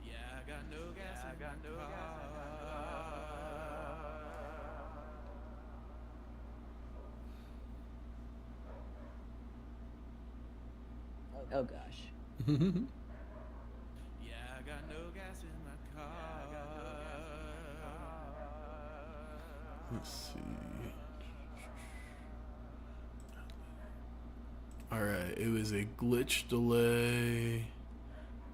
Yeah, I got no gas in my car. Oh gosh. Yeah, I got no gas in my car. Let's see. Alright, it was a glitch delay.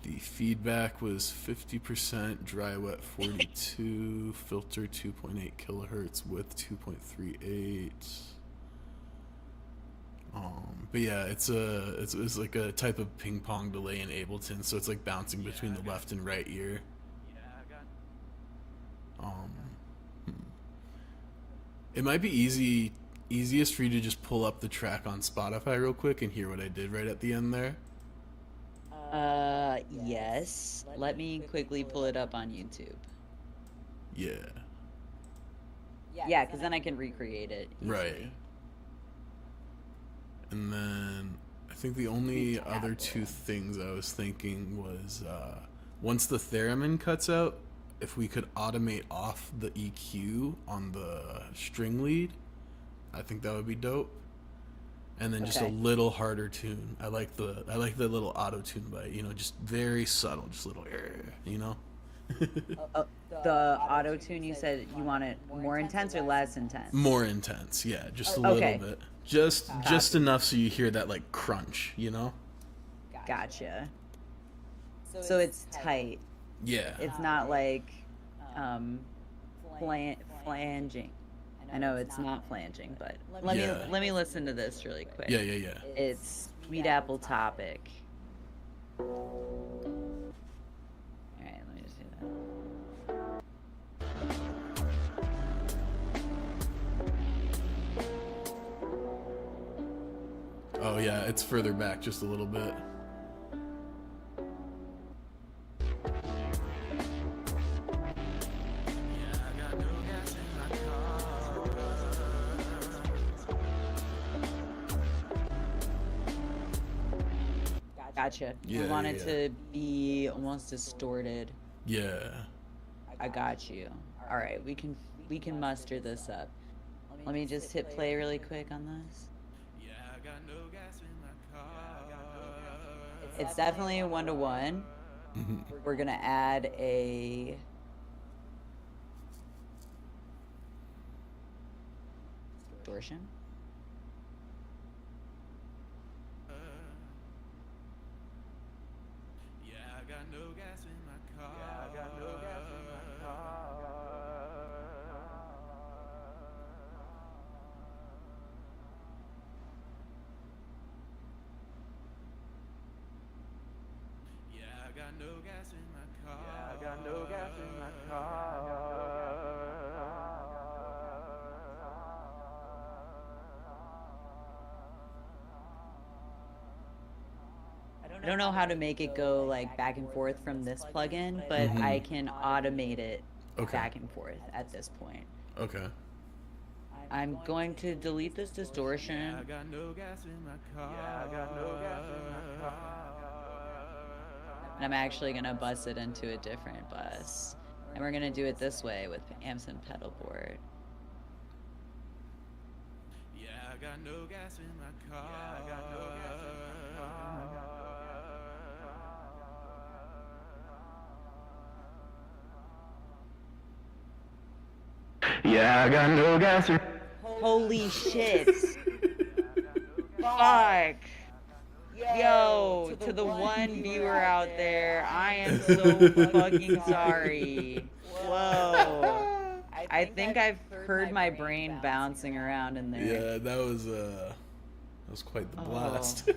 The feedback was 50%, dry wet 42, filter 2.8 kilohertz, width 2.38. But yeah, it's like a type of ping pong delay in Ableton, so it's like bouncing between the left and right ear. It might be easiest for you to just pull up the track on Spotify real quick and hear what I did right at the end there. Yes. Let me quickly pull it up on YouTube. Yeah. Yeah, because then I can recreate it easily. Right. And then I think the only other two things I was thinking was once the theremin cuts out, if we could automate off the EQ on the string lead, I think that would be dope. And then just a little harder tune. I like the little auto tune bite, just very subtle, just a little, The auto tune, you said you want it more intense or less intense? More intense, yeah, just a little bit. Just enough so you hear that like crunch, Gotcha. So it's tight. Yeah. It's not like flanging. I know it's not flanging, but let me listen to this really quick. Yeah. It's Sweetapple Topic. All right, let me just do that. Oh yeah, it's further back just a little bit. Gotcha. You want it to be almost distorted. Yeah. I got you. All right, we can muster this up. Let me just hit play really quick on this. It's definitely a 1-to-1. We're gonna add a distortion. I don't know how to make it go like back and forth from this plugin, but I can automate it back and forth at this point. Okay. I'm going to delete this distortion. And I'm actually going to bus it into a different bus. And we're going to do it this way with amps and pedal board. Yeah, I got no gas in my car. Yeah, I got no gas. Holy shit. Fuck. Yo, to the one viewer out there, I am so fucking sorry. Whoa. I think I've heard my brain bouncing around in there. Yeah, that was quite the blast.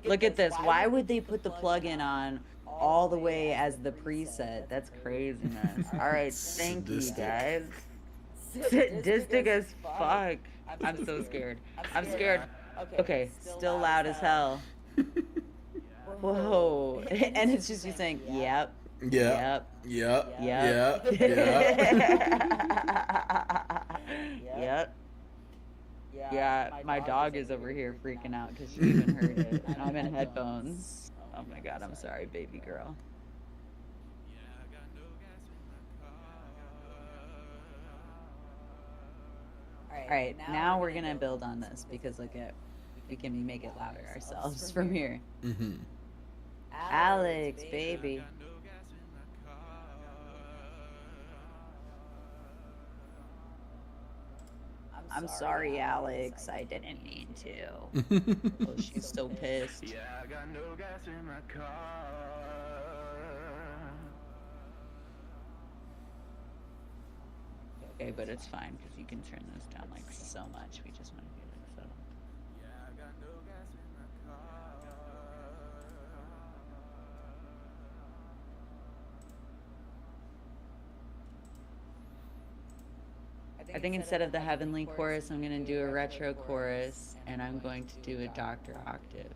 Look at this. Why would they put the plugin on all the way as the preset? That's craziness. All right, thank you guys. Sadistic as fuck. I'm so scared. I'm scared. Okay, still loud as hell. Whoa. And it's just you saying, yep. Yep. Yep. Yep. Yep. Yep. Yep. Yeah, my dog is over here freaking out because she even heard it. And I'm in headphones. Oh my god, I'm sorry, baby girl. All right, now we're gonna build on this because look at, we can make it louder ourselves from here. Mm-hmm. Alex, baby. I'm sorry, Alex. I didn't mean to. Oh, she's so pissed. Yeah, I got no gas in my car. Okay, but it's fine because you can turn this down like so much. We just want to be like so. Yeah, I got no gas in my car. I think instead of the heavenly chorus, I'm going to do a retro chorus, and I'm going to do a doctor octave.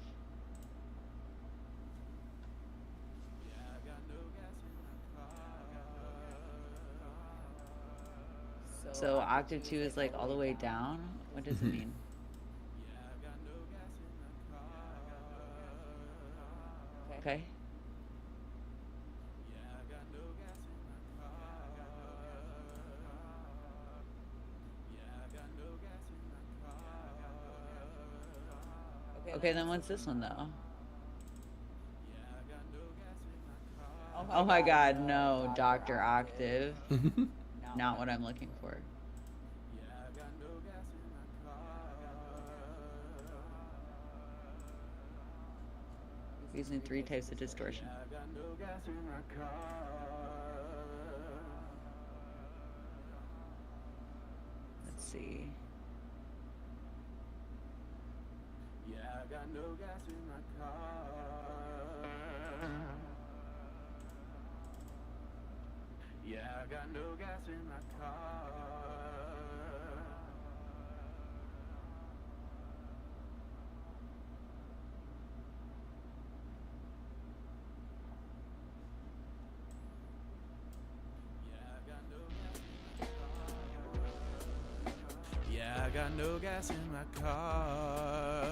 So octave 2 is like all the way down. What does it mean? Okay. Okay, then what's this one though? Oh my god, no, Doctor Octave. Not what I'm looking for. Using 3 types of distortion. Let's see. Yeah, I got no gas in my car. Yeah, I got no gas in my car. Yeah, I got no gas in my car.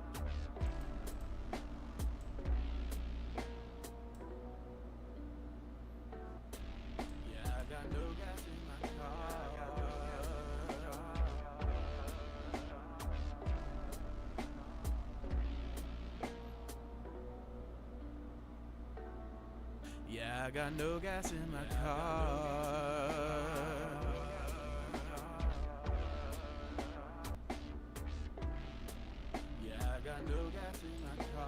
Yeah, I got no gas in my car. Yeah, I got no gas in my car. Yeah, I got no gas in my car.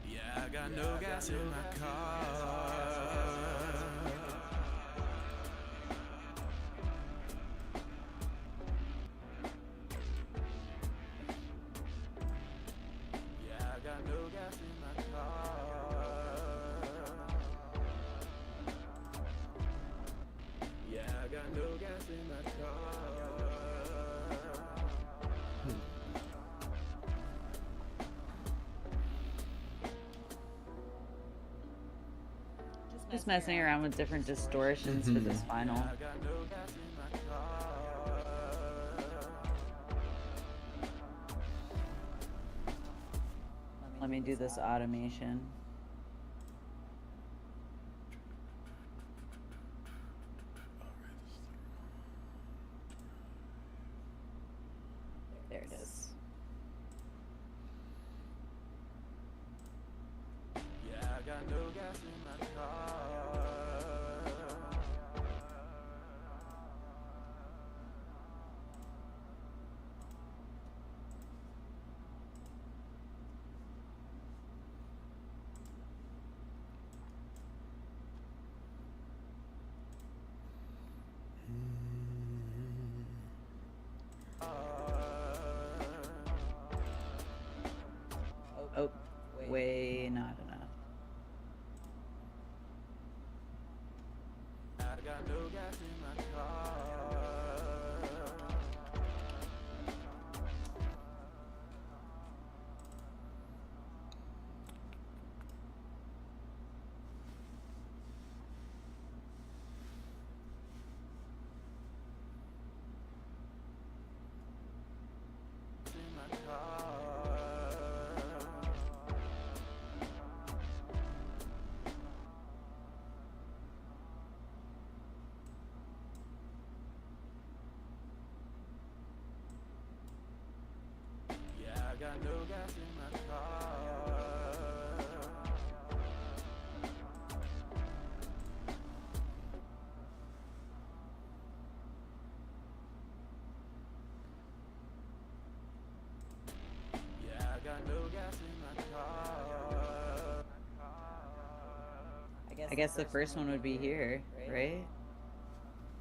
Yeah, I got no gas in my car. Yeah, I got no gas in my car. Yeah, I got no gas in my car. Just messing around with different distortions for this final. I got no gas in my car. Let me do this automation. There it is. Yeah, I got no gas in my car. way not enough. I got no gas in my car. In my car. Yeah, I got no gas in my car. Yeah, I got no gas in my car. I guess the first one would be here, right?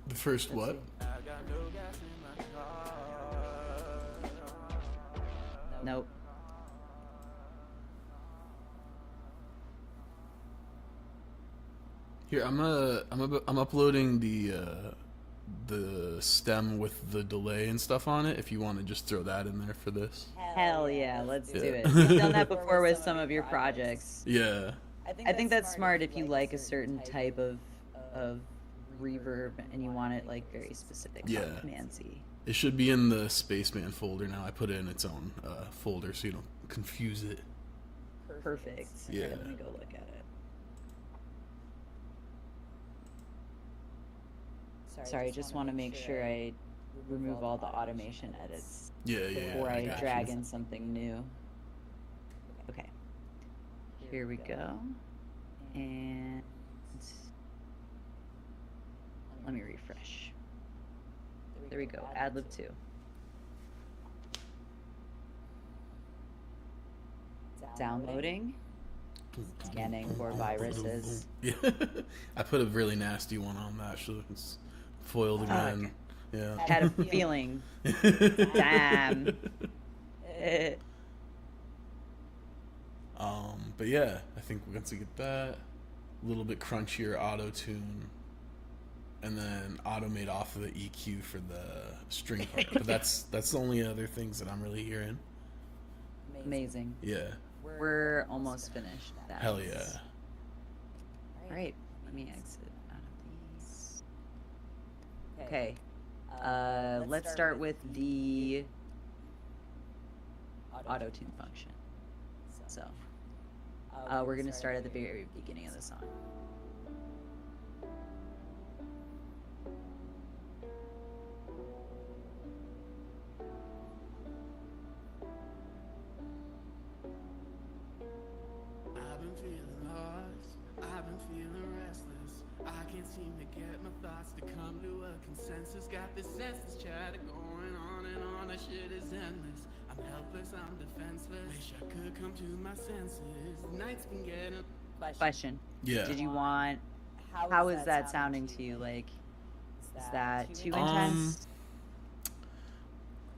The first what? I got no gas in my car. Nope. Here, I'm uploading the stem with the delay and stuff on it. If you want to just throw that in there for this. Hell yeah, let's do Yeah. it. You've done that before with some of your projects. Yeah. I think that's smart if you like a certain type of reverb and you want it like very specific. Yeah. Nancy. It should be in the Spaceman folder now. I put it in its own folder so you don't confuse it. Perfect. Yeah. Okay, let me go look at it. Sorry, I just want to make sure I remove all the automation edits Yeah, before I got drag you. in something new. Okay. Here we go. And let me refresh. There we go. Adlib 2. Downloading. Scanning for viruses. Yeah. I put a really nasty one on that. So it's foiled again. Yeah. Had a feeling. Damn. But yeah, I think once we get that, a little bit crunchier auto tune, and then automate off of the EQ for the string part. But that's the only other things that I'm really hearing. Amazing. Yeah. We're almost finished. That Hell is- yeah. All right. Let me exit out of these. Okay. Let's start with the auto tune function. So, we're gonna start at the very beginning of the song. I've been feeling lost, I've been feeling restless. I can't seem to get my thoughts to come to a consensus. Got this senseless chatter going on and on, that shit is endless. I'm helpless, I'm defenseless. Wish I could come to my senses. The night's been getting... Question. Yeah. Did you want? How is that sounding to you? Like, is that too intense?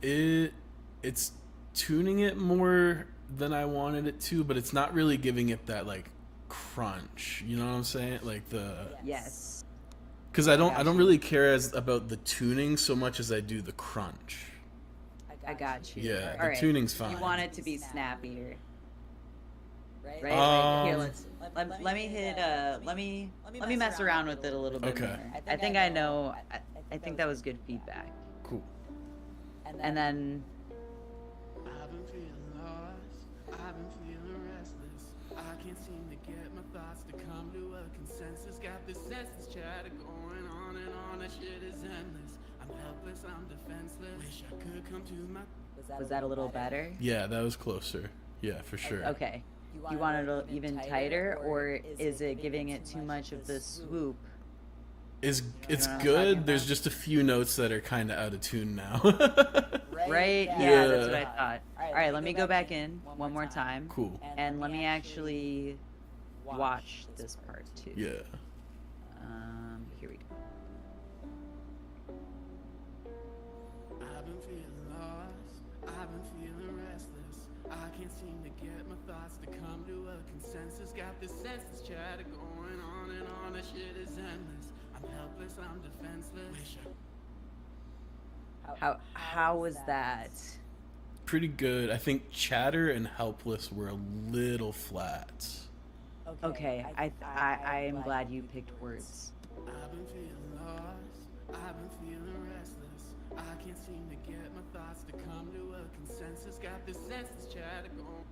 It's tuning it more than I wanted it to, but it's not really giving it that like crunch. You know what I'm saying? Like the Yes. because I don't really care about the tuning so much as I do the crunch. I got you. Yeah, All the tuning's fine. You want it to be snappier, right? Here, let me hit. Let me mess around with it a little bit Okay. more. I think I know. I think that was good feedback. Cool. And then I've been feeling lost, I've been feeling restless. I can't seem to get my thoughts to come to a consensus. Got this senseless chatter going on and on, that shit is endless. I'm helpless, I'm defenseless. Wish I could come to my... was that a little better? Yeah, that was closer. Yeah, for sure. Okay. You want it even tighter, or is it giving it too much of the swoop? It's know what I'm talking good. about? There's just a few notes that are kind of out of tune now. Right? Yeah, Yeah. that's what I thought. All right, let me go back in one more time. Cool. And let me actually watch this part too. Yeah. Here we go. I've been feeling lost, I've been feeling restless. I can't seem to get my thoughts to come to a consensus. Got this senseless chatter going on and on. This shit is endless. I'm helpless, I'm defenseless. Wish I How was that? Pretty good. I think chatter and helpless were a little flat. Okay, I am glad you picked words. I've been feeling lost, I've been feeling restless. I can't seem to get my thoughts to come to a consensus. Got this senseless chatter going.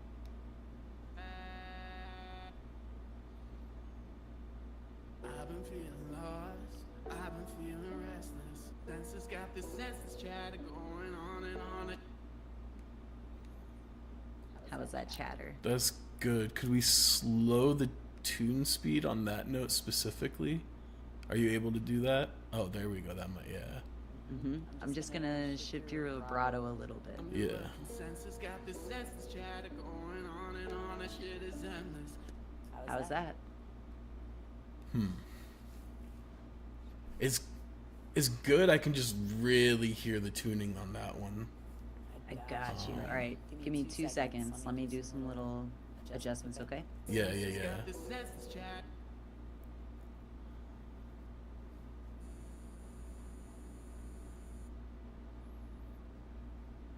I've been feeling lost, I've been feeling restless. Senses got this senseless chatter going on and on. How was that chatter? That's good. Could we slow the tune speed on that note specifically? Are you able to do that? Oh, there we go. That might, yeah. I'm just gonna shift your vibrato a little bit. Yeah. Consensus got this senseless chatter going on and on. That shit is endless. How's that? It's good. I can just really hear the tuning on that one. I got you. All right, give me 2 seconds. Let me do some little adjustments, okay? Yeah. Got this senseless chatter.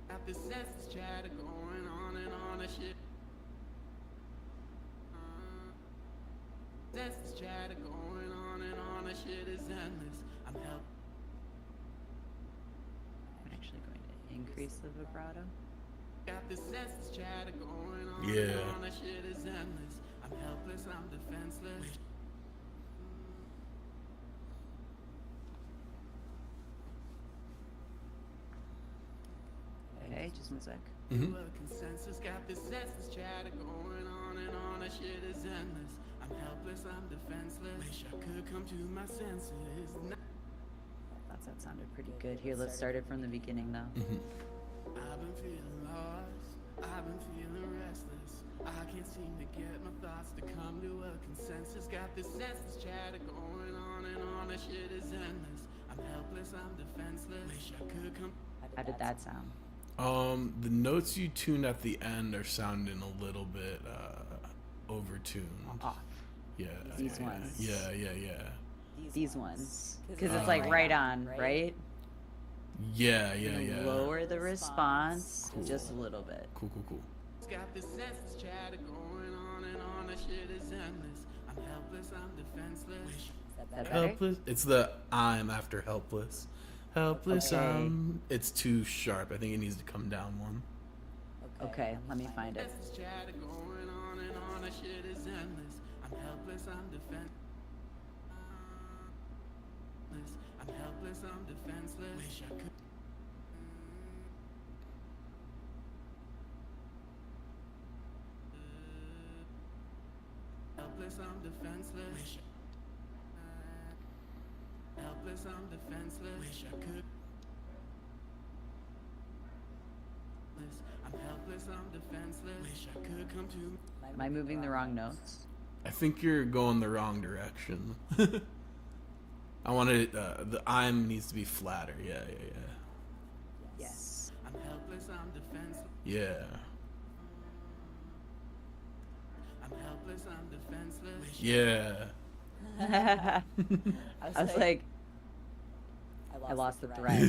Got this senseless chatter going on and on. That shit. Senseless chatter going on and on. That shit is endless. I'm help. I'm actually going to increase the vibrato. Got this senseless chatter going on Yeah. and on. That shit is endless. I'm helpless. I'm defenseless. Okay, just 1 sec. Mm-hmm. A consensus got this senseless chatter going on and on. That shit is endless. I'm helpless. I'm defenseless. Wish I could come to my senses. That sounded pretty good. Here, let's start it from the beginning, though. I've been feeling lost, I've been feeling restless. I can't seem to get my thoughts to come to a consensus. Got this senseless chatter going on and on. That shit is endless. I'm helpless, I'm defenseless. Wish I could come. How did that sound? The notes you tuned at the end are sounding a little bit overtuned. Off. Yeah. These yeah, ones. Yeah. These ones. Because it's like right on, right? Yeah. Lower the response Cool. just a little bit. Cool. Got this senseless chatter going on and on. That shit is endless. I'm helpless, I'm defenseless. Is that better? Helpless. It's the I'm after helpless. Helpless. Okay. It's too sharp. I think it needs to come down one. Okay, let me find it. Senseless chatter going on and on. That shit is endless. I'm helpless, I'm defenseless. I'm helpless, I'm defenseless. Wish I could. Helpless, I'm defenseless. Wish helpless, I'm defenseless. Wish I could. I'm helpless, I'm defenseless. Wish I could come to. Am I moving the wrong notes? I think you're going the wrong direction. I wanted the I'm needs to be flatter. Yeah. Yes. I'm helpless, I'm defenseless. Yeah. I'm helpless, I'm defenseless. Wish Yeah. I was like, I lost the thread.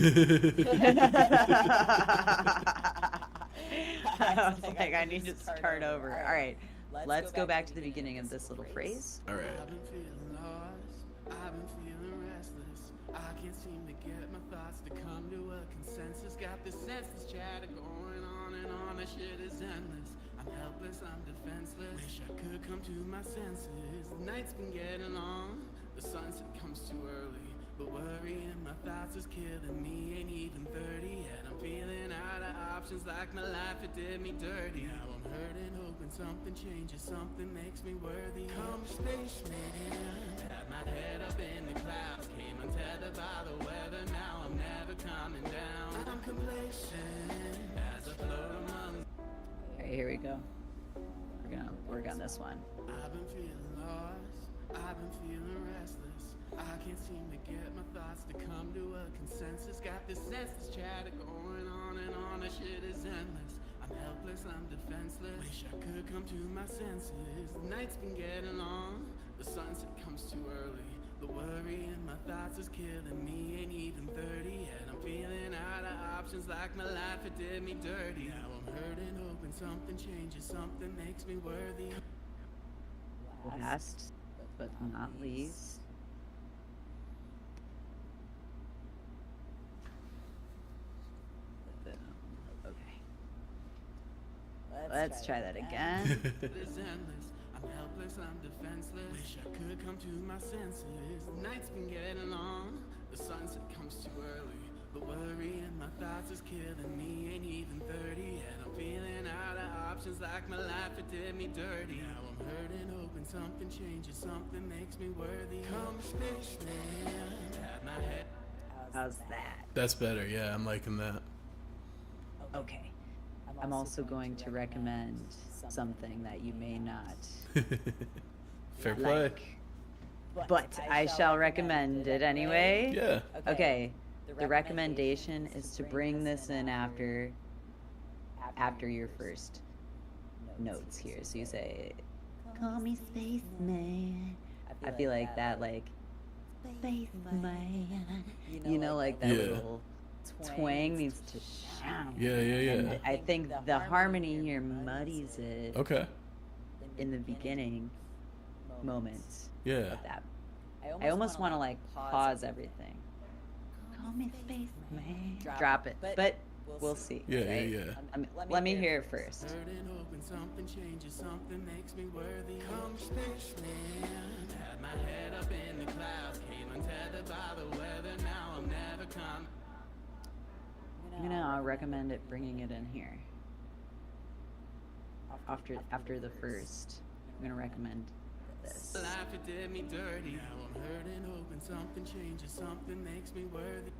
I was like, I need to start over. All right, let's go back to the beginning of this little phrase. All right. I've been feeling lost, I've been feeling restless. I can't seem to get my thoughts to come to a consensus. Got this senseless chatter going on and on. That shit is endless. I'm helpless, I'm defenseless. Wish I could come to my senses. The night's been getting long, the sunset comes too early. But worrying my thoughts is killing me. Ain't even 30 yet. I'm feeling out of options like my life, it did me dirty. Now I'm hurting, hoping something changes, something makes me worthy. Come spaceman, had my head up in the clouds, came untethered by the weather. Now I'm never coming down. I'm complacent as I float among. All right, here we go. We're gonna work on this one. I've been feeling lost, I've been feeling restless. I can't seem to get my thoughts to come to a consensus. Got this senseless chatter going on and on. That shit is endless. I'm I'm helpless, I'm defenseless. Wish I could come to my senses. The night's been getting long, the sunset comes too early. The worry in my thoughts is killing me. Ain't even 30 yet. I'm feeling out of options, like my life it did me dirty. Now I'm hurting, hoping something changes, something makes me worthy. Last but not least. Okay. Let's try that again. I'm helpless, I'm defenseless. Wish I could come to my senses. The night's been getting long, the sunset comes too early. The worry in my thoughts is killing me. Ain't even 30 yet. I'm feeling out of options, like my life it did me dirty. Now I'm hurting, hoping something changes, something makes me worthy. Come spaceman, at my head. How's that? That's better, yeah, I'm liking that. Okay. I'm also going to recommend something that you may not Fair play. like, but I shall recommend it anyway. Yeah. Okay. The recommendation is to bring this in after your first notes here. So you say, "Call me Spaceman." I feel like that, like, Spaceman. You know, like that little twang needs to shout. Yeah. And I think the harmony here muddies it. Okay. In the beginning moments. Yeah. Of that. I almost want to like pause everything. Call me Spaceman. Drop it. But we'll see. Yeah, right? yeah. Let me hear it first. Hurting, hoping something changes, something makes me worthy. Come spaceman. Had my head up in the clouds, came untethered by the weather. Now I'm never coming. I'm gonna recommend it, bringing it in here. After the first, I'm gonna recommend this. Life it did me dirty. Now I'm hurting, hoping something changes, something makes me worthy.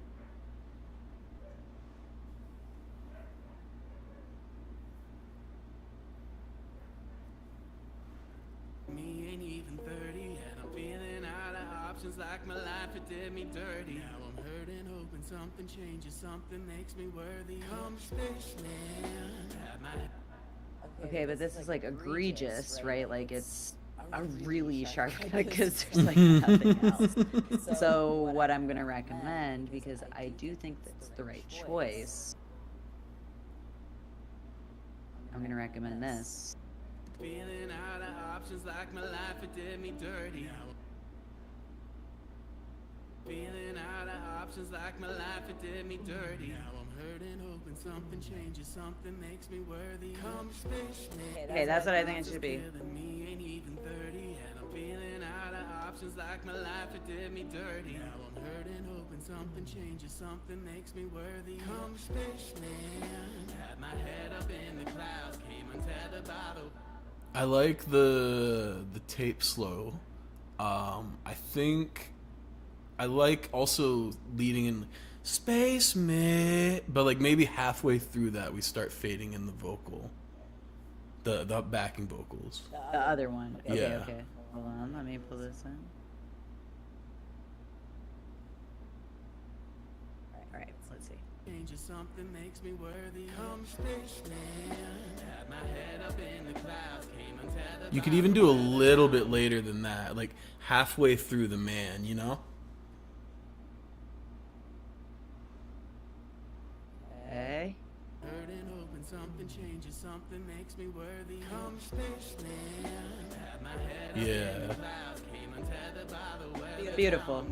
Me ain't even 30 yet. I'm feeling out of options, like my life it did me dirty. Now I'm hurting, hoping something changes, something makes me worthy. Come spaceman. At my Okay, but this is like egregious, right? Like it's a really sharp cut because there's like nothing else. So what I'm gonna recommend, because I do think that's the right choice, I'm gonna recommend this. feeling out of options, like my life it did me dirty. Feeling out of options, like my life it did me dirty. Now I'm hurting, hoping something changes, something makes me worthy. Come spaceman. Okay, that's what I think it should be. Me ain't even 30 and I'm feeling out of options, like my life it did me dirty. Now I'm hurting, hoping something changes, something makes me worthy. Come spaceman. Had my head up in the clouds, came untethered by the. I like the tape slow. I think I like also leading in spaceman, but like maybe halfway through that we start fading in the vocal, the backing vocals. The other one. Okay, Yeah. okay. Hold on, let me pull this in. Alright, let's see. Changes, something makes me worthy. Come spaceman. Had my head up in the clouds, came untethered. You could even do a little bit later than that, like halfway through the man, you know? Okay. Hurting, hoping something changes, something makes me worthy. Come spaceman. Had my head up in the clouds, came untethered by the weather. Beautiful.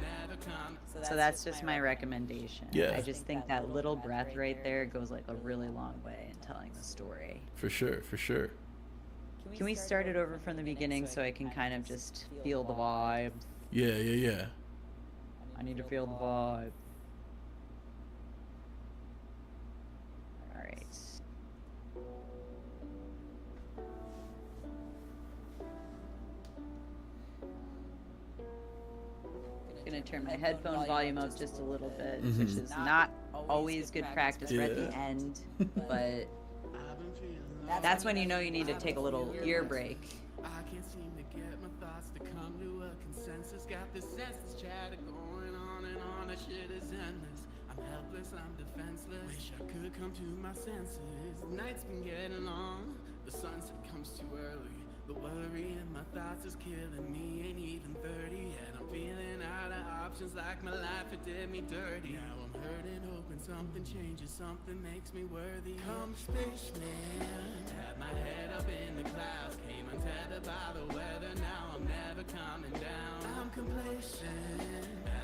So that's just my recommendation. Yeah. I just think that little breath right there goes like a really long way in telling the story. For sure, for sure. Can we start it over from the beginning so I can kind of just feel the vibe? Yeah. I need to feel the vibe. Alright. I'm gonna turn my headphone volume up just a little bit, which is not always good practice. We're at the end, but that's when you know you need to take a little ear break. I can't seem to get my thoughts to come to a consensus. Got this senseless chatter going on and on. That shit is endless. I'm helpless, I'm defenseless. Wish Could come to my senses. The night's been getting long. The sunset comes too early. The worry in my thoughts is killing me. Ain't even 30 yet. I'm feeling out of options, like my life it did me dirty. Now I'm hurting, hoping something changes, something makes me worthy. Come spaceman, had my head up in the clouds, came untethered by the weather. Now I'm never coming down. I'm complacent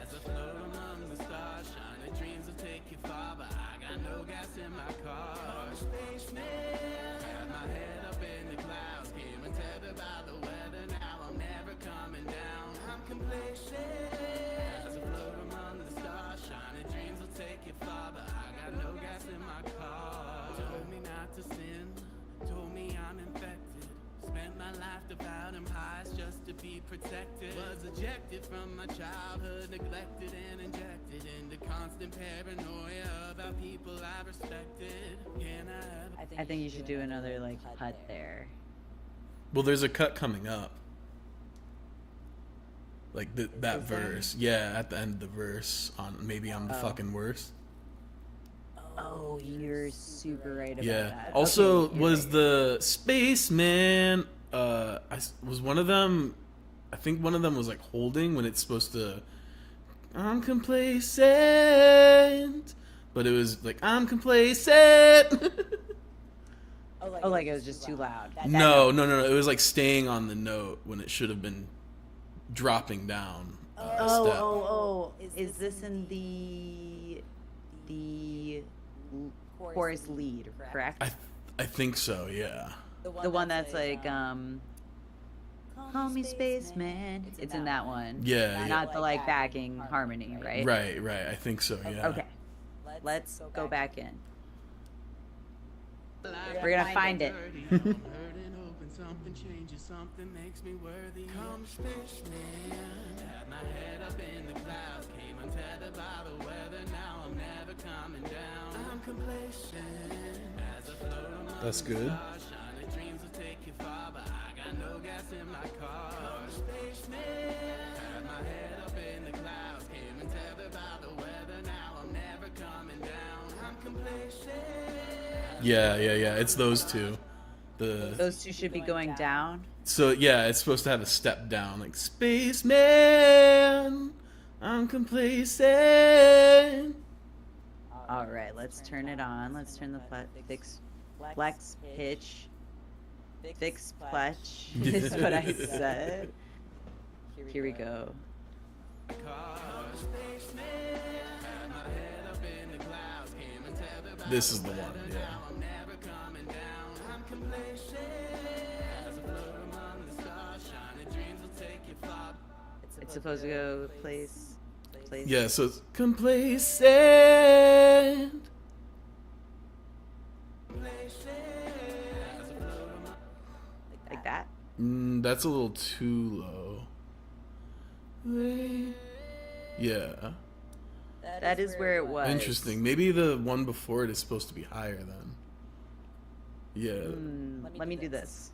as I float among the stars. Shining dreams will take you far, but I got no gas in my car. Come spaceman, had my head up in the clouds, came untethered by the weather. Now I'm never coming down. I'm complacent as I float among the stars. Shining dreams will take you far, but I got no gas in my car. Told me not to sin, told me I'm infected. Spent my life devouring pies just to be protected. Was ejected from my childhood, neglected and injected into constant paranoia about people I respected. Can I think you should do another like cut there. Well, there's a cut coming up. Like that verse. Yeah, at the end of the verse. On maybe I'm the fucking worst. Oh, you're super right about Yeah. that. Also, Okay, was right. the Spaceman was one of them, I think one of them was like holding when it's supposed to, I'm complacent, but it was like, I'm complacent. Oh, like it was just too loud. No, it was like staying on the note when it should have been dropping down a step. Is this in the chorus lead, correct? I think so, yeah. The one that's like, call me spaceman. It's in that one. Yeah, Not the like backing harmony, right? Right, I think so, yeah. Okay. Let's go back in. We're gonna find it. Something changes, something makes me worthy. Come spaceman, had my head up in the clouds, came untethered by the weather. Now I'm never coming down. I'm complacent as I float among That's good. the stars. Shining dreams will take you far, but I got no gas in my car. Come spaceman, had my head up in the clouds, came untethered by the weather. Now I'm never coming down. I'm complacent. Yeah. It's those two. Those two should be going down. So yeah, it's supposed to have a step down, like spaceman, I'm complacent. All right, let's turn it on. Let's turn the flex pitch, fix pletch. Is what I said. Here we go. This is the one, yeah. It's supposed to go place. Yeah, so it's complacent. Like that. That's a little too low. Yeah. That is where it was. Interesting. Maybe the one before it is supposed to be higher then. Yeah. Let me do this.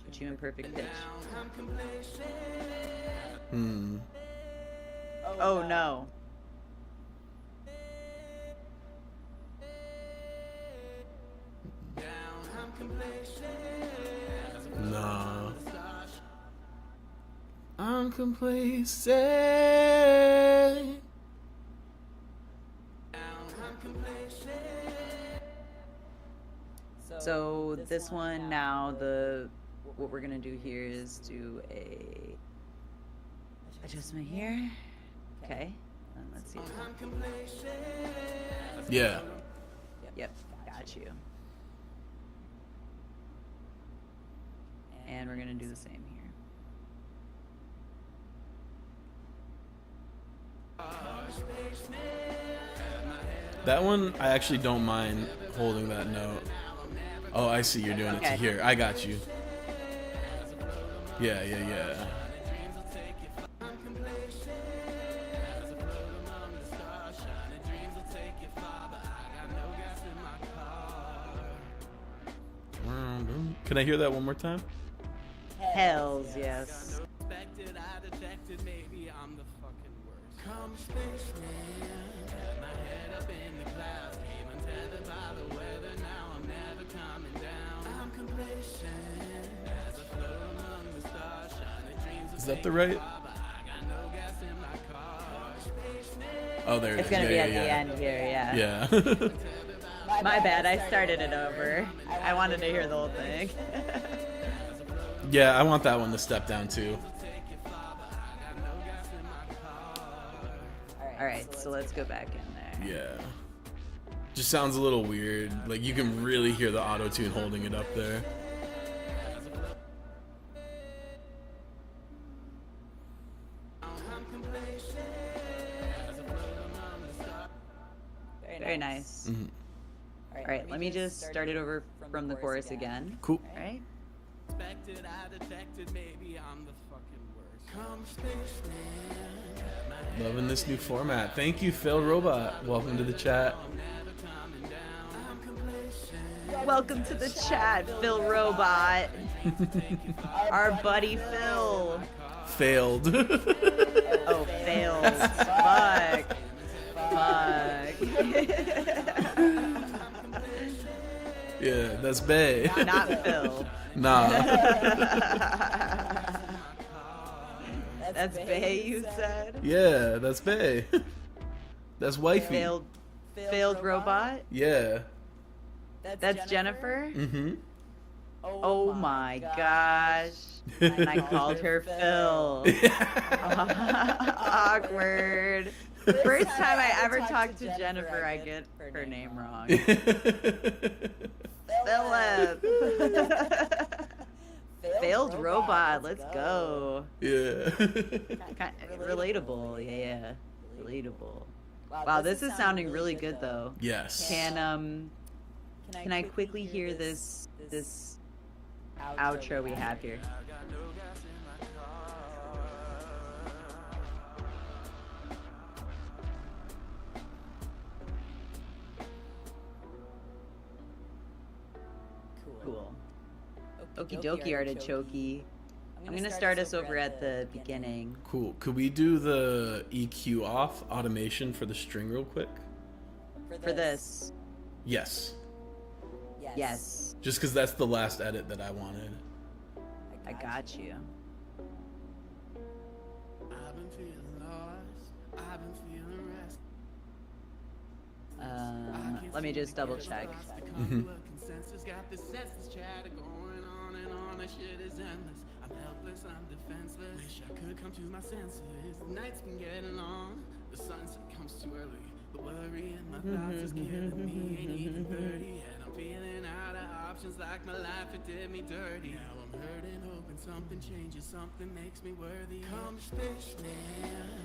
Put you in perfect pitch. Oh no. Nah. I'm complacent. So this one now, what we're gonna do here is do a adjustment here. Okay, and let's see. Yeah. Yep, got you. And we're gonna do the same here. That one, I actually don't mind holding that note. Oh, I see. You're doing it to Okay. here. I got you. Yeah. Can I hear that one more time? Hells yes. Maybe I'm the fucking worst. Come spaceman, Is that the right? Oh, there it is. It's gonna be Yeah, at yeah, the yeah. end here, yeah. Yeah. My bad, I started it over. I wanted to hear the whole thing. Yeah, I want that one to step down too. Alright, so let's go back in there. Yeah. Just sounds a little weird. Like you can really hear the auto-tune holding it up there. Very nice. Mhm. Alright, let me just start it over from the chorus again. Cool. Alright. Expected, I detected, maybe I'm the fucking worst. Come spaceman. Loving this new format. Thank you, Phil Robot. Welcome to the chat. Welcome to the chat, Phil Robot. Our buddy Phil. Failed. Oh, failed. Fuck. Yeah, that's Bay. Not Phil. Nah. That's Bay, you said? Yeah, that's Bay. That's wifey. Failed robot? Yeah. That's Jennifer? Mm-hmm. Oh my gosh. And I called her Phil. Awkward. First time I ever talked to Jennifer, I get her name wrong. Philip. Failed robot. Let's go. Yeah. Relatable. Yeah. Relatable. Wow, this is sounding really good though. Yes. Can I quickly hear this outro we have here? Cool. Okie dokie, artichoke. I'm gonna start us over at the beginning. Cool. Could we do the EQ off automation for the string real quick? For this. Yes. Yes. Just because that's the last edit that I wanted. I got you. I've been feeling lost. I've been feeling restless. Let me just double check. Consensus got the senseless chatter going on and on. That shit is endless. I'm helpless, I'm defenseless. Wish I could come to my senses. The night's been getting long. The sunset comes too early. The worry in my thoughts is killing me. Ain't even 30 yet. I'm feeling out of options like my life, it did me dirty. Now I'm hurting, hoping something changes, something makes me worthy. Come spaceman.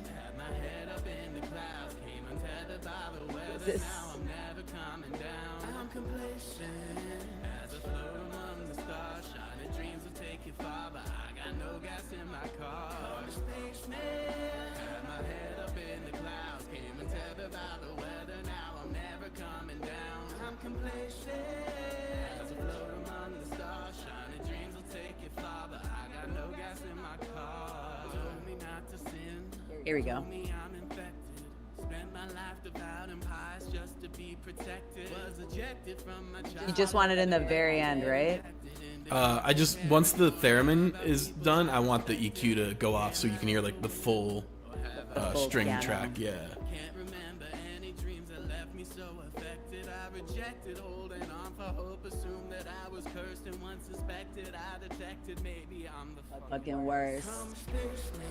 Had my head up in the clouds, came untethered by the weather. Now I'm never coming down. I'm complacent as I float among the stars. Shining dreams will take you far, but I got no gas in my car. Come spaceman. Had my head up in the clouds, came untethered by the weather. Now I'm never coming down. I'm complacent as I float among the stars. Shining dreams will take you far, but I got no gas in my car. Told me not to sin. Here we go. Told me I'm infected. Spent my life devout and pious just to be protected. Was ejected from my child. You just want it in the very end, right? I just, once the theremin is done, I want the EQ to go off so you can hear like the full string piano. track. Yeah. Can't remember any dreams that left me so affected. I rejected holding on for hope, assumed that I was cursed, and once suspected, I detected maybe I'm the Fucking worst. Come spaceman.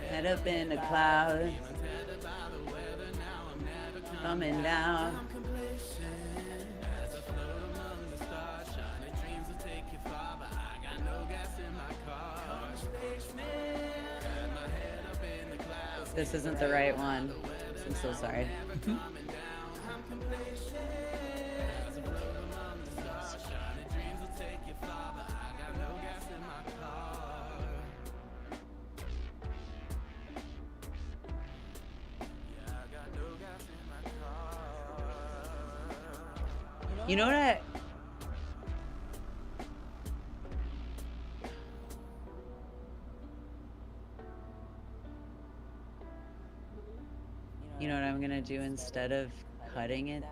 Head up in the clouds, Untethered by the weather, now I'm never coming down. I'm complacent as I float among the stars. Shining dreams will take you far, but I got no gas in my car. Come spaceman. Had my head up in the clouds. This isn't the right one. I'm so sorry. Coming down, I'm complacent as I float among the stars. Shining dreams will take you far, but I got no gas in my car. Yeah, I got no gas in my car. You know what I... You know what I'm gonna do instead of cutting it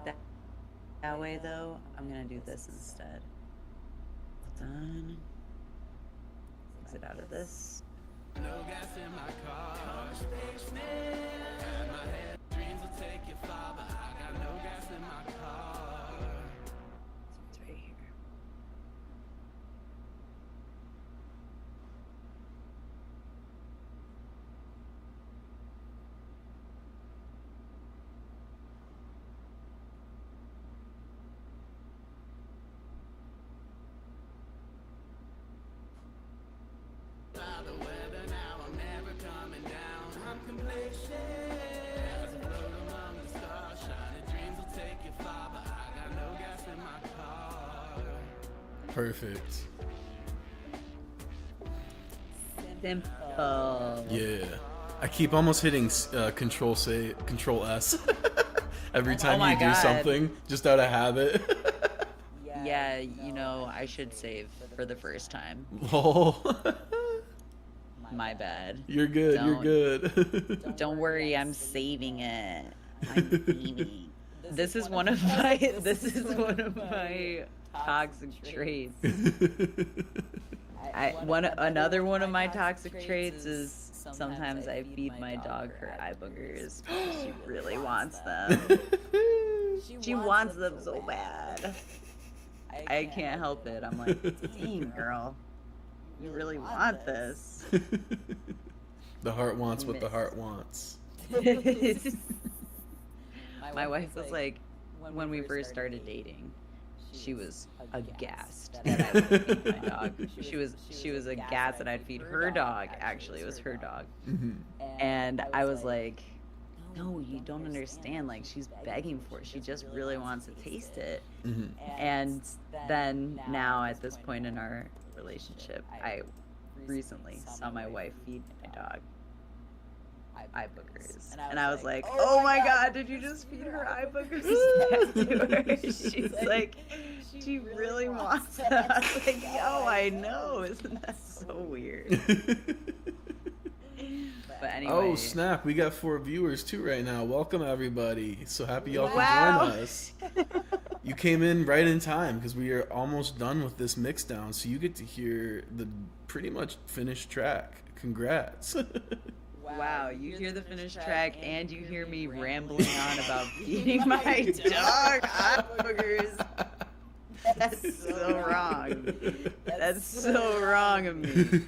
that way though? I'm gonna do this instead. Done. Exit out of this. No gas in my car. Had my head, dreams will take you far, but I got no gas in my car. It's right here. By the weather now, I'm never coming down. I'm complacent. As I float among the stars, shining dreams will take you far, but I got no gas in my car. Perfect. Simple. Yeah. I keep almost hitting Control S every time my you do God. something, just out of habit. Yeah, you know, I should save for the first time. Lol. My bad. You're good. You're Don't- good. Don't worry, I'm saving it. I'm saving. This is one of my toxic traits. Another one of my toxic traits is sometimes I feed my dog her eye boogers because she really wants them. She wants them so bad. I can't help it. I'm like, dang girl, you really want this. The heart wants what the heart wants. My wife was like, when we first started dating, she was aghast that I would feed my dog. She was aghast that I'd feed her dog. Actually, it was her dog. Mhm. And I was like, no, you don't understand. Like, she's begging for it. She just really wants to taste it. Mhm. And then now at this point in our relationship, I recently saw my wife feed my dog eye boogers. And I was like, oh my God, did you just feed her eye boogers back to her? She's like, she really wants them. I was like, yo, I know. Isn't that so weird? But anyway. Oh snap! We got 4 viewers too right now. Welcome everybody. So happy y'all can Wow. join us. You came in right in time because we are almost done with this mix down, so you get to hear the pretty much finished track. Congrats. Wow, you hear the finished track and you hear me rambling on about feeding my dog eye boogers. That's so wrong. That's so wrong of me.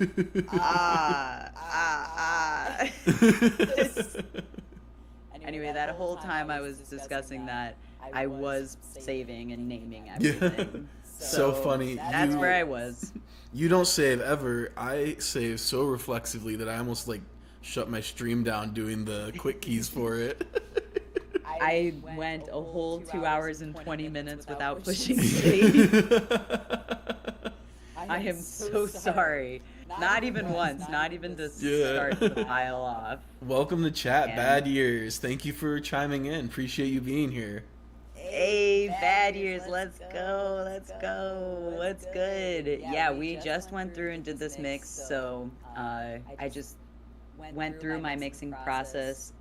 Anyway, that whole time I was discussing that, I was saving and naming everything. So funny. That's You- where I was. You don't save ever. I save so reflexively that I almost like shut my stream down doing the quick keys for it. I went a whole 2 hours and 20 minutes without pushing save. I am so sorry. Not even once, not even to start the pile off. Welcome to chat, And- Bad Years. Thank you for chiming in. Appreciate you being here. Hey, bad years, let's go, let's go. What's good? Yeah, we just went through and did this mix, so I just went through my mixing process.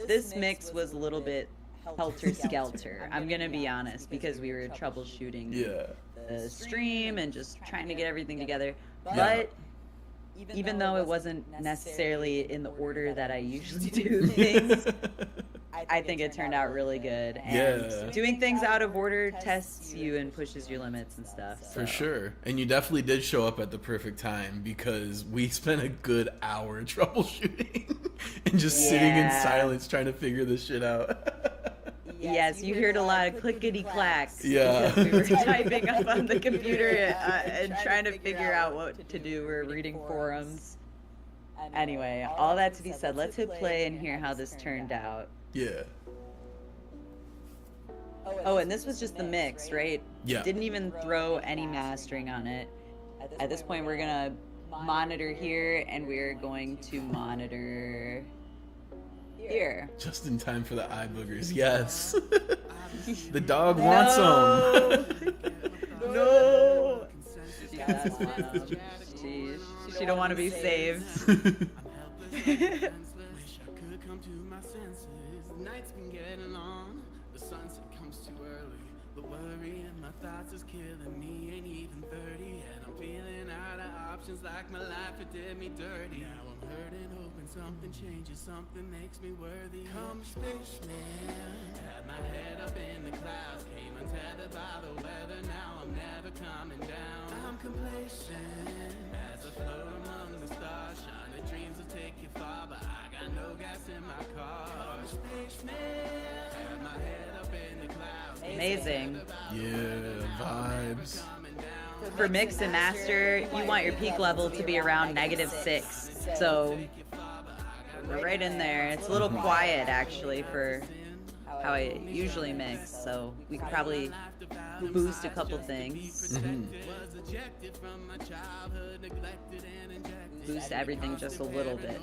This mix was a little bit helter-skelter, I'm gonna be honest, because we were troubleshooting Yeah. the stream and just trying to get everything together. Yeah. But even though it wasn't necessarily in the order that I usually do things, I think it turned out really good. And Yeah. doing things out of order tests you and pushes your limits and stuff. For so. sure. And you definitely did show up at the perfect time because we spent a good hour troubleshooting and just sitting in Yeah. silence trying to figure this shit out. Yes, you heard a lot of clickety clacks. Yeah. Because we were typing up on the computer and trying to figure out what to do. We're reading forums. Anyway, all that to be said, let's hit play and hear how this turned out. Yeah. Oh, and this was just the mix, right? Yeah. Didn't even throw any mastering on it. At this point, we're gonna monitor here, and we're going to monitor here. Just in time for the eye boogers. Yes. The dog wants them. No. She does want 'em. She don't want to be saved. Wish I could come to my senses. The night's been getting long. The sunset comes too early. The worry in my thoughts is killing me, ain't even 30 yet. I'm feeling out of options like my life, it did me dirty. Now I'm hurting, hoping something changes, something makes me worthy. Come spaceman, had my head up in the clouds, came untethered by the weather, now I'm never coming down. I'm complacent, as I float among the stars, shining dreams will take you far, but I got no gas in my car. Come spaceman, had my head up in the clouds. Amazing. Yeah, vibes. For mix and master, you want your peak level to be around -6. So we're right in there. It's a little quiet actually for how I usually mix. So we could probably boost a couple things. Boost everything just a little bit.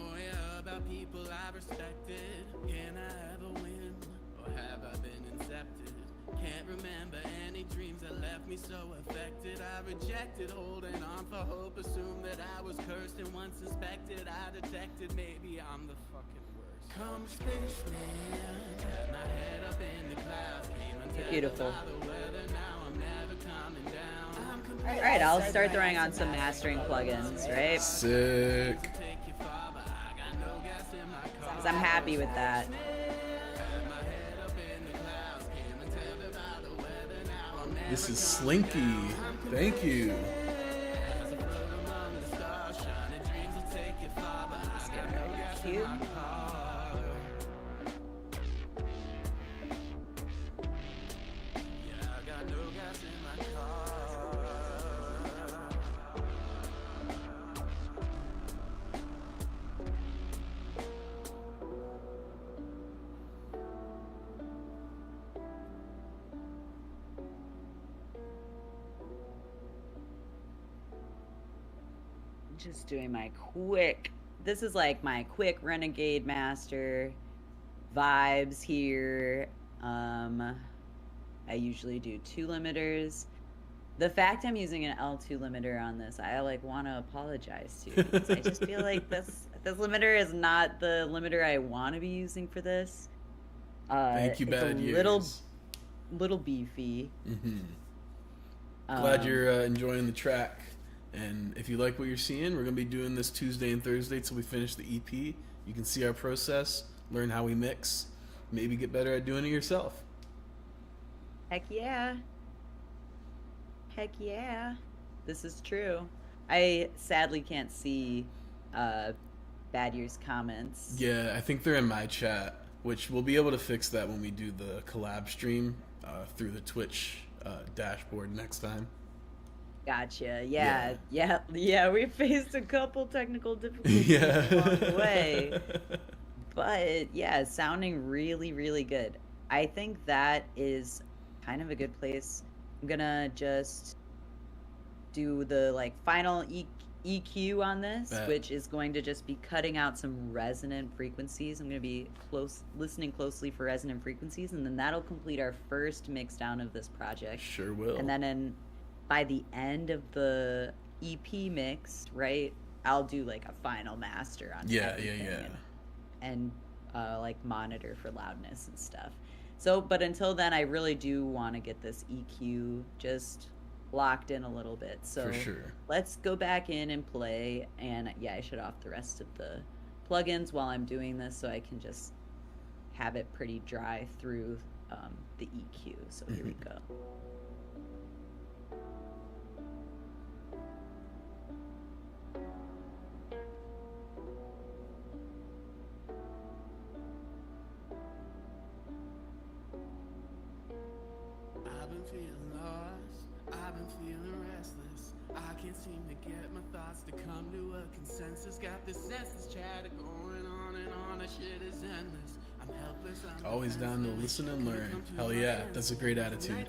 Can't remember any dreams that left me so affected. I rejected holding on for hope, assumed that I was cursed, and once inspected, I detected maybe I'm the fucking worst. Come spaceman, had my head up in the clouds, came untethered Beautiful. by the weather, now I'm never coming down. All right, I'll start throwing on some mastering plugins, right? Sick. Because I'm happy with that. This is Slinky. Thank you. Cute. Just doing my quick, this is like my quick renegade master vibes here. I usually do 2 limiters. The fact I'm using an L2 limiter on this, I like want to apologize to, because I just feel like this limiter is not the limiter I want to be using for this. Thank you, bad it's years. little beefy. Glad you're enjoying the track. And if you like what you're seeing, we're going to be doing this Tuesday and Thursday till we finish the EP. You can see our process, learn how we mix, maybe get better at doing it yourself. Heck yeah. Heck yeah. This is true. I sadly can't see Bad Year's comments. Yeah, I think they're in my chat, which we'll be able to fix that when we do the collab stream through the Twitch dashboard next time. Gotcha. Yeah. We faced a couple technical difficulties Yeah. along the way. But yeah, sounding really, really good. I think that is kind of a good place. I'm gonna just do the like final EQ on this, which is going to just be cutting out some resonant frequencies. I'm gonna be listening closely for resonant frequencies, and then that'll complete our first mix down of this project. Sure will. And then by the end of the EP mix, right, I'll do like a final master on everything and like monitor for loudness and stuff. So, but until then, I really do want to get this EQ just locked in a little bit. So for sure. Let's go back in and play. And yeah, I shut off the rest of the plugins while I'm doing this so I can just have it pretty dry through the EQ. So here we go. Feeling lost, I've been feeling restless. I can't seem to get my thoughts to come to a consensus. Got this senseless chatter going on and on. That shit is endless. I'm helpless. I'm always down to listen and learn. Hell yeah, that's a great attitude.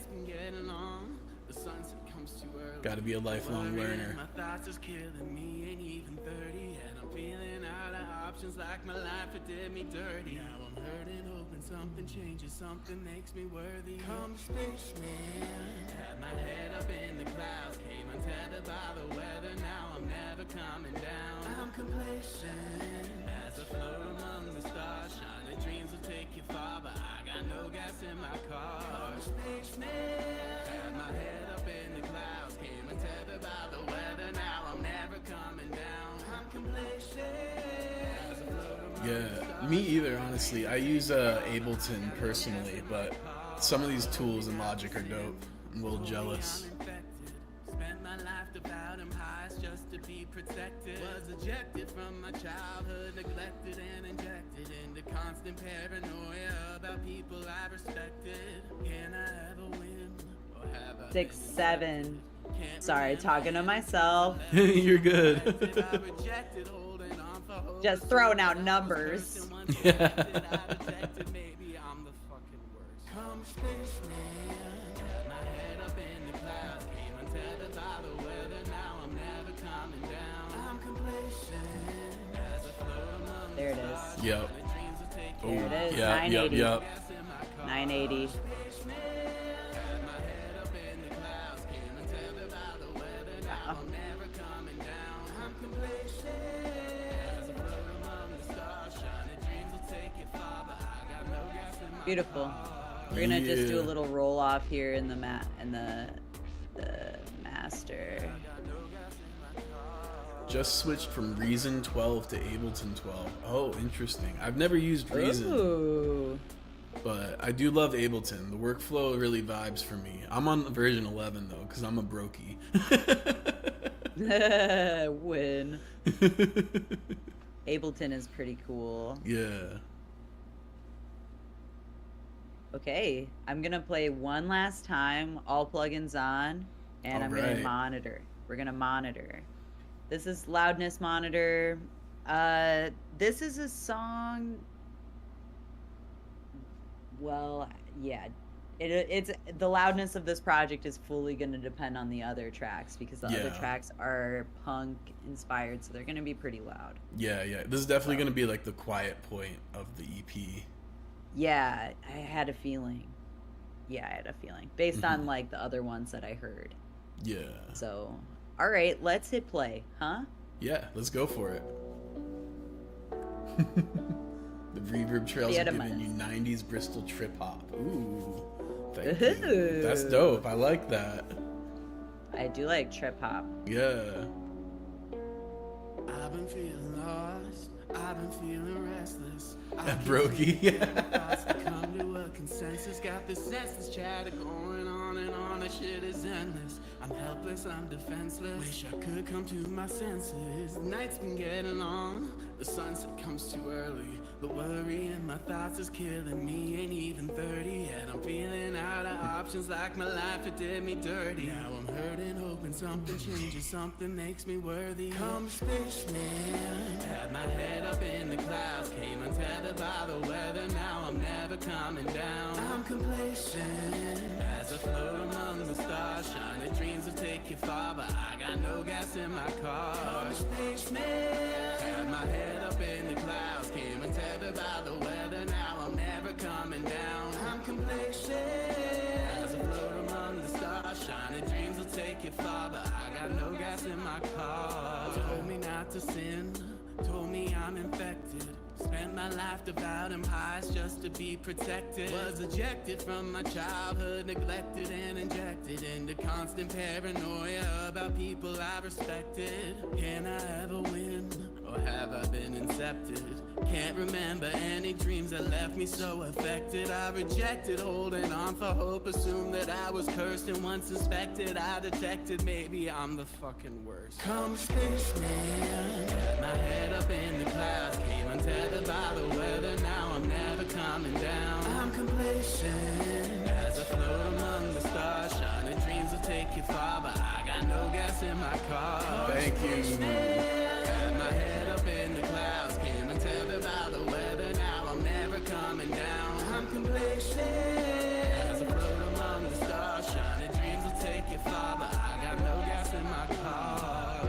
Gotta be a lifelong learner. My thoughts is killing me, ain't even 30 yet. I'm feeling out of options like my life, it did me dirty. Now I'm hurting, hoping something changes, something makes me worthy. Come spaceman, had my head up in the clouds, came untethered by the weather, now I'm never coming down. I'm complacent, as I float among the stars, shining dreams will take you far, but I got no gas in my car. spaceman. Had my head up in the clouds, came untethered by the weather. Now I'm never coming down. I'm complacent. Yeah, me either, honestly. I use Ableton personally, but some of these tools in Logic are dope. I'm a little jealous. Spent my life about him highs just to be protected. Was ejected from my childhood, neglected and injected into constant paranoia about people I respected. Can I ever win? Or have I 6, been 7. Can't Sorry, remember talking to myself. You're good. I rejected, holding on for hope. Just throwing out numbers. Yeah. Maybe I'm the fucking worst. Come spaceman, had my head up in the clouds, came untethered by the weather. Now I'm never coming down. I'm complacent as I float among There it the is. stars. Yep. My dreams will take Oh, you There it is. yep, 980. yep. gas in my car. 980. Spaceman, had my head up in the clouds, came untethered by the weather. Now I'm never coming down. I'm complacent as I float among the stars. Shining dreams will take you far, but I got no gas in my Beautiful. We're gonna just do a Yeah. little roll off here in the master. Just switched from Reason 12 to Ableton 12. Oh, interesting. I've never used Reason, Ooh. but I do love Ableton. The workflow really vibes for me. I'm on version 11 though, because I'm a brokey. Win. Ableton is pretty cool. Yeah. Okay, I'm gonna play one last time, all plugins on, and I'm gonna Alright. monitor. We're gonna monitor. This is loudness monitor. This is a song. Well, yeah, it's the loudness of this project is fully gonna depend on the other tracks because the other Yeah. tracks are punk inspired, so they're gonna be pretty loud. Yeah, yeah. This is definitely going to be like the quiet point of the E EP. Yeah, I had a feeling. Yeah, I had a feeling based on like the other ones that I heard. Yeah. So, all right, let's hit play, huh? Yeah, let's go for it. The reverb trails are giving you 90s Bristol trip hop. Ooh. Thank you. That's dope. I like that. I do like trip hop. Yeah. I've been feeling lost. I've been feeling restless. That brokey. Thoughts to come to a consensus. Got this senseless chatter going on and on. That shit is endless. I'm helpless, I'm defenseless. Wish I could come to my senses. The night's been getting on. The sunset comes too early. The worry in my thoughts is killing me. Ain't even 30 yet. I'm feeling out of options like my life, it did me dirty. Now I'm hurting, hoping something changes, something makes me worthy. Come spaceman. Had my head up in the clouds, came untethered by the weather. Now I'm never coming down. I'm complacent as I float among the stars. Shining dreams will take you far, but I got no gas in my car. Come spaceman. Had my head up in the clouds, came untethered by the weather. Now I'm never coming down. I'm complacent as I float among the stars. Shining dreams will take you far, but I got no gas in my car. Told me not to sin, told me I'm infected. Spent my life devouring highs just to be protected. Was ejected from my childhood, neglected and injected into constant paranoia about people I respected. Can I ever win? Or have I been incepted? Can't remember any dreams that left me so affected. I rejected, holding on for hope, assumed that I was cursed, and once suspected, I detected maybe I'm the fucking worst. Come spaceman, had my head up in the clouds, came untethered by the weather. Now I'm never coming down. I'm complacent as I float among the stars. Shining dreams will take you far, but I got no gas in my car. Thank you. Had my head up in the clouds, came untethered by the weather. Now I'm never coming down. I'm complacent as I float among the stars. Shining dreams will take you far, but I got no gas in my car.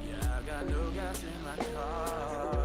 Yeah, I got no gas in my car.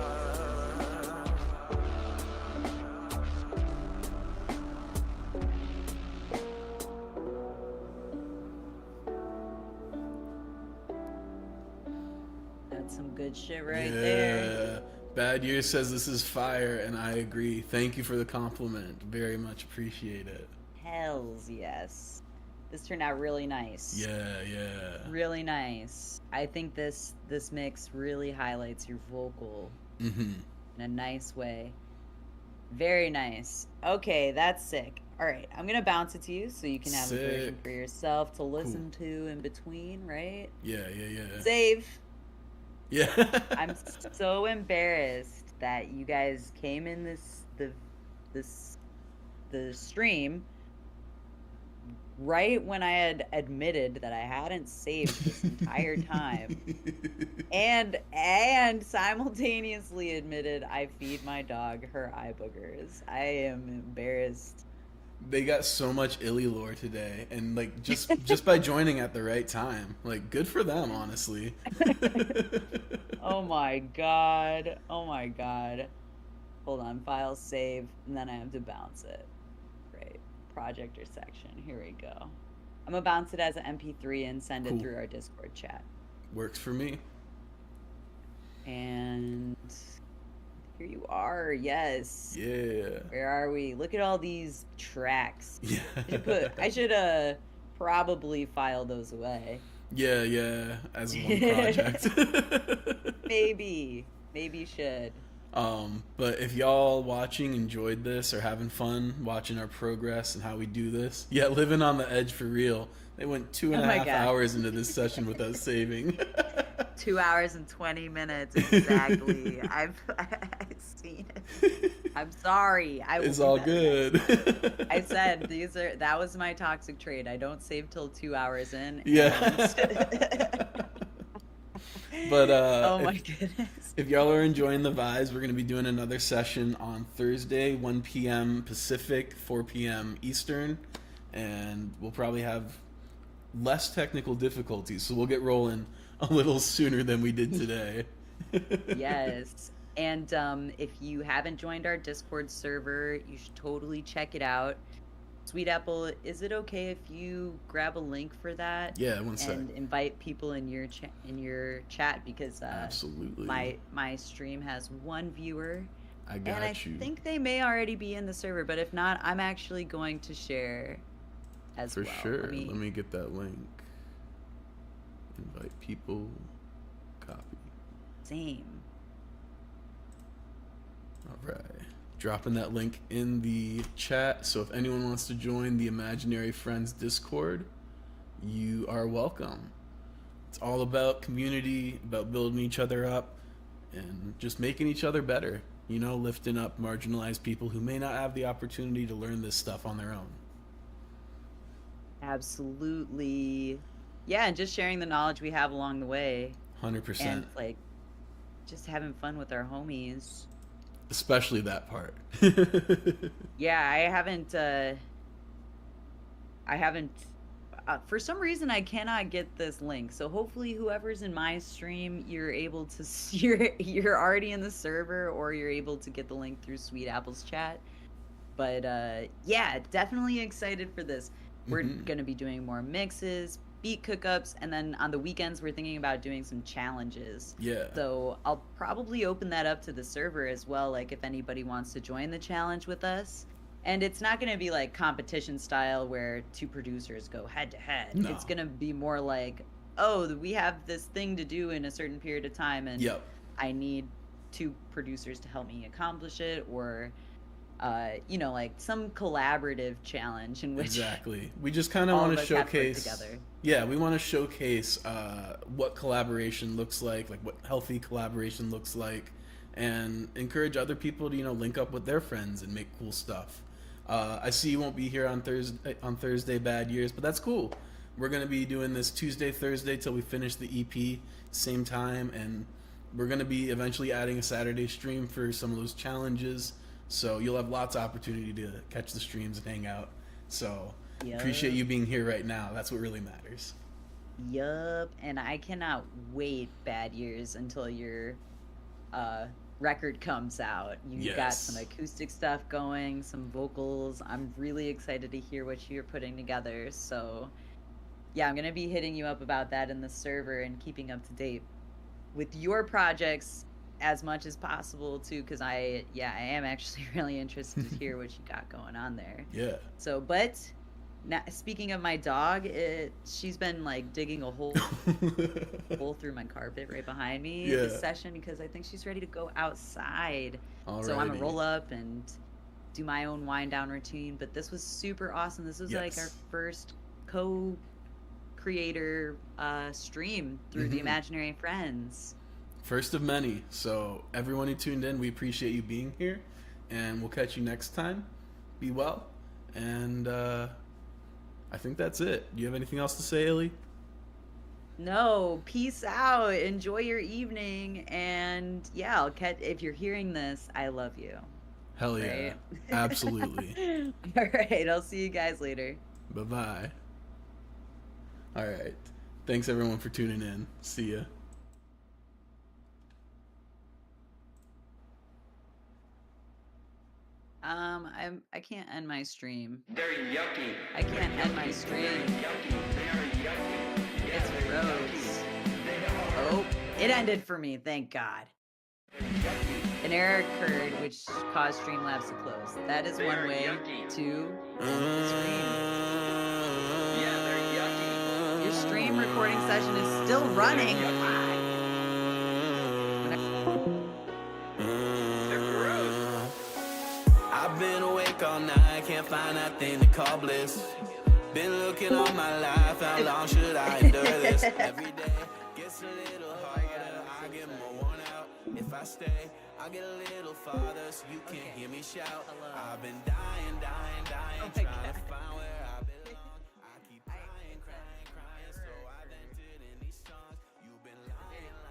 That's some good shit right Yeah. there. Bad Years says this is fire, and I agree. Thank you for the compliment. Very much appreciate it. Hells yes. This turned out really nice. Yeah. Really nice. I think this mix really highlights your vocal Mm-hmm. in a nice way. Very nice. Okay, that's sick. All right, I'm gonna bounce it to you so you can have a version Sick. for yourself to listen to in between, right? Yeah. Save. Yeah. I'm so embarrassed that you guys came in the stream right when I had admitted that I hadn't saved this entire time, and simultaneously admitted I feed my dog her eye boogers. I am embarrassed. They got so much illy lore today, and like just by joining at the right time, like good for them, honestly. Oh my god. Hold on, file save, and then I have to bounce it. Great. Project or section. Here we go. I'm gonna bounce it as an MP3 and send Cool. it through our Discord chat. Works for me. And here you are. Yes. Yeah. Where are we? Look at all these tracks. Yeah. I should probably file those away. Yeah, as one project. Maybe should. But if y'all watching enjoyed this or having fun watching our progress and how we do this, yeah, living on the edge for real. They went 2.5 hours into this session without saving. 2 hours and 20 minutes exactly. I've seen it. I'm sorry. It's all good. I said that was my toxic trait. I don't save till 2 hours in. Yeah. But oh my goodness. If y'all are enjoying the vibes, we're going to be doing another session on Thursday, 1 p.m. Pacific, 4 p.m. Eastern, and we'll probably have less technical difficulties, so we'll get rolling a little sooner than we did today. Yes. And if you haven't joined our Discord server, you should totally check it out. Sweetapple, is it okay if you grab a link for that? Yeah, one sec. And invite people in your chat because absolutely my stream has one viewer. I got and I you. think they may already be in the server, but if not, I'm actually going to share as for well. sure. Let me get that link. Invite people. Copy. Same. All right. Dropping that link in the chat. So if anyone wants to join the Imaginary Friends Discord, you are welcome. It's all about community, about building each other up, and just making each other better. You know, lifting up marginalized people who may not have the opportunity to learn this stuff on their own. Absolutely. Yeah, and just sharing the knowledge we have along the way. 100%. And like just having fun with our homies. Especially that part. Yeah, I haven't for some reason I cannot get this link. So hopefully whoever's in my stream, you're able to you're already in the server, or you're able to get the link through Sweetapple's chat. But yeah, definitely excited for this. We're going to be doing more mixes, beat cookups, and then on the weekends we're thinking about doing some challenges. Yeah. So I'll probably open that up to the server as well, like if anybody wants to join the challenge with us. And it's not going to be like competition style where two producers go head to head. No. It's going to be more like, oh, we have this thing to do in a certain period of time, and I need two producers to help me accomplish it, or you know, like some collaborative challenge in which exactly. We just kind of want to showcase together. Yeah, we want to showcase what collaboration looks like what healthy collaboration looks like, and encourage other people to, you know, link up with their friends and make cool stuff. I see you won't be here on Thursday, Bad Years, but that's cool. We're going to be doing this Tuesday, Thursday till we finish the EP, same time, and we're going to be eventually adding a Saturday stream for some of those challenges. So you'll have lots of opportunity to catch the streams and hang out. So appreciate you being here right now. That's what really matters. Yup. And I cannot wait, Bad Years, until your record comes out. You got some acoustic stuff going, some vocals. I'm really excited to hear what you're putting together. So yeah, I'm going to be hitting you up about that in the server and keeping up to date with your projects as much as possible too, because I am actually really interested to hear what you got going on there. Yeah. So, but now, speaking of my dog, she's been like digging a hole through my carpet right behind me Yeah. this session because I think she's ready to go outside. So I'm gonna Alrighty. roll up and do my own wind down routine. But this was super awesome. This was like our Yes. first co-creator stream through the Imaginary Friends. First of many. So everyone who tuned in, we appreciate you being here, and we'll catch you next time. Be well, and I think that's it. Do you have anything else to say, Illy? No, peace out. Enjoy your evening, and yeah, I'll catch. If you're hearing this, I love you. Hell yeah. Right? Absolutely. All right, I'll see you guys later. Bye-bye. All right. Thanks, everyone, for tuning in. See ya. I can't end my stream. They're yucky. I can't end my stream. Yucky. They are yucky. It's froze. Oh, it ended for me, thank God. An error occurred which caused Streamlabs to close. That is one way to end the stream. Yeah, they're yucky. Your stream recording session is still running. They're gross. I've been awake all night, can't find that thing to call bliss. Been looking all my life, how long should I endure this? Every day gets a little harder, I get more worn out. If I stay, I get a little farther, so you can't hear me shout. I've been dying, trying to find where I belong. I keep crying, so I vented in these songs. You've been lying,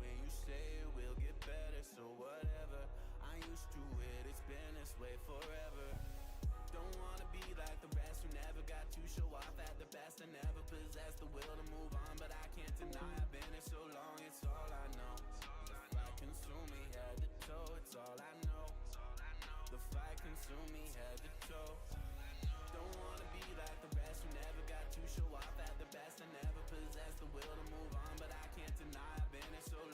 when you say it will get better, so whatever. I'm used to it, it's been this way forever. Don't wanna be like the rest who never got to show off at the best and never possessed the will to move on, but I can't deny I've been here so long, it's all I know. The fight consumed me head to toe, it's all I know. The fight consumed me head to toe. Don't wanna be like the rest who never got to show off at the best and never possessed the will to move on, but I can't deny I've been here so long.